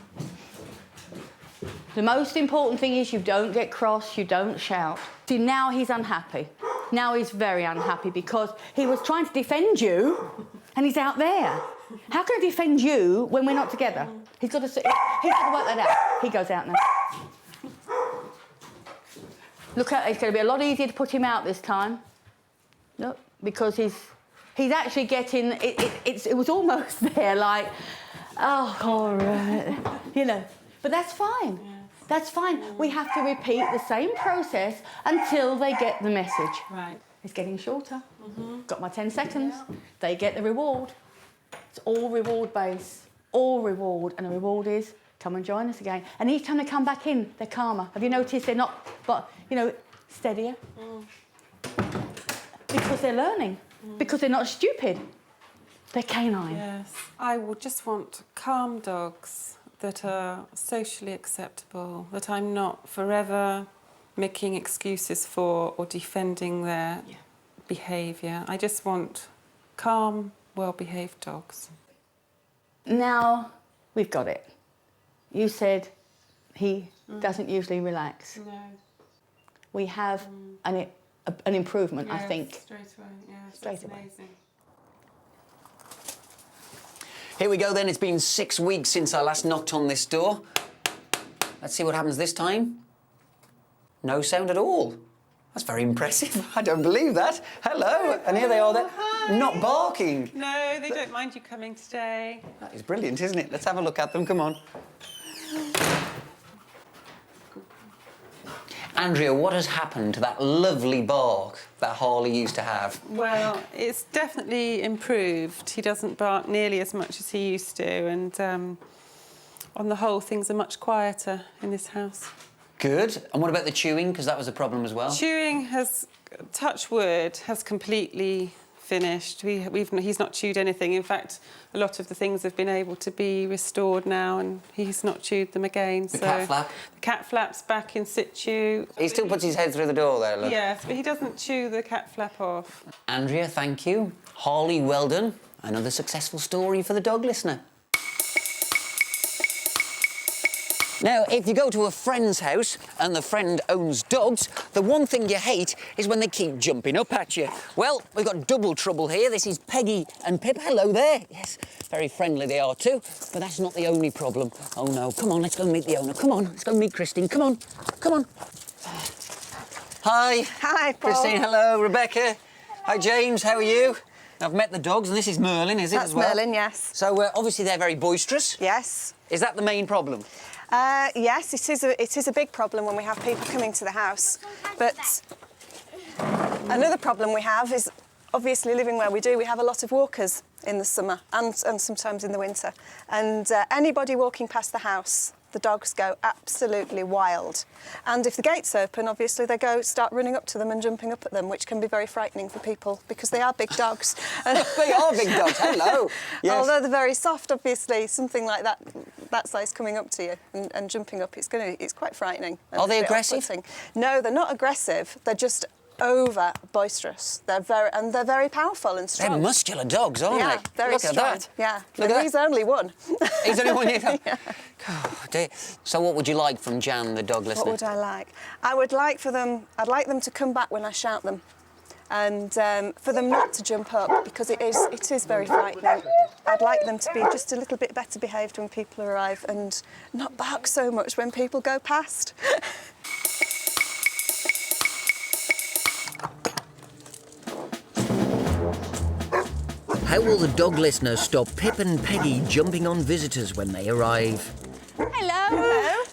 The most important thing is you don't get cross, you don't shout. See, now he's unhappy. Now he's very unhappy because he was trying to defend you and he's out there. How can I defend you when we're not together? He's got to work that out. He goes out now. Look, it's going to be a lot easier to put him out this time. No, because he's actually getting, it was almost there like, oh, all right, you know. But that's fine. That's fine. We have to repeat the same process until they get the message. Right. It's getting shorter. Got my 10 seconds. They get the reward. It's all reward-based. All reward. And the reward is, come and join us again. And each time they come back in, they're calmer. Have you noticed they're not, but, you know, steadier? Because they're learning. Because they're not stupid. They're canine. Yes. I would just want calm dogs that are socially acceptable, that I'm not forever making excuses for or defending their behaviour. I just want calm, well-behaved dogs. Now we've got it. You said he doesn't usually relax. No. We have an improvement, yes, I think. Straight away, yes. Straight away. Amazing. Here we go then, it's been 6 weeks since I last knocked on this door. Let's see what happens this time. No sound at all. That's very impressive. I don't believe that. Hello, and here they are then, not barking. No, they don't mind you coming today. That is brilliant, isn't it? Let's have a look at them, come on. Andrea, what has happened to that lovely bark that Harley used to have? Well, it's definitely improved. He doesn't bark nearly as much as he used to, and on the whole, things are much quieter in this house. Good. And what about the chewing? Because that was a problem as well. Chewing has, touch wood, has completely finished. He's not chewed anything. In fact, a lot of the things have been able to be restored now, and he's not chewed them again. The cat flap? The cat flap's back in situ. He still puts his head through the door there, look. Yes, but he doesn't chew the cat flap off. Andrea, thank you. Harley, well done. Another successful story for the dog listener. Now, if you go to a friend's house and the friend owns dogs, the one thing you hate is when they keep jumping up at you. Well, we've got double trouble here. This is Peggy and Pip. Hello there. Yes, very friendly they are too, but that's not the only problem. Oh, no. Come on, let's go meet the owner. Come on, let's go meet Christine. Come on, come on. Hi. Hi, Paul. Christine, hello. Rebecca. Hi, James. How are you? I've met the dogs, and this is Merlin, is it, as well? That's Merlin, yes. So, obviously, they're very boisterous. Yes. Is that the main problem? Yes, it is a big problem when we have people coming to the house. But another problem we have is, obviously, living where we do, we have a lot of walkers in the summer and sometimes in the winter. And anybody walking past the house, the dogs go absolutely wild. And if the gate's open, obviously, they start running up to them and jumping up at them, which can be very frightening for people because they are big dogs. They are big dogs, hello. Yes. Although they're very soft, obviously, something like that size coming up to you and jumping up, it's quite frightening. Are they aggressive? No, they're not aggressive. They're just over boisterous. They're very powerful and strong. They're muscular dogs, aren't yeah, they? Very Look strong. at that. Yeah, Look and at he's that. only one. He's only one, yeah. Yeah. Oh, dear. So what would you like from Jan, the dog listener? What would I like? I'd like them to come back when I shout them. And for them not to jump up, because it is very frightening. I'd like them to be just a little bit better behaved when people arrive and not bark so much when people go past. How will the dog listener stop Pip and Peggy jumping on visitors when they arrive? Hello. Hello.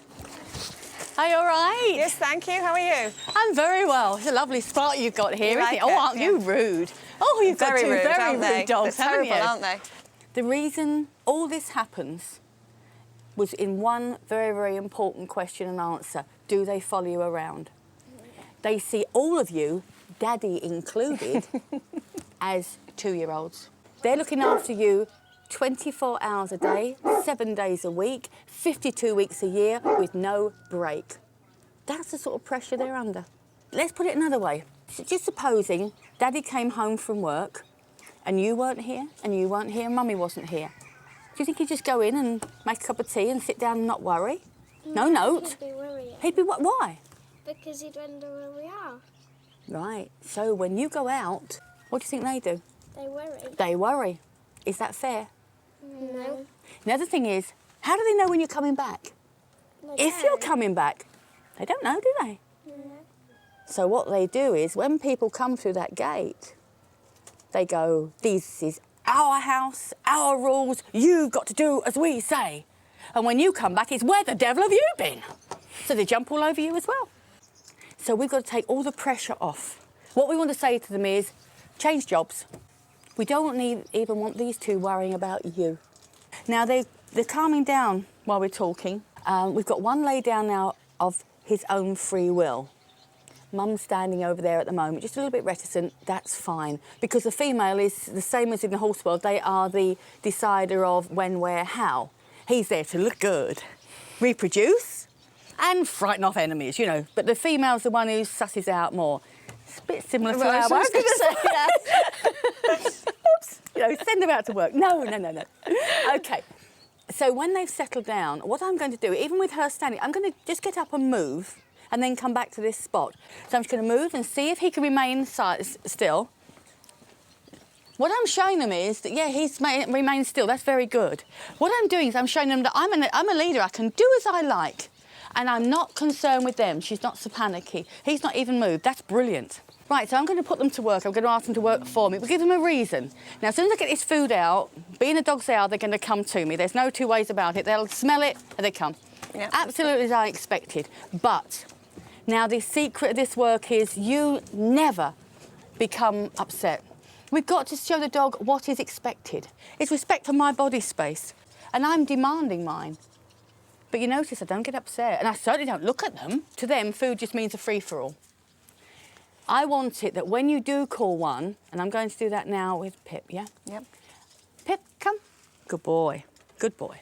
Are you all right? Yes, thank you. How are you? I'm very well. It's a lovely spot you've got here, You isn't like it? Oh, it? aren't you rude? Oh, you've got Very two rude, very aren't they? rude dogs, They're haven't terrible, you? aren't they? The reason all this happens was in one very, very important question and answer. Do they follow you around? They see all of you, Daddy included, as 2-year-olds. They're looking after you 24 hours a day, 7 days a week, 52 weeks a year with no break. That's the sort of pressure they're under. Let's put it another way. Just supposing Daddy came home from work and you weren't here and you weren't here and Mummy wasn't here. Do you think he'd just go in and make a cup of tea and sit down and not worry? No note. He'd be worrying. He'd be what? Why? Because he'd wonder where we are. Right. So when you go out, what do you think they do? They worry. They worry. Is that fair? No. The other thing is, how do they know when you're coming back? If you're coming back, they don't know, do they? No. So what they do is, when people come through that gate, they go, this is our house, our rules, you've got to do as we say. And when you come back, it's where the devil have you been? So they jump all over you as well. So we've got to take all the pressure off. What we want to say to them is, change jobs. We don't even want these two worrying about you. Now, they're calming down while we're talking. We've got one lay down now of his own free will. Mum's standing over there at the moment, just a little bit reticent. That's fine, because the female is the same as in the horse world. They are the decider of when, where, how. He's there to look good, reproduce, and frighten off enemies, you know. But the female's the one who susses out more. It's a bit similar to Right, our so I was work. gonna say, Oops, you know, send them out to work. No. OK. So when they've settled down, what I'm going to do, even with her standing, I'm going to just get up and move and then come back to this spot. So I'm just going to move and see if he can remain still. What I'm showing them is that, yeah, he's remained still. That's very good. What I'm doing is I'm showing them that I'm a leader. I can do as I like. And I'm not concerned with them. She's not so panicky. He's not even moved. That's brilliant. Right, so I'm going to put them to work. I'm going to ask them to work for me. We'll give them a reason. Now, as soon as I get this food out, being the dogs they are, they're going to come to me. There's no two ways about it. They'll smell it and they come. Yep. Absolutely as I expected. But now the secret of this work is you never become upset. We've got to show the dog what is expected. It's respect for my body space. And I'm demanding mine. But you notice I don't get upset, and I certainly don't look at them. To them, food just means a free-for-all. I want it that when you do call one, and I'm going to do that now with Pip, yeah? Yep. Pip, come. Good boy. Good boy.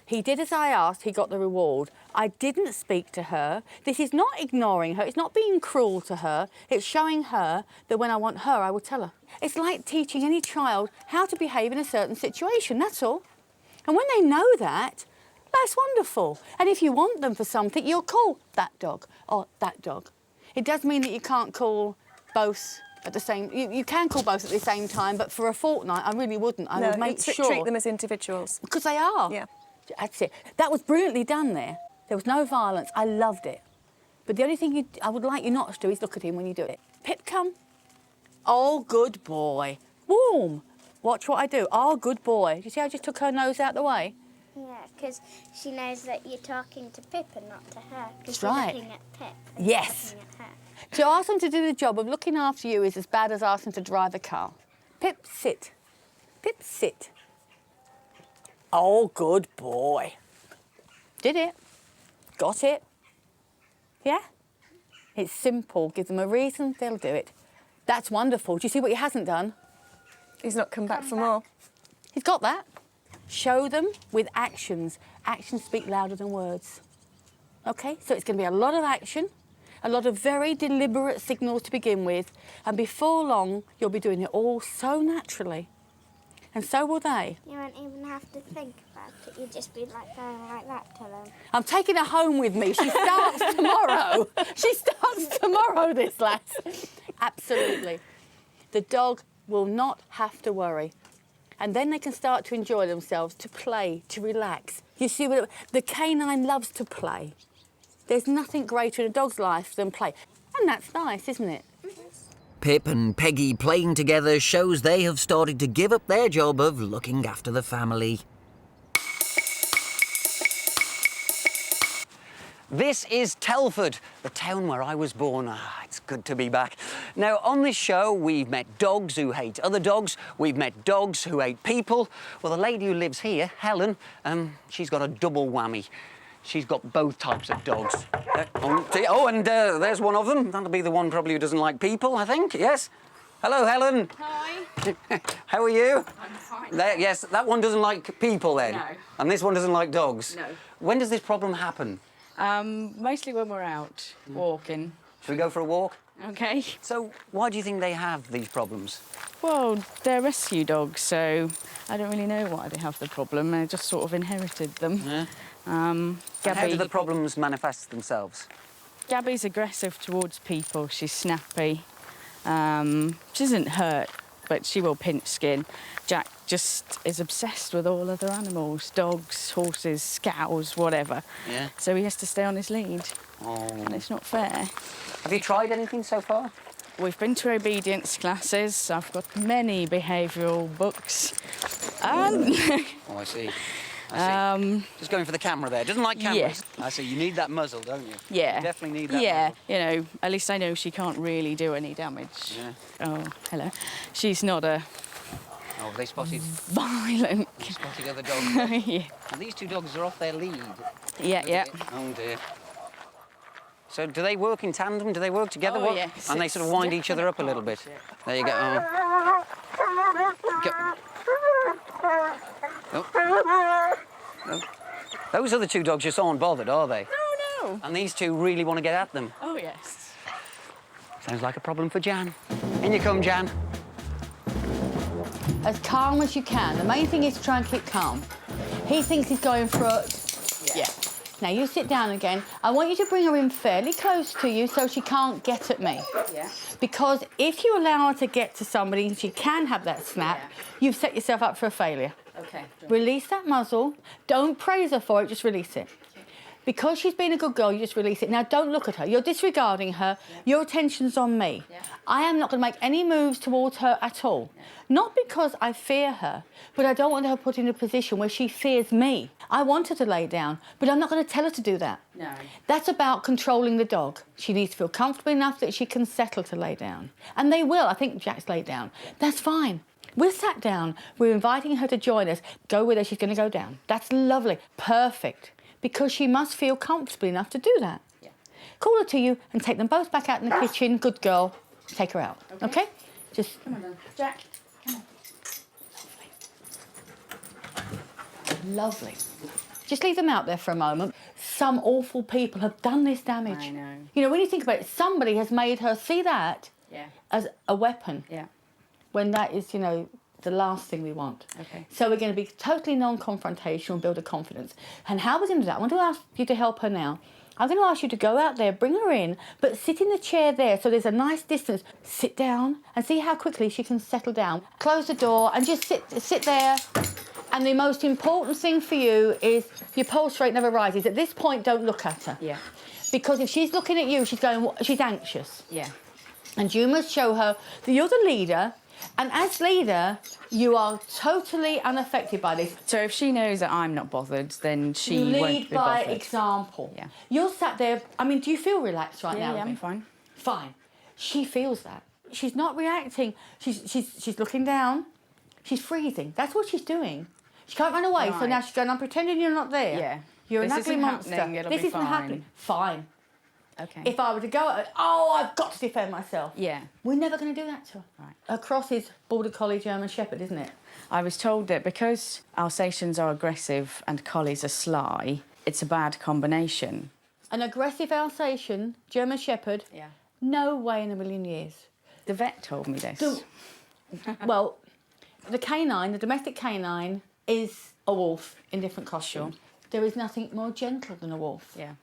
He did as I asked, he got the reward. I didn't speak to her. This is not ignoring her, it's not being cruel to her, it's showing her that when I want her, I will tell her. It's like teaching any child how to behave in a certain situation, that's all. And when they know that, that's wonderful. And if you want them for something, you'll call that dog or that dog. It does mean that you can't call both at the same... You can call both at the same time, but for a fortnight, I really wouldn't. I would make sure... treat them as individuals. Because they are. Yeah. That's it. That was brilliantly done there. There was no violence. I loved it. But the only thing I would like you not to do is look at him when you do it. Pip, come. Oh, good boy. Warm. Watch what I do. Oh, good boy. Do you see how I just took her nose out the way? Yeah, because she knows that you're talking to Pip and not to her. That's right. You're looking at Pip and Yes. looking at her. To ask them to do the job of looking after you is as bad as asking them to drive a car. Pip, sit. Pip, sit. Oh, good boy. Did it. Got it. Yeah? It's simple. Give them a reason, they'll do it. That's wonderful. Do you see what he hasn't done? He's not come back for more. He's got that. Show them with actions. Actions speak louder than words. OK? So it's going to be a lot of action, a lot of very deliberate signals to begin with, and before long, you'll be doing it all so naturally. And so will they. You won't even have to think about it. You'll just be like going like that to them. I'm taking her home with me. She starts tomorrow. She starts tomorrow, this lass. Absolutely. The dog will not have to worry. And then they can start to enjoy themselves, to play, to relax. You see, the canine loves to play. There's nothing greater in a dog's life than play. And that's nice, isn't it? Pip and Peggy playing together shows they have started to give up their job of looking after the family. This is Telford, the town where I was born. Ah, it's good to be back. Now, on this show, we've met dogs who hate other dogs. We've met dogs who hate people. Well, the lady who lives here, Helen, she's got a double whammy. She's got both types of dogs. And there's one of them. That'll be the one probably who doesn't like people, I think. Yes? Hello, Helen. Hi. How are you? I'm fine. Yes, that one doesn't like people then? No. And this one doesn't like dogs? No. When does this problem happen? Mostly when we're out walking. Should we go for a walk? Okay. So, why do you think they have these problems? Well, they're rescue dogs, so I don't really know why they have the problem. I just sort of inherited them. Yeah. Gabby, how do the problems manifest themselves? Gabby's aggressive towards people. She's snappy. She doesn't hurt, but she will pinch skin. Jack just is obsessed with all other animals, dogs, horses, cows, whatever. Yeah. So he has to stay on his lead. Oh. And it's not fair. Have you tried anything so far? We've been to obedience classes. I've got many behavioural books. Oh, I see. I see. Just going for the camera there. Doesn't like cameras. Yes. I see. You need that muzzle, don't you? Yeah. You definitely need that Yeah, muzzle. you know, at least I know she can't really do any damage. Yeah. Oh, hello. She's not a Oh, they spotted... violent... They spotted other dogs. Yeah. And these two dogs are off their lead. Yeah, yeah. Oh, dear. So do they work in tandem? Do they work together? Oh, yes. And they sort of wind each other up a little bit. There you go. Oh. Those other two dogs just aren't bothered, are they? No, no. And these two really want to get at them. Oh, yes. Sounds like a problem for Jan. In you come, Jan. As calm as you can. The main thing is to try and keep calm. He thinks he's going for it. Yeah. Now, you sit down again. I want you to bring her in fairly close to you so she can't get at me. Yeah. Because if you allow her to get to somebody and she can have that snap, you've set yourself up for a failure. Okay. Release that muzzle. Don't praise her for it, just release it. Because she's been a good girl, you just release it. Now, don't look at her. You're disregarding her. Yeah. Your attention's on me. Yeah. I am not going to make any moves towards her at all. Yeah. Not because I fear her, but I don't want her put in a position where she fears me. I want her to lay down, but I'm not going to tell her to do that. No. That's about controlling the dog. She needs to feel comfortable enough that she can settle to lay down. And they will. I think Jack's laid down. That's fine. We're sat down. We're inviting her to join us. Go with her. She's going to go down. That's lovely. Perfect. Because she must feel comfortable enough to do that. Yeah. Call her to you and take them both back out in the kitchen. Good girl. Take her out. Okay? Just... Come on then. Jack, come on. Lovely. Just leave them out there for a moment. Some awful people have done this damage. I know. You know, when you think about it, somebody has made her see that as a weapon. Yeah. When that is, you know, the last thing we want. Okay. So we're going to be totally non-confrontational and build a confidence. And how we're going to do that, I want to ask you to help her now. I'm going to ask you to go out there, bring her in, but sit in the chair there so there's a nice distance. Sit down and see how quickly she can settle down. Close the door and just sit there. And the most important thing for you is your pulse rate never rises. At this point, don't look at her. Yeah. Because if she's looking at you, she's anxious. Yeah. And you must show her that you're the leader, and as leader, you are totally unaffected by this. So if she knows that I'm not bothered, then she You won't lead be by bothered. example. Yeah. You're sat there, I mean, do you feel relaxed right now? Yeah, I'm fine. Fine. She feels that. She's not reacting. She's looking down. She's freezing. That's what she's doing. She can't run away, so Right. now she's going, I'm pretending you're not there. Yeah. You're This an ugly isn't monster. happening, it'll This be isn't fine. happening. Fine. Okay. If I were to go at her, oh, I've got to defend myself. Yeah. We're never going to do that to her. Right. Her cross is Border Collie German Shepherd, isn't it? I was told that because Alsatians are aggressive and collies are sly, it's a bad combination. An aggressive Alsatian German Shepherd? Yeah. No way in a million years. The vet told me this. Well, the canine, the domestic canine, is a wolf in different costumes. There is nothing more gentle than a wolf. Yeah.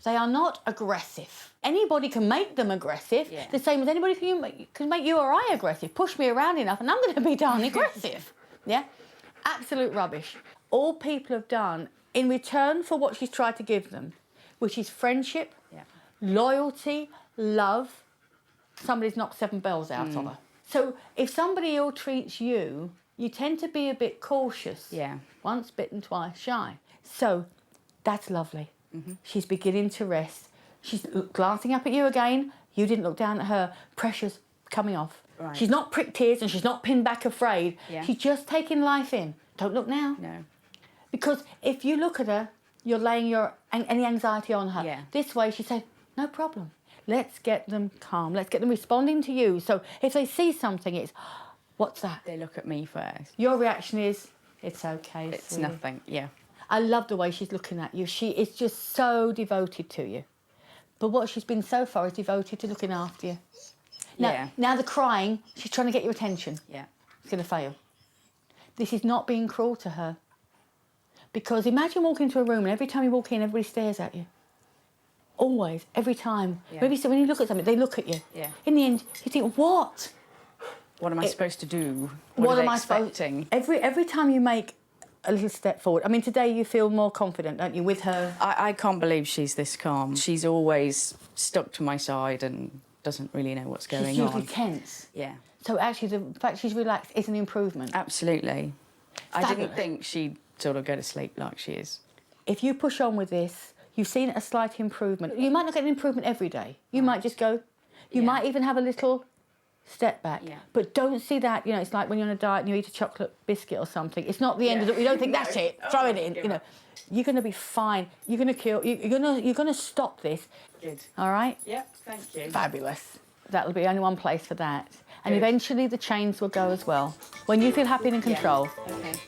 They are not aggressive. Anybody can make them aggressive, Yeah. the same as anybody can make you or I aggressive. Push me around enough and I'm going to be darn aggressive. Yeah? Absolute rubbish. All people have done in return for what she's tried to give them, which is friendship, loyalty, love, somebody's knocked 7 bells out of her. So if somebody ill-treats you, you tend to be a bit cautious. Yeah. Once bitten, twice shy. So that's lovely. She's beginning to rest. She's glancing up at you again. You didn't look down at her. Pressure's coming off. Right. She's not pricked ears and she's not pinned back afraid. Yeah. She's just taking life in. Don't look now. No. Because if you look at her, you're laying any anxiety on her. Yeah. This way she said, no problem. Let's get them calm. Let's get them responding to you. So if they see something, it's, what's that? They look at me first. Your reaction is, it's okay, It's sweetie." nothing, yeah. I love the way she's looking at you. She is just so devoted to you. But what she's been so far is devoted to looking after you. Now the crying, she's trying to get your attention. Yeah. It's going to fail. This is not being cruel to her. Because imagine walking into a room and every time you walk in, everybody stares at you. Always, every time. Yeah. Maybe so when you look at something, they look at you. Yeah. In the end, you think, what? What am I supposed to do? What are am they I expecting? Every time you make a little step forward, I mean, today you feel more confident, don't you, with her? I can't believe she's this calm. She's always stuck to my side and doesn't really know what's going She's usually on. tense. Yeah. So actually, the fact she's relaxed is an improvement. Absolutely. I didn't Fabulous. think she'd sort of go to sleep like she is. If you push on with this, you've seen a slight improvement. You might not get an improvement every day. You might just go, you might even have a little step back. Yeah. But don't see that, you know, it's like when you're on a diet and you eat a chocolate biscuit or something. It's not the end of it. You don't think that's it. Throw it in, you know. You're going to be fine. You're going to kill, you're going to stop this. Good. All right? Yep, thank you. Fabulous. That'll be only one place for that. And eventually the chains will go as well. When you feel happy and in control,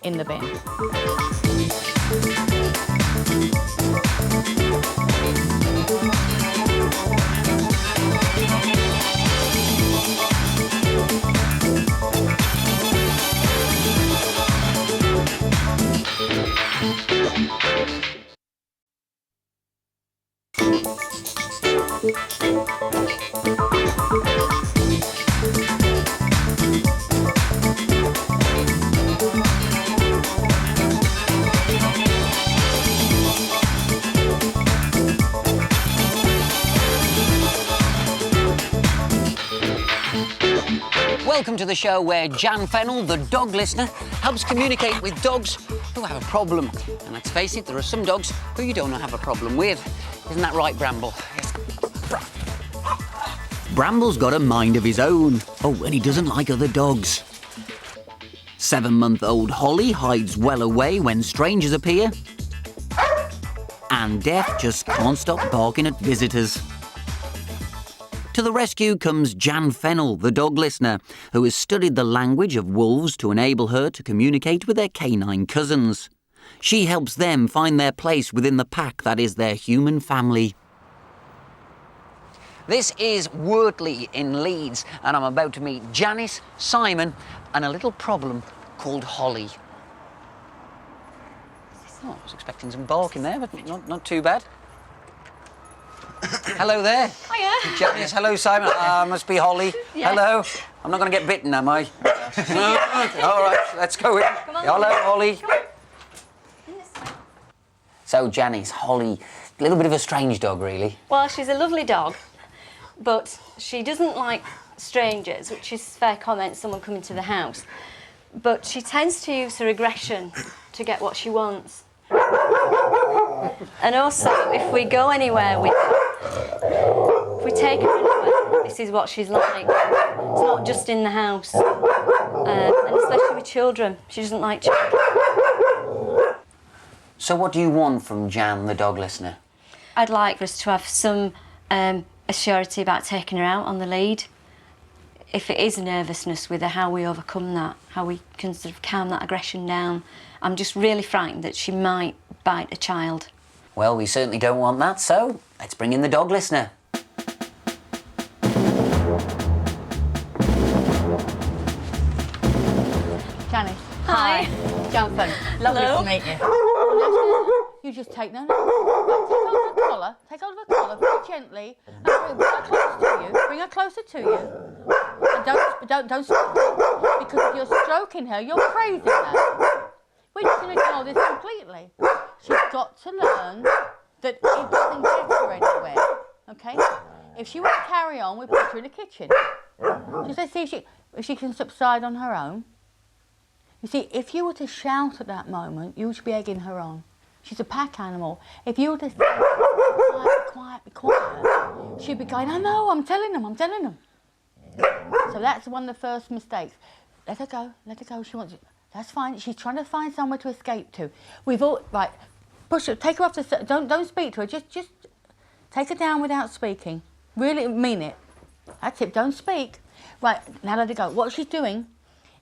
in the bin. Welcome to the show where Jan Fennell, the dog listener, helps communicate with dogs who have a problem. And let's face it, there are some dogs who you don't have a problem with. Isn't that right, Bramble? Yes. Bramble's got a mind of his own. Oh, and he doesn't like other dogs. 7-month-old Holly hides well away when strangers appear. And Death just can't stop barking at visitors. To the rescue comes Jan Fennell, the dog listener, who has studied the language of wolves to enable her to communicate with their canine cousins. She helps them find their place within the pack that is their human family. This is Wortley in Leeds, and I'm about to meet Janice, Simon, and a little problem called Holly. Oh, I was expecting some barking there, but not too bad. Hello there. Hiya. Janice, hello Simon. Must be Holly. Yes. Hello. I'm not going to get bitten, am I? All right, let's go in. Come on, Hello, Holly. Come on. So, Janice, Holly, a little bit of a strange dog, really. Well, she's a lovely dog, but she doesn't like strangers, which is fair comment, someone coming to the house. But she tends to use her aggression to get what she wants. And also, if we go anywhere with her, if we take her anywhere, this is what she's like. It's not just in the house, and especially with children. She doesn't like children. So what do you want from Jan, the dog listener? I'd like for us to have some assurity about taking her out on the lead. If it is nervousness with her, how we overcome that, how we can sort of calm that aggression down. I'm just really frightened that she might bite a child. Well, we certainly don't want that, so let's bring in the dog listener. Janice. Hi. Jan Fennell. Lovely Hello. to meet you. You just take no. Right, take hold of her collar very gently, and bring her closer to you. Bring her closer to you. And don't stroke her, because if you're stroking her, you're praising her. We're just going to ignore this completely. She's got to learn that it doesn't get her anywhere. Okay? If she wants to carry on, we put her in the kitchen. Just let's see if she can subside on her own. You see, if you were to shout at that moment, you would be egging her on. She's a pack animal. If you were to say, quiet, be quiet, she'd be going, I know, I'm telling them. So that's one of the first mistakes. Let her go, she wants it. That's fine, she's trying to find somewhere to escape to. Right, push her, take her off don't speak to her, just take her down without speaking. Really mean it. That's it, don't speak. Right, now let her go. What she's doing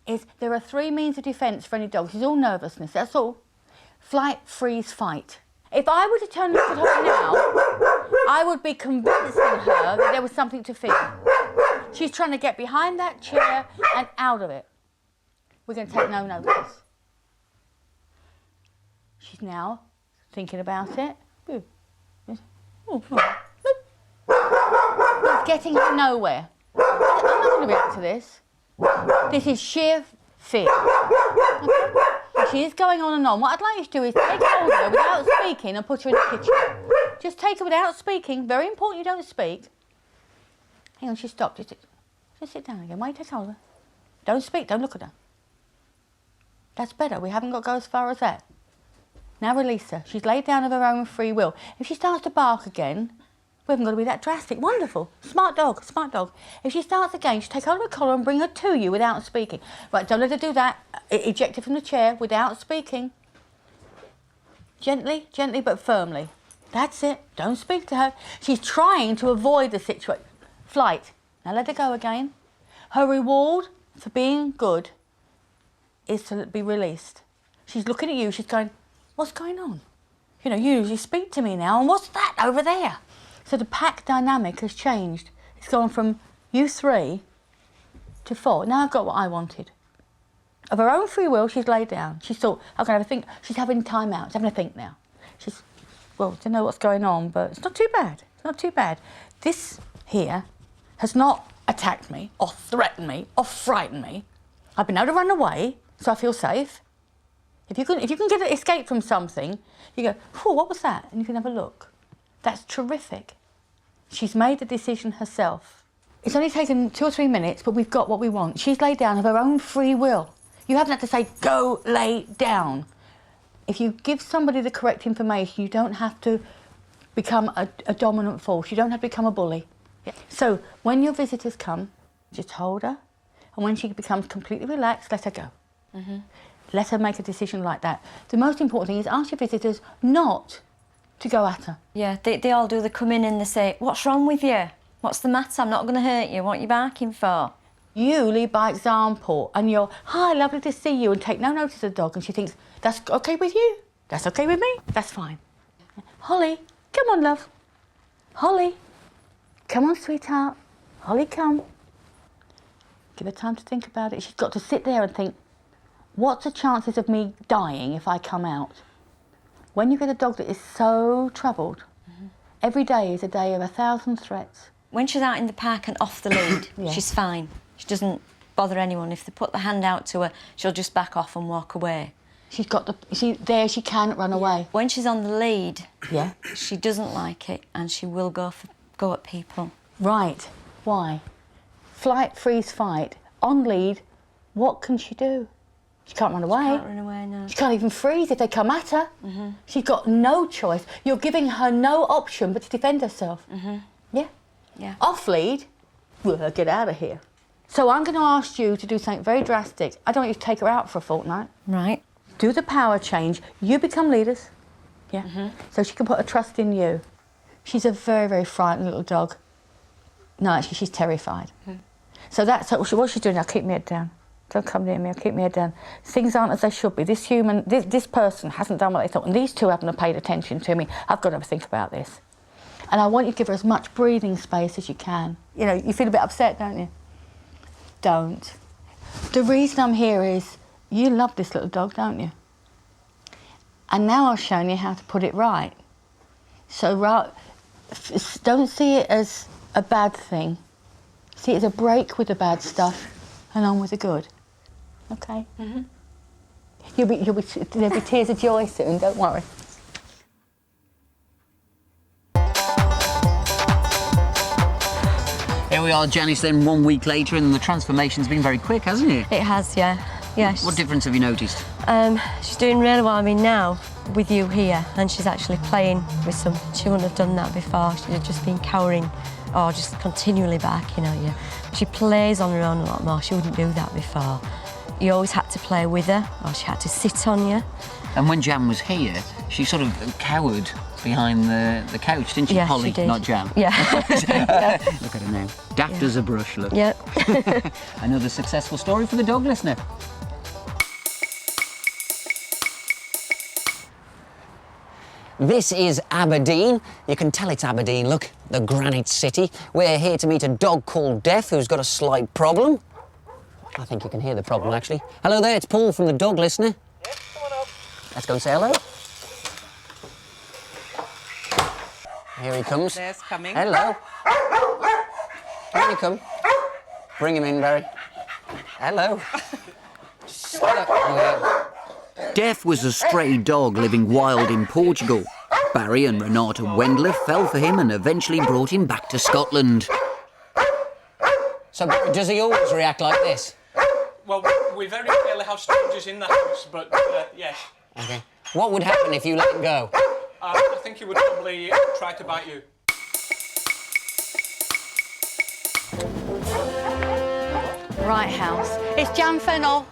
is, there are 3 means of defence for any dog. She's all nervousness, that's all. Flight, freeze, fight. If I were to turn and look at her now, I would be convincing her that there was something to fear. She's trying to get behind that chair and out of it. We're going to take no notice. She's now thinking about it. It's getting her nowhere. I'm not going to react to this. This is sheer fear. Okay? She is going on and on. What I'd like you to do is take hold of her without speaking and put her in the kitchen. Just take her without speaking. Very important you don't speak. Hang on, she stopped. Just sit down again. Why don't you take hold of her? Don't speak, don't look at her. That's better. We haven't got to go as far as that. Now release her. She's laid down of her own free will. If she starts to bark again, we haven't got to be that drastic. Wonderful. Smart dog, smart dog. If she starts again, just take hold of her collar and bring her to you without speaking. Right, don't let her do that. Eject her from the chair without speaking. Gently, but firmly. That's it. Don't speak to her. She's trying to avoid the situation. Flight. Now let her go again. Her reward for being good is to be released. She's looking at you, she's going, what's going on? You know, you usually speak to me now, and what's that over there? So the pack dynamic has changed. It's gone from you 3 to 4. Now I've got what I wanted. Of her own free will, she's laid down. She's thought, I'm going to have a think. She's having time out. She's having a think now. She's, well, don't know what's going on, but it's not too bad. It's not too bad. This here has not attacked me, or threatened me, or frightened me. I've been able to run away, so I feel safe. If you can get an escape from something, you go, oh, what was that? And you can have a look. That's terrific. She's made the decision herself. It's only taken 2 or 3 minutes, but we've got what we want. She's laid down of her own free will. You haven't had to say, go lay down. If you give somebody the correct information, you don't have to become a dominant force. You don't have to become a bully. Yeah. So when your visitors come, just hold her, and when she becomes completely relaxed, let her go. Mm-hmm. Let her make a decision like that. The most important thing is ask your visitors not to go at her. Yeah, they all do. They come in and they say, what's wrong with you? What's the matter? I'm not going to hurt you. What are you barking for? You lead by example and you're, hi, lovely to see you, and take no notice of the dog, and she thinks, that's okay with you? That's okay with me? That's fine. Holly, come on, love. Holly, come on, sweetheart. Holly, come. Give her time to think about it. She's got to sit there and think, what's the chances of me dying if I come out? When you get a dog that is so troubled, every day is a day of 1,000 threats. When she's out in the park and off the lead, she's fine. She doesn't bother anyone. If they put the hand out to her, she'll just back off and walk away. She's got the, she can't run away. When she's on the lead, she doesn't like it and she will go at people. Right. Why? Flight, freeze, fight. On lead, what can she do? She can't run away. She can't run away, no. She can't even freeze if they come at her. She's got no choice. You're giving her no option but to defend herself. Yeah? Yeah. Off lead, get out of here. So I'm going to ask you to do something very drastic. I don't want you to take her out for a fortnight. Right. Do the power change. You become leaders. Yeah. So she can put her trust in you. She's a very, very frightened little dog. No, actually, she's terrified. So that's what she's doing now. Keep my head down. Don't come near me. I'll keep my head down. Things aren't as they should be. This human, this person hasn't done what they thought, and these two haven't paid attention to me. I've got to have a think about this. And I want you to give her as much breathing space as you can. You know, you feel a bit upset, don't you? Don't. The reason I'm here is you love this little dog, don't you? And now I've shown you how to put it right. So don't see it as a bad thing. See it as a break with the bad stuff and on with the good. Okay? There'll be tears of joy soon, don't worry. Here we are, Janice, then 1 week later, and the transformation's been very quick, hasn't it? It has, yeah. What difference have you noticed? She's doing really well. I mean, now, with you here, and she's actually playing with some... She wouldn't have done that before. She'd have just been cowering or just continually barking at you. She plays on her own a lot more. She wouldn't do that before. You always had to play with her, or she had to sit on you. And when Jan was here, she sort of cowered behind the couch, didn't she, Yeah, Polly? she did. Not Jan. Yeah. Look at her now. Daft as a brush, look. Yep. Another successful story for the dog listener. This is Aberdeen. You can tell it's Aberdeen, look, the Granite City. We're here to meet a dog called Deaf who's got a slight problem. I think you can hear the problem, actually. Hello there, it's Paul from the dog listener. Yes, come on up. Let's go and say hello. Here he comes. There's coming. Hello. Here you come. Bring him in, Barry. Hello. Deaf was a stray dog living wild in Portugal. Barry and Renata Wendler fell for him and eventually brought him back to Scotland. So does he always react like this? Well, we very rarely have strangers in the house, but yes. Okay. What would happen if you let him go? I think he would probably try to bite you. Right, house. It's Jan Fennell.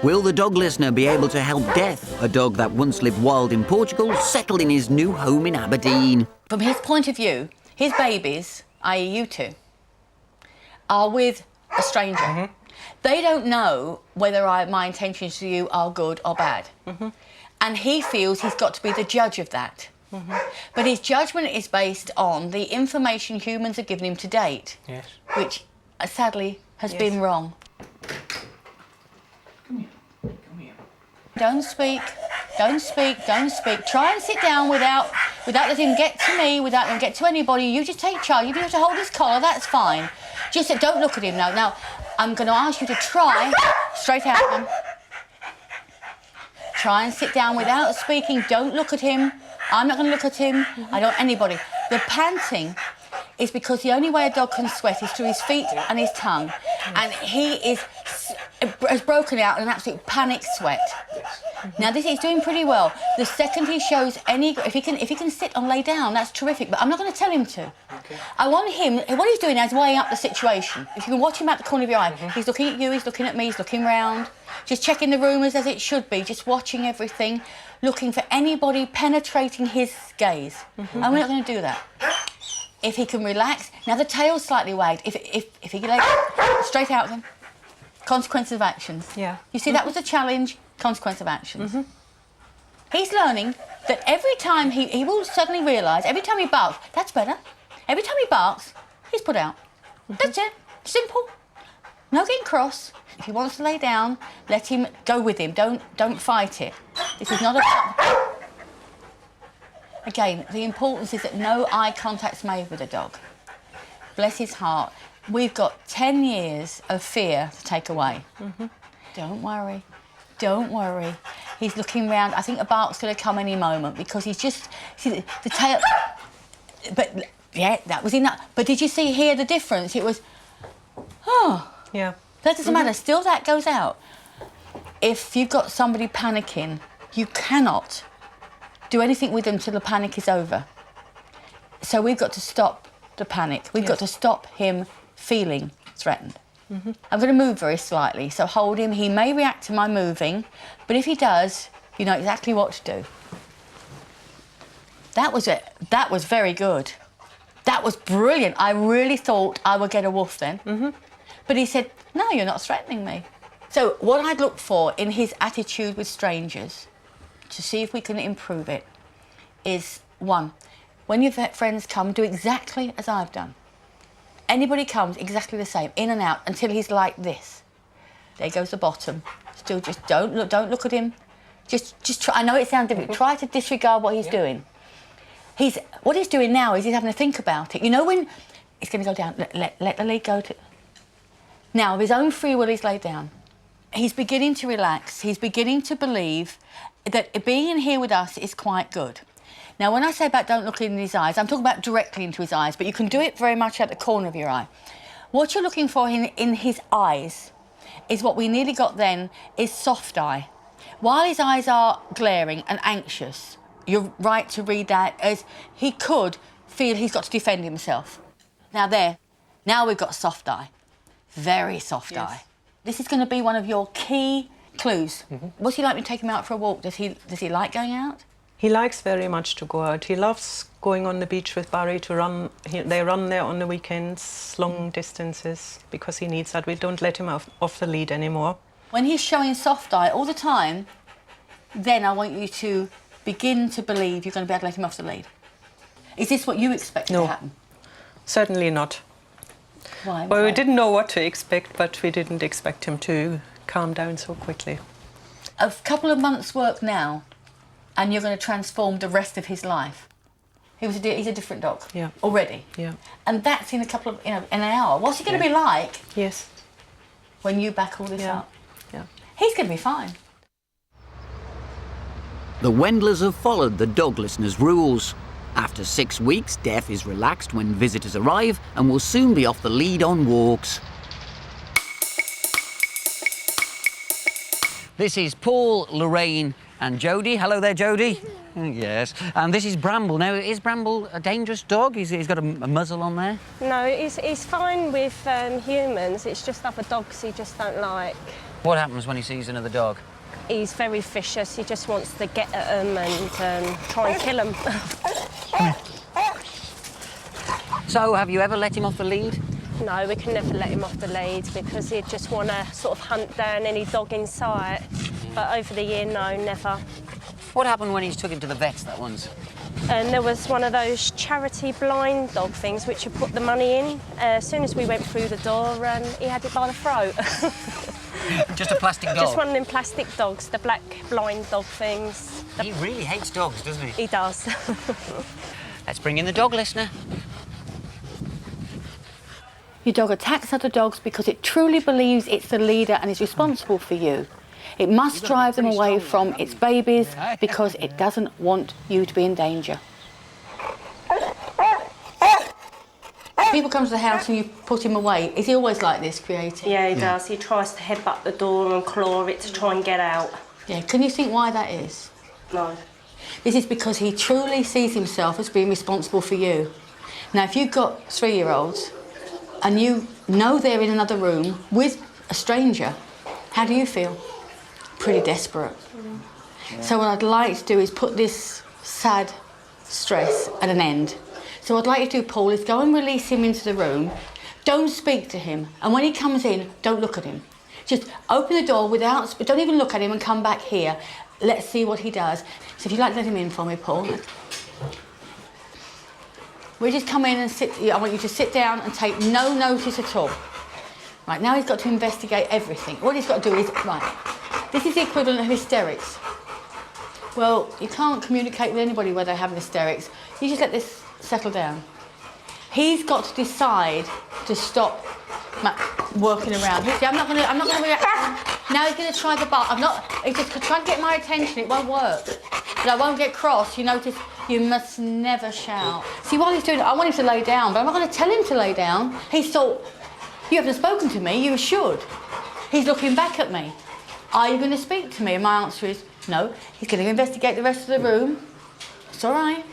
Will the dog listener be able to help Deaf, a dog that once lived wild in Portugal, settle in his new home in Aberdeen? From his point of view, his babies, i.e. you two, are with a stranger. They don't know whether my intentions to you are good or bad. And he feels he's got to be the judge of that. But his judgment is based on the information humans have given him to date, Yes. which sadly has been wrong. Come here. Don't speak, don't speak, don't speak. Try and sit down without letting him get to me, without letting him get to anybody. You just take charge. If you have to hold his collar, that's fine. Just don't look at him now. Now, I'm going to ask you to try, straight out of him. Try and sit down without speaking. Don't look at him. I'm not going to look at him. I don't want anybody. The panting is because the only way a dog can sweat is through his feet and his tongue. And he has broken out in an absolute panic sweat. Now, he's doing pretty well. The second he shows if he can sit and lay down, that's terrific, but I'm not going to tell him to. I want him, what he's doing now is weighing up the situation. If you can watch him out the corner of your eye, he's looking at you, he's looking at me, he's looking round, just checking the room as it should be, just watching everything, looking for anybody penetrating his gaze. And we're not going to do that. if he can relax. Now the tail's slightly wagged. If he can straight out with him. Consequence of actions. Yeah. You see, that was a challenge, consequence of actions. He's learning that every time he will suddenly realise, every time he barks, that's better. Every time he barks, he's put out. That's it. Simple. No getting cross. If he wants to lay down, let him go with him. Don't fight it. This is not a... Again, the importance is that no eye contact's made with a dog. Bless his heart. We've got 10 years of fear to take away. Don't worry. Don't worry. He's looking round. I think a bark's going to come any moment because he's just... See, the tail... But, yeah, that was enough. But did you see here the difference? It was... Oh. Yeah. That doesn't matter. Still that goes out. If you've got somebody panicking, you cannot do anything with them till the panic is over. So we've got to stop the panic. We've got to stop him feeling threatened. I'm going to move very slightly, so hold him. He may react to my moving, but if he does, you know exactly what to do. That was it. That was very good. That was brilliant. I really thought I would get a woof then. But he said, no, you're not threatening me. So what I'd look for in his attitude with strangers, to see if we can improve it, is, one, when your vet friends come, do exactly as I've done. Anybody comes, exactly the same, in and out, until he's like this. There goes the bottom. Still, just don't look at him. Just try. I know it sounds difficult. Try to disregard what he's doing. What he's doing now is he's having to think about it. You know when it's going to go down, let the lead go to... Now, of his own free will, he's laid down. He's beginning to relax. He's beginning to believe that being in here with us is quite good. Now, when I say about don't look in his eyes, I'm talking about directly into his eyes, but you can do it very much at the corner of your eye. What you're looking for in his eyes is what we nearly got then, is soft eye. While his eyes are glaring and anxious, you're right to read that as he could feel he's got to defend himself. Now we've got soft eye. Very soft eye. This is going to be one of your key clues. What's he like when you take him out for a walk? Does he like going out? He likes very much to go out. He loves going on the beach with Barry to run. They run there on the weekends, long distances, because he needs that. We don't let him off the lead anymore. When he's showing soft eye all the time, then I want you to begin to believe you're going to be able to let him off the lead. Is this what you expect to happen? Certainly not. Why? Well, we didn't know what to expect, but we didn't expect him to calm down so quickly. A couple of months' work now, and you're going to transform the rest of his life. He's a different dog. Yeah. Already. Yeah. And that's in a couple of, in an hour. What's he going to be like? Yes. When you back all this up? Yeah. He's going to be fine. The Wendlers have followed the dog listener's rules. After 6 weeks, Def is relaxed when visitors arrive and will soon be off the lead on walks. This is Paul, Lorraine and Jodie. Hello there, Jodie. Yes. And this is Bramble. Now, is Bramble a dangerous dog? He's got a muzzle on there? No, he's fine with humans. It's just other dogs he just don't like. What happens when he sees another dog? He's very vicious. He just wants to get at them and try and kill them. So, have you ever let him off the lead? No, we can never let him off the lead because he'd just want to sort of hunt down any dog in sight. But over the year, no, never. What happened when he took him to the vets that once? And there was one of those charity blind dog things which you put the money in. As soon as we went through the door, he had it by the throat. Just a plastic dog? Just one of them plastic dogs, the black blind dog things. He really hates dogs, doesn't he? He does. Let's bring in the dog listener. Your dog attacks other dogs because it truly believes it's the leader and is responsible for you. It must drive them away from its babies because it doesn't want you to be in danger. People come to the house and you put him away. Is he always like this, creative? Yeah, he does. He tries to headbutt the door and claw it to try and get out. Yeah, can you think why that is? No. This is because he truly sees himself as being responsible for you. Now, if you've got 3-year-olds and you know they're in another room with a stranger, how do you feel? Pretty desperate. So what I'd like to do is put this sad stress at an end. So what I'd like you to do, Paul, is go and release him into the room. Don't speak to him. And when he comes in, don't look at him. Just open the door without, don't even look at him and come back here. Let's see what he does. So if you'd like to let him in for me, Paul. We'll just come in and sit. I want you to sit down and take no notice at all. Right, now he's got to investigate everything. What he's got to do is, right, this is the equivalent of hysterics. Well, you can't communicate with anybody where they're having hysterics. You just let this settle down. He's got to decide to stop working around. See, I'm not going to react. Now he's going to try the bar. He's just trying to get my attention. It won't work. But I won't get cross. You notice, you must never shout. See, while he's doing it, I want him to lay down, but I'm not going to tell him to lay down. He's thought, you haven't spoken to me, you should. He's looking back at me. Are you going to speak to me? And my answer is no. He's going to investigate the rest of the room. It's all right.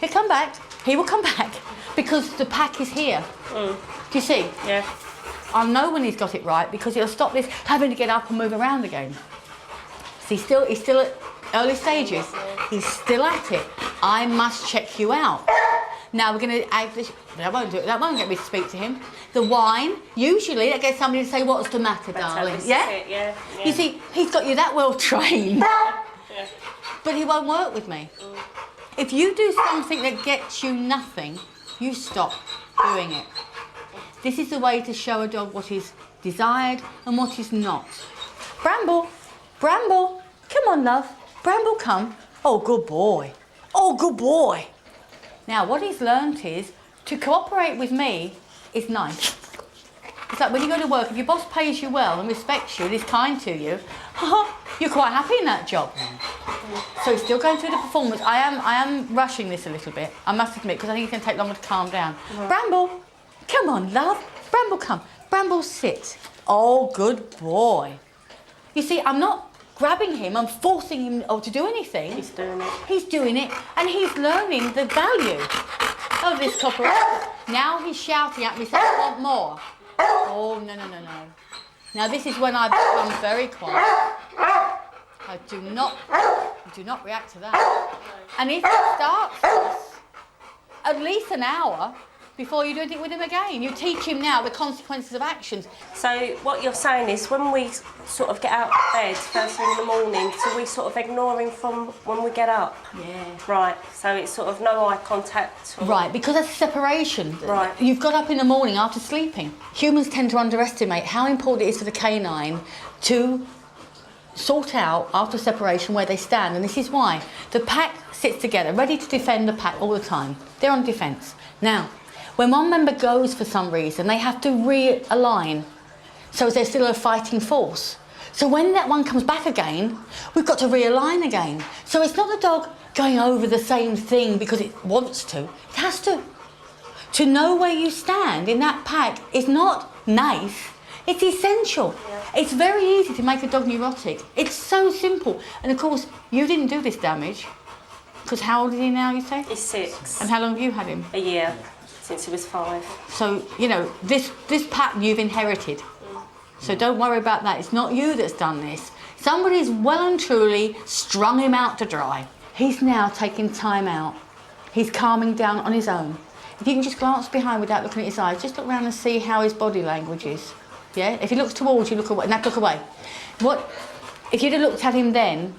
He'll come back. He will come back because the pack is here. Do you see? Yeah. I'll know when he's got it right because he'll stop this having to get up and move around again. See, he's still at early stages. He's still at it. I must check you out. Now we're going to add this. That won't do it. That won't get me to speak to him. The whine, usually that gets somebody to say, "What's the matter, darling?" Yeah? You see, he's got you that well trained. Yeah. But he won't work with me. If you do something that gets you nothing, you stop doing it. This is the way to show a dog what is desired and what is not. Bramble, Bramble, come on, love. Bramble, come. Oh, good boy. Oh, good boy. Now, what he's learnt is to cooperate with me is nice. It's like when you go to work, if your boss pays you well and respects you and is kind to you, you're quite happy in that job. So he's still going through the performance. I am rushing this a little bit, I must admit, because I think it's going to take longer to calm down. Right. Bramble, come on, love. Bramble, come. Bramble, sit. Oh, good boy. You see, I'm not grabbing him, I'm forcing him to do anything. He's doing it. He's doing it, and he's learning the value of this cooperation. Now he's shouting at me, saying, "I want more." Oh, no, no, no, no. Now this is when I become very quiet. I do not react to that. And if it starts this, at least an hour before you do anything with him again. You teach him now the consequences of actions. So what you're saying is when we sort of get out of bed first thing in the morning, so we sort of ignore him from when we get up? Yeah. Right, so it's sort of no eye contact? Or... Right, because that's separation. Right. You've got up in the morning after sleeping. Humans tend to underestimate how important it is for the canine to sort out after separation where they stand, and this is why. The pack sits together, ready to defend the pack all the time. They're on defence. Now, when one member goes for some reason, they have to realign, so they're still a fighting force. So when that one comes back again, we've got to realign again. So it's not the dog going over the same thing because it wants to, it has to. To know where you stand in that pack is not nice, it's essential. Yeah. It's very easy to make a dog neurotic. It's so simple. And of course, you didn't do this damage, because how old is he now, you say? He's 6. And how long have you had him? A year. Since he was 5. So, you know, this pattern you've inherited. So don't worry about that. It's not you that's done this. Somebody's well and truly strung him out to dry. He's now taking time out. He's calming down on his own. If you can just glance behind without looking at his eyes, just look around and see how his body language is. Yeah? If he looks towards you, look away. Now look away. If you'd have looked at him then,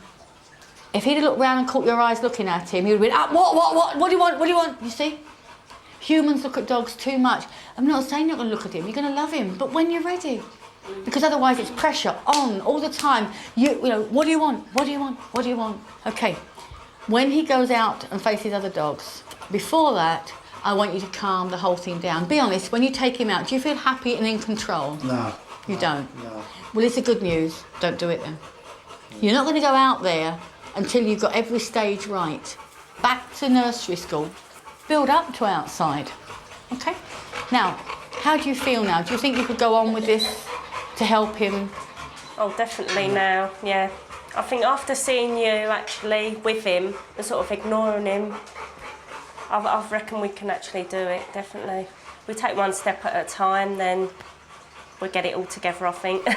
if he'd have looked round and caught your eyes looking at him, he would have been, what do you want, what do you want? You see? Humans look at dogs too much. I'm not saying you're going to look at him, you're going to love him, but when you're ready. Because otherwise it's pressure on all the time. You know, what do you want? What do you want? What do you want? Okay, when he goes out and faces other dogs, before that, I want you to calm the whole thing down. Be honest, when you take him out, do you feel happy and in control? No. You don't? No. Well, it's the good news. Don't do it then. You're not going to go out there until you've got every stage right. Back to nursery school. Build up to outside, okay? Now, how do you feel now? Do you think you could go on with this to help him? Oh, definitely now, yeah. I think after seeing you actually with him and sort of ignoring him, I reckon we can actually do it, definitely. We take one step at a time, then we get it all together, I think.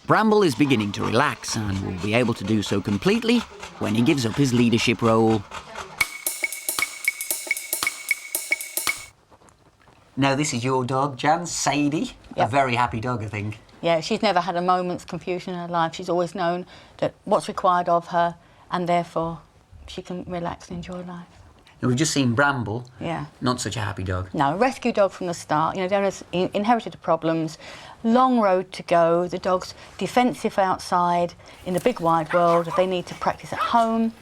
Bramble is beginning to relax and will be able to do so completely when he gives up his leadership role. Now, this is your dog, Jan, Sadie. Yep. A very happy dog, I think. Yeah, she's never had a moment's confusion in her life. She's always known that what's required of her, and therefore she can relax and enjoy life. Now, we've just seen Bramble. Yeah. Not such a happy dog. No, rescue dog from the start. You know, Donna's inherited the problems. Long road to go. The dog's defensive outside in the big wide world. They need to practice at home,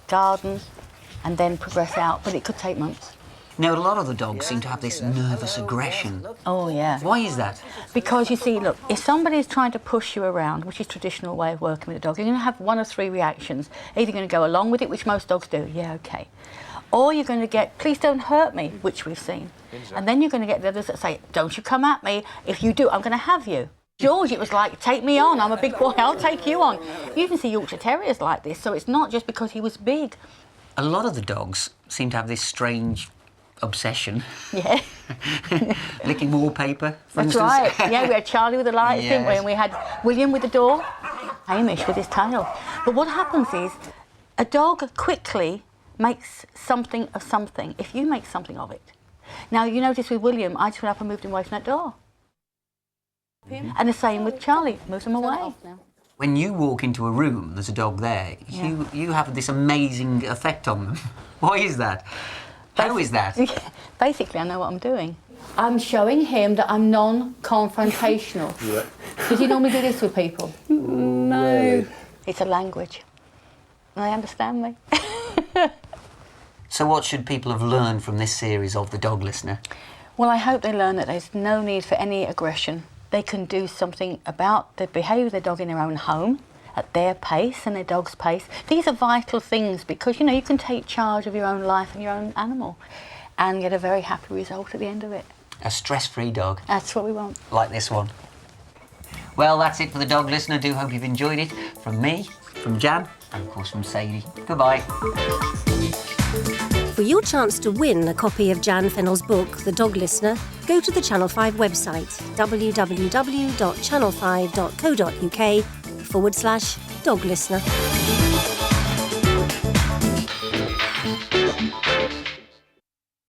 garden, and then progress out. But it could take months. Now, a lot of the dogs seem to have this nervous aggression. Oh, yeah. Why is that? Because, you see, look, if somebody is trying to push you around, which is traditional way of working with a dog, you're going to have one of three reactions. Either going to go along with it, which most dogs do, yeah, OK. Or you're going to get, please don't hurt me, which we've seen. And then you're going to get the others that say, don't you come at me. If you do, I'm going to have you. George, it was like, take me on. I'm a big boy, I'll take you on. You even see Yorkshire Terriers like this, so it's not just because he was big. A lot of the dogs seem to have this strange obsession. Yeah. Licking wallpaper, for That's instance. right. Yeah, we had Charlie with the lights, didn't we? Yes. And we had William with the door, Hamish with his tail. But what happens is, a dog quickly makes something of something, if you make something of it. Now, you notice with William, I just went up and moved him away from that door. And the same with Charlie, moved him away. When you walk into a room, there's a dog there, you have this amazing effect on them. Why is that? How is that? Basically, I know what I'm doing. I'm showing him that I'm non-confrontational. Yeah. Does he normally do this with people? No. Really? It's a language. And they understand me. So what should people have learned from this series of The Dog Listener? Well, I hope they learn that there's no need for any aggression. They can do something about the behaviour of their dog in their own home, at their pace and their dog's pace. These are vital things because, you know, you can take charge of your own life and your own animal and get a very happy result at the end of it. A stress-free dog. That's what we want. Like this one. Well, that's it for The Dog Listener. I do hope you've enjoyed it. From me, from Jan, and of course from Sadie. Goodbye. For your chance to win a copy of Jan Fennell's book, The Dog Listener, go to the Channel 5 website, www.channel5.co.uk/dog listener.